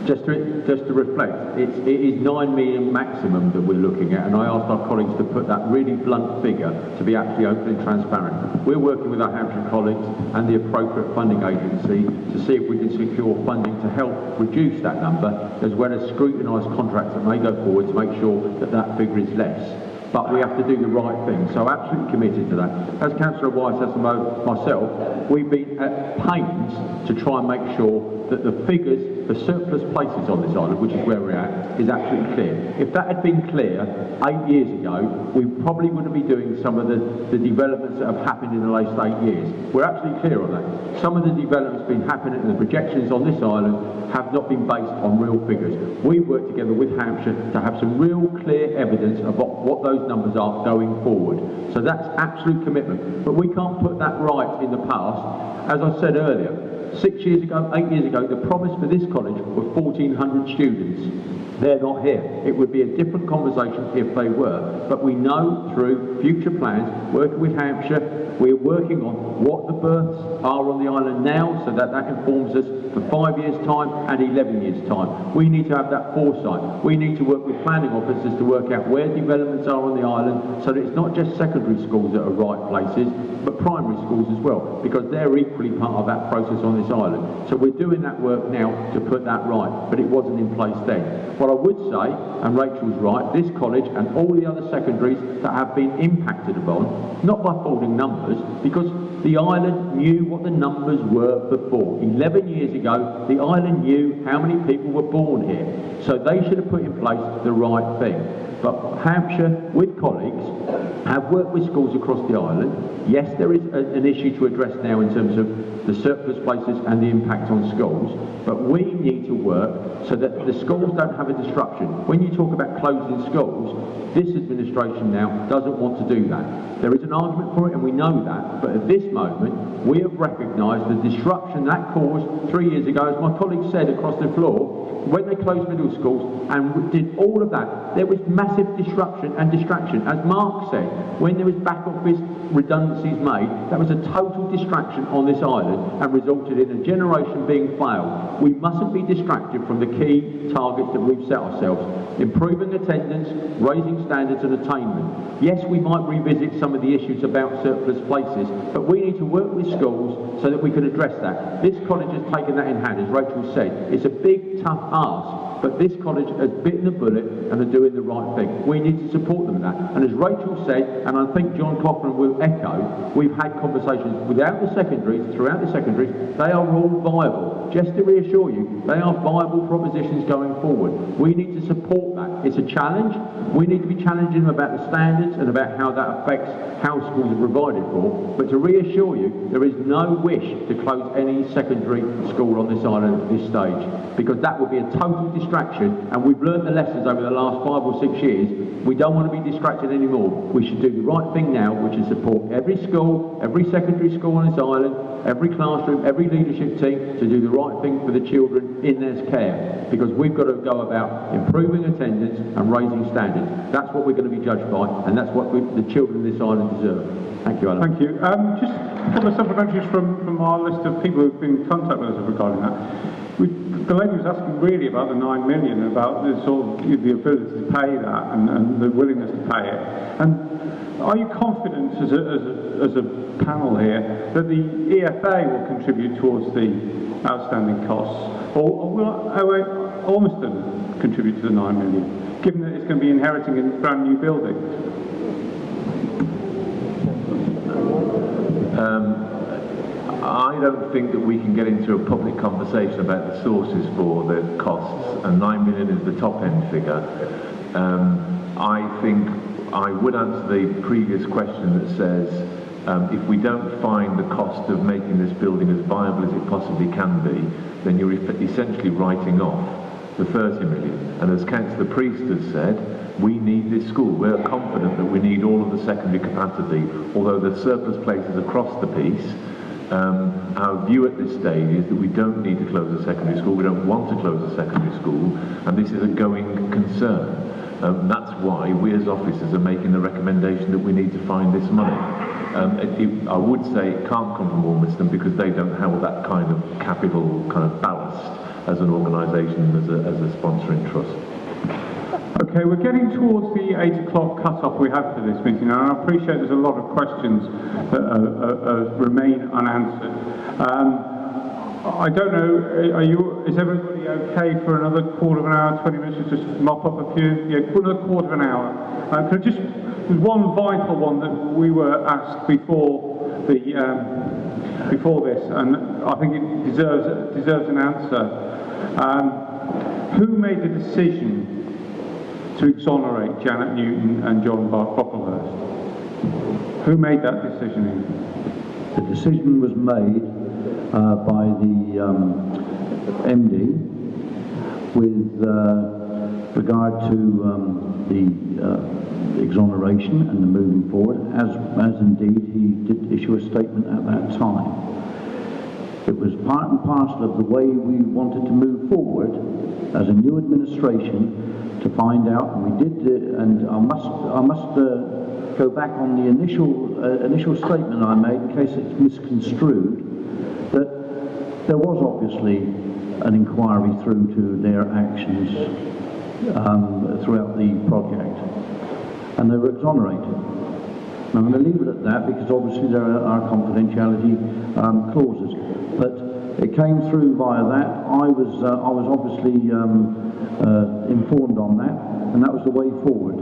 just to reflect, it is 9 million maximum that we're looking at, and I asked our colleagues to put that really blunt figure to be absolutely open and transparent. We're working with our Hampshire colleagues and the appropriate funding agency to see if we can secure funding to help reduce that number, as well as scrutinise contracts that may go forward to make sure that that figure is less. But we have to do the right thing, so absolutely committed to that. As Councillor Wight says, and myself, we've been at pains to try and make sure that the figures for surplus places on this island, which is where we're at, is absolutely clear. If that had been clear 8 years ago, we probably wouldn't be doing some of the developments that have happened in the last 8 years. We're absolutely clear on that. Some of the developments been happening and the projections on this island have not been based on real figures. We've worked together with Hampshire to have some real clear evidence of what those numbers are going forward. So that's absolute commitment. But we can't put that right in the past. As I said earlier, 6 years ago, 8 years ago, the promise for this college were 1,400 students. They're not here. It would be a different conversation if they were. But we know through future plans, working with Hampshire, we're working on what the berths are on the island now, so that informs us for 5 years' time and 11 years' time. We need to have that foresight. We need to work with planning officers to work out where developments are on the island, so that it's not just secondary schools that are right places, but primary schools as well, because they're equally part of that process on this island. So we're doing that work now to put that right, but it wasn't in place then. What I would say, and Rachel's right, this college and all the other secondaries that have been impacted upon, not by falling numbers, because the island knew what the numbers were before. 11 years ago, the island knew how many people were born here. So they should have put in place the right thing. But Hampshire, with colleagues, have worked with schools across the island. Yes, there is an issue to address now in terms of the surplus places and the impact on schools, but we need to work so that the schools don't have a disruption. When you talk about closing schools, this administration now doesn't want to do that. There is an argument for it, and we know that, but at this moment, we have recognised the disruption that caused 3 years ago, as my colleague said across the floor, when they closed middle schools and did all of that, there was massive disruption and distraction. As Mark said, when there was back office redundancies made, that was a total distraction on this island and resulted in a generation being failed. We mustn't be distracted from the key targets that we've set ourselves. Improving attendance, raising standards and attainment. Yes, we might revisit some of the issues about surplus places, but we need to work with schools so that we can address that. This college has taken that in hand, as Rachel said. It's a big, tough ask, but this college has bitten the bullet and are doing the right thing. We need to support them in that. And as Rachel said, and I think John Cochran will echo, we've had conversations without the secondaries, throughout the secondaries, they are all viable. Just to reassure you, they are viable propositions going forward. We need to support that. It's a challenge. We need to be challenging them about the standards and about how that affects how schools are provided for. But to reassure you, there is no wish to close any secondary school on this island at this stage, because that would be a total distraction, and we've learned the lessons over the last 5 or 6 years. We don't want to be distracted anymore. We should do the right thing now, which is support every school, every secondary school on this island, every classroom, every leadership team to do the right thing for the children in their care, because we've got to go about improving attendance and raising standards. That's what we're going to be judged by, and that's what the children of this island deserve. Thank you, Alan. Thank you. Just a couple of supplementaries from our list of people who've been in contact with us regarding that. The lady was asking really about the 9 million, about the sort of the ability to pay that and the willingness to pay it. And are you confident as a panel here that the EFA will contribute towards the outstanding costs, or will Ormiston contribute to the 9 million, given that it's going to be inheriting a brand new building? I don't think that we can get into a public conversation about the sources for the costs, and 9 million is the top end figure. I think I would answer the previous question that says if we don't find the cost of making this building as viable as it possibly can be, then you're essentially writing off the 30 million. And as Councillor Priest has said, we need this school. We're confident that we need all of the secondary capacity, although there's surplus places across the piece. Our view at this stage is that we don't need to close a secondary school, we don't want to close a secondary school, and this is a going concern. That's why we as officers are making the recommendation that we need to find this money. I would say it can't come from Ormiston because they don't have that kind of capital kind of ballast as an organisation, as a sponsoring trust. Okay, we're getting towards the 8 o'clock cut-off we have for this meeting, and I appreciate there's a lot of questions that remain unanswered. I don't know, is everybody okay for another quarter of an hour, 20 minutes, to just mop up a few? Yeah, another quarter of an hour. There's one vital one that we were asked before this, and I think it deserves an answer. Who made the decision to exonerate Janet Newton and John Brocklehurst? Who made that decision? The decision was made by the MD with regard to the exoneration and the moving forward, as indeed he did issue a statement at that time. It was part and parcel of the way we wanted to move forward as a new administration to find out, and we did, and I must go back on the initial statement I made in case it's misconstrued, that there was obviously an inquiry through to their actions throughout the project, and they were exonerated. Now, I'm going to leave it at that because obviously there are confidentiality clauses, but it came through via that. I was obviously informed on that, and that was the way forward.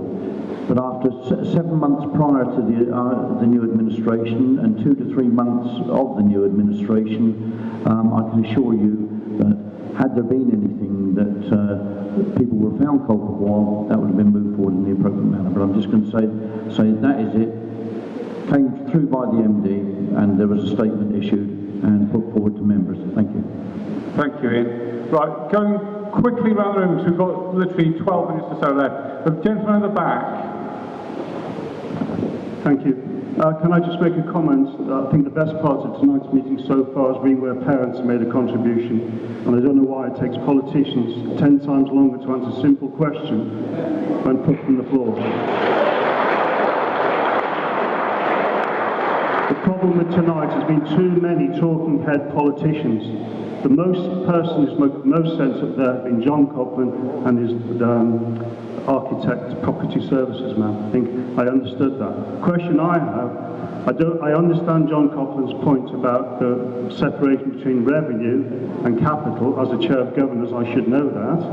But after 7 months prior to the new administration and 2 to 3 months of the new administration, I can assure you that had there been anything that people were found culpable of, that would have been moved forward in the appropriate manner. But I'm just going to say that is it. Came through by the MD, and there was a statement issued and put forward to members. Thank you. Thank you, Ian. Right, going quickly around the room, because we've got literally 12 minutes or so left. The gentleman at the back. Thank you. Can I just make a comment? I think the best part of tonight's meeting so far has been where parents have made a contribution, and I don't know why it takes politicians 10 times longer to answer a simple question when put from the floor. The problem with tonight has been too many talking head politicians. The person who's made most sense up there has been John Copland and his architect, property services man. I think I understood that. The question I have, I understand John Copland's point about the separation between revenue and capital. As a chair of governors, I should know that.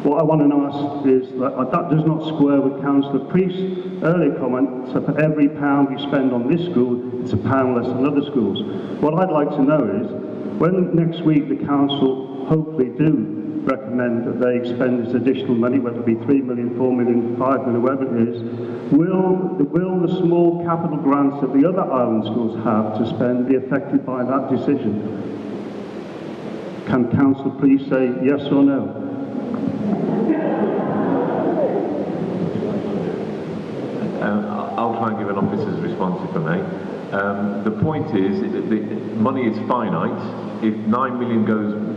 What I want to ask is that does not square with Councillor Priest's earlier comment, so for every £1 we spend on this school, it's £1 less than other schools. What I'd like to know is, when next week the council hopefully do recommend that they expend this additional money, whether it be 3 million, 4 million, 5 million, whatever it is, will the small capital grants that the other island schools have to spend be affected by that decision? Can council please say yes or no? I'll try and give an officer's response if I may. The point is that the money is finite. If 9 million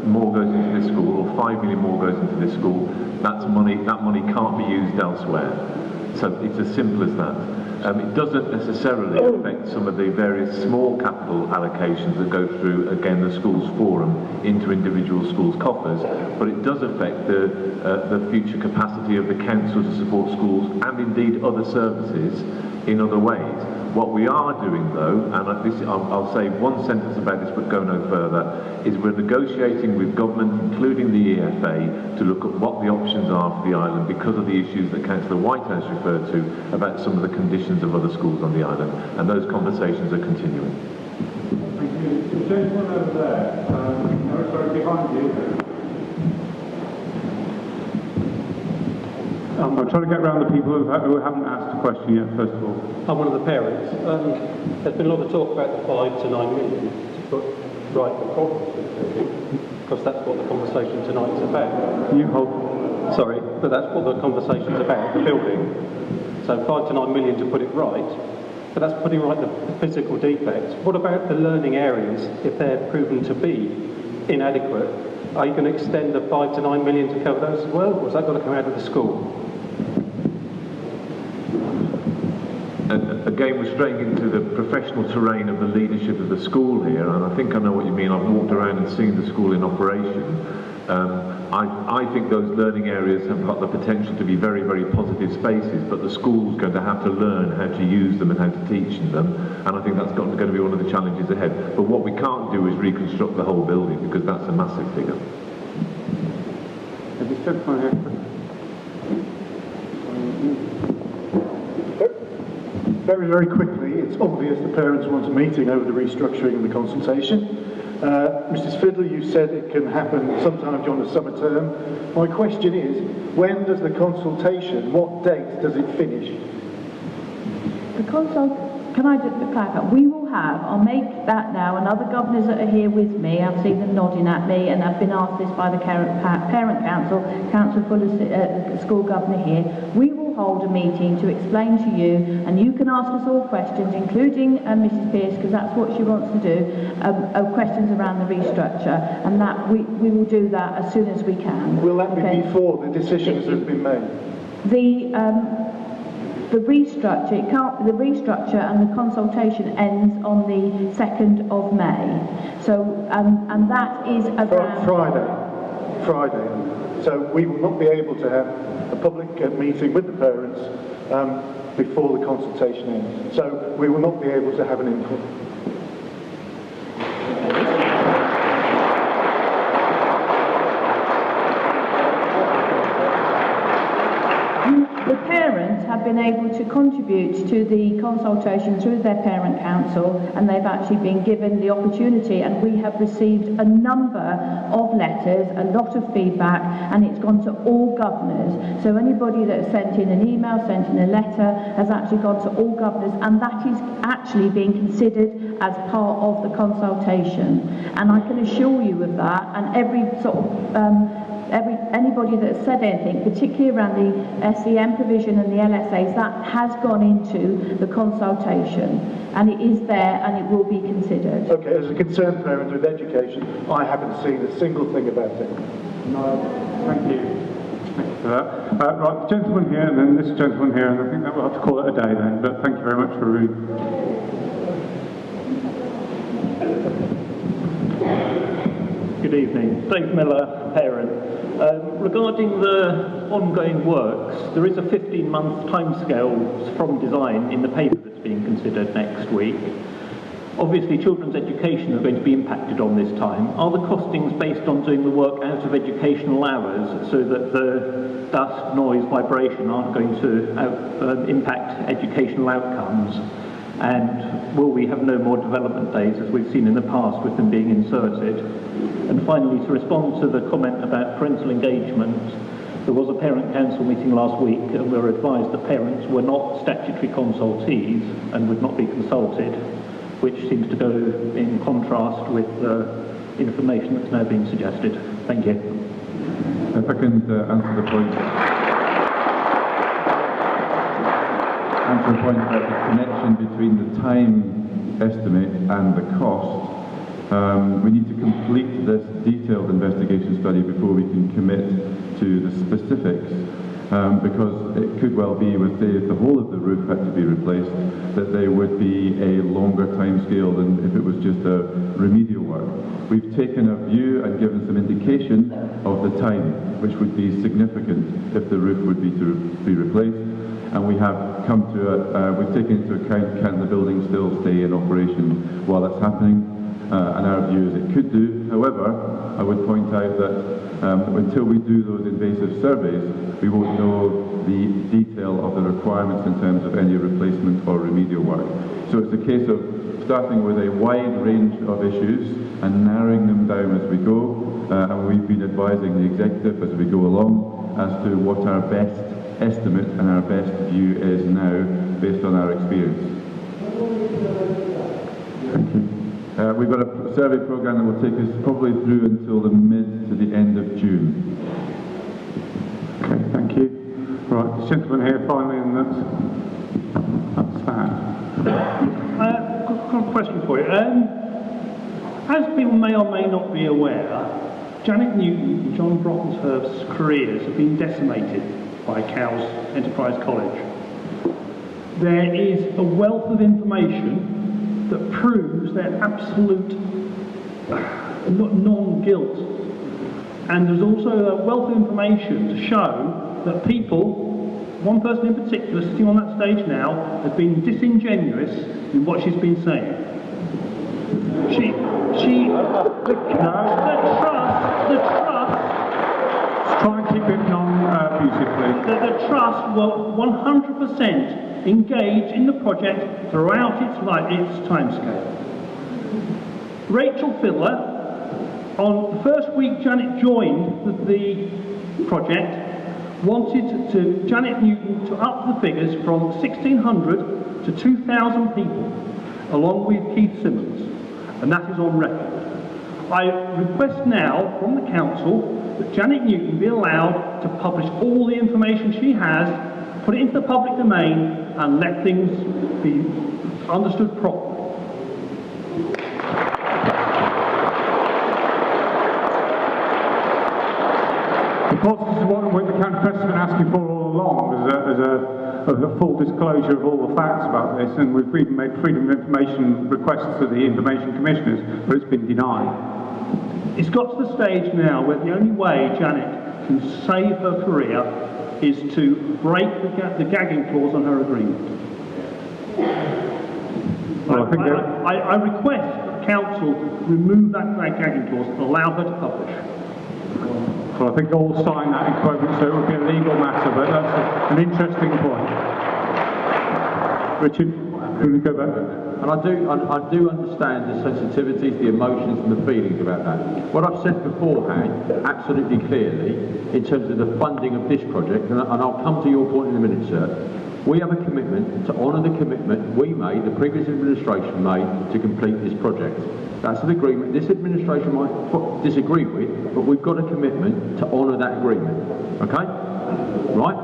more goes into this school, or 5 million more goes into this school, that money can't be used elsewhere. So it's as simple as that. It doesn't necessarily affect some of the various small capital allocations that go through, again, the schools forum into individual schools' coffers, but it does affect the future capacity of the council to support schools and indeed other services in other ways. What we are doing, though, and I'll say one sentence about this but go no further, is we're negotiating with government, including the EFA, to look at what the options are for the island because of the issues that Councillor Wight has referred to about some of the conditions of other schools on the island, and those conversations are continuing. Thank you. The gentleman over there, sorry, behind you. I'm trying to get around the people who haven't asked a question yet, first of all. I'm one of the parents. There's been a lot of talk about the 5 to 9 million to put right the problems with the building, because that's what the conversation tonight's about. You hold. Sorry, but that's what the conversation's about, the building. So 5 to 9 million to put it right, but that's putting right the physical defects. What about the learning areas, if they're proven to be inadequate? Are you going to extend the 5 to 9 million to cover those as well, or is that going to come out of the school? And again, we're straying into the professional terrain of the leadership of the school here, and I think I know what you mean. I've walked around and seen the school in operation. I think those learning areas have got the potential to be very, very positive spaces, but the school's going to have to learn how to use them and how to teach them, and I think that's going to be one of the challenges ahead. But what we can't do is reconstruct the whole building, because that's a massive figure. Very, very quickly, it's obvious the parents want a meeting over the restructuring and the consultation. Mrs. Fiddler, you said it can happen sometime during the summer term. My question is, when does the consultation, what date does it finish? Can I just clarify? We will have, I'll make that now, and other governors that are here with me, I've seen them nodding at me, and I've been asked this by the parent council, Councillor Fuller's school governor here. We will hold a meeting to explain to you, and you can ask us all questions, including Mrs. Pearce, because that's what she wants to do, questions around the restructure, and that we will do that as soon as we can. Will that be before the decisions have been made? The restructure, the restructure and the consultation ends on the 2nd of May. So, and that is around... Friday. So we will not be able to have a public meeting with the parents before the consultation ends. So we will not be able to have an input. The parents have been able to contribute to the consultation through their parent council, and they've actually been given the opportunity, and we have received a number of letters, a lot of feedback, and it's gone to all governors. So anybody that has sent in an email, sent in a letter, has actually gone to all governors, and that is actually being considered as part of the consultation. And I can assure you of that, and every sort of anybody that has said anything, particularly around the SEM provision and the LSAs, that has gone into the consultation, and it is there and it will be considered. Okay, as a concerned parent with education, I haven't seen a single thing about it. No, thank you. Thank you for that. Right, the gentleman here and then this gentleman here, and I think that we'll have to call it a day then, but thank you very much for reading. Good evening. Dave Miller, parent. Regarding the ongoing works, there is a 15-month timescale from design in the paper that's being considered next week. Obviously, children's education are going to be impacted on this time. Are the costings based on doing the work out of educational hours so that the dust, noise, vibration aren't going to impact educational outcomes? And will we have no more development days, as we've seen in the past with them being inserted? And finally, to respond to the comment about parental engagement, there was a parent council meeting last week, and we were advised that parents were not statutory consultees and would not be consulted, which seems to go in contrast with the information that's now being suggested. Thank you. If I can answer the point. Answer the point about the connection between the time estimate and the cost. We need to complete this detailed investigation study before we can commit to the specifics, because it could well be, with if the whole of the roof had to be replaced, that there would be a longer time scale than if it was just a remedial work. We've taken a view and given some indication of the time, which would be significant if the roof would be to be replaced. And we have come to we've taken into account, can the building still stay in operation while that's happening? And our view is it could do. However, I would point out that until we do those invasive surveys, we won't know the detail of the requirements in terms of any replacement or remedial work. So it's a case of starting with a wide range of issues and narrowing them down as we go. And we've been advising the executive as we go along as to what our best estimate and our best view is now based on our experience. Thank you. We've got a survey programme that will take us probably through until the mid to the end of June. Okay, thank you. Right, this gentleman here finally, and that's that. I've got a question for you. As people may or may not be aware, Janet Newton and John Brockenshurst's careers have been decimated by Cowes Enterprise College. there is a wealth of information that proves their absolute non-guilt. And there's also a wealth of information to show that people, one person in particular sitting on that stage now, has been disingenuous in what she's been saying. The trust. Try and keep it non-abusive, please. The trust will 100% engage in the project throughout its timescale. Rachel Fiddler, on the first week Janet joined the project, wanted Janet Newton to up the figures from 1,600 to 2,000 people, along with Keith Simmons, and that is on record. I request now from the council that Janet Newton be allowed to publish all the information she has, put it into the public domain, and let things be understood properly. Of course, this is what the County Press has been asking for all along, as a full disclosure of all the facts about this, and we've even made freedom of information requests to the information commissioners, but it's been denied. It's got to the stage now where the only way Janet can save her career is to break the gagging clause on her agreement. Well, I request that the council remove that gagging clause and allow her to publish. Well, I think all sign that in quotement, so it would be a legal matter, but that's an interesting point. Richard, can we go back? And I do understand the sensitivities, the emotions and the feelings about that. What I've said beforehand, absolutely clearly, in terms of the funding of this project, and I'll come to your point in a minute, sir, we have a commitment to honour the commitment we made, the previous administration made, to complete this project. That's an agreement this administration might disagree with, but we've got a commitment to honour that agreement. Okay? Right?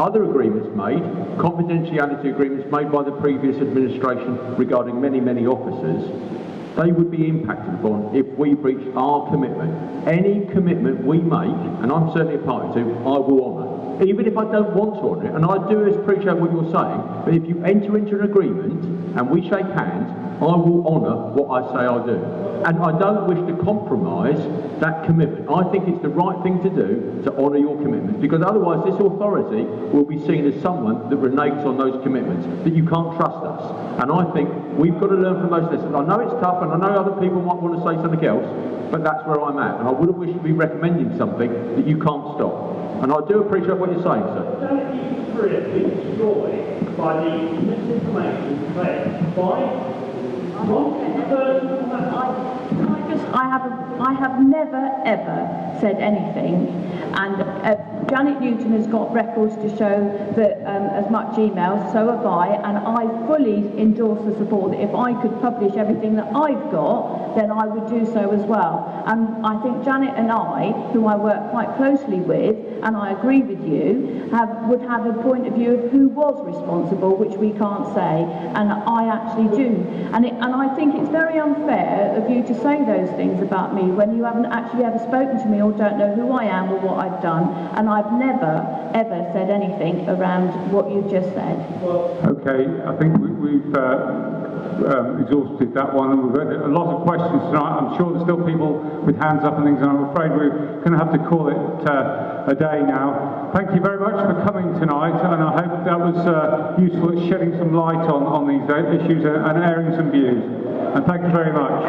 Other agreements made, confidentiality agreements made by the previous administration regarding many, many officers, they would be impacted upon if we breach our commitment. Any commitment we make, and I'm certainly a party to, I will honour. Even if I don't want to honour it, and I do appreciate what you're saying, but if you enter into an agreement and we shake hands, I will honour what I say I do. And I don't wish to compromise that commitment. I think it's the right thing to do to honour your commitments, because otherwise this authority will be seen as someone that reneges on those commitments, that you can't trust us. And I think we've got to learn from those lessons. I know it's tough, and I know other people might want to say something else, but that's where I'm at. And I wouldn't wish to be recommending something that you can't stop. And I do appreciate what you're saying, sir. Don't keep career being destroyed by the misinformation fed by I have never ever said anything, and Janet Newton has got records to show that as much emails, so have I, and I fully endorse the support that if I could publish everything that I've got, then I would do so as well. And I think Janet and I, who I work quite closely with, and I agree with you, would have a point of view of who was responsible, which we can't say, and I actually do. And I think it's very unfair of you to say those things about me when you haven't actually ever spoken to me or don't know who I am or what I've done, and I've never, ever said anything around what you've just said. Okay, I think we've exhausted that one. We've had a lot of questions tonight. I'm sure there's still people with hands up and things, and I'm afraid we're going to have to call it a day now. Thank you very much for coming tonight, and I hope that was useful at shedding some light on these issues and airing some views. And thank you very much.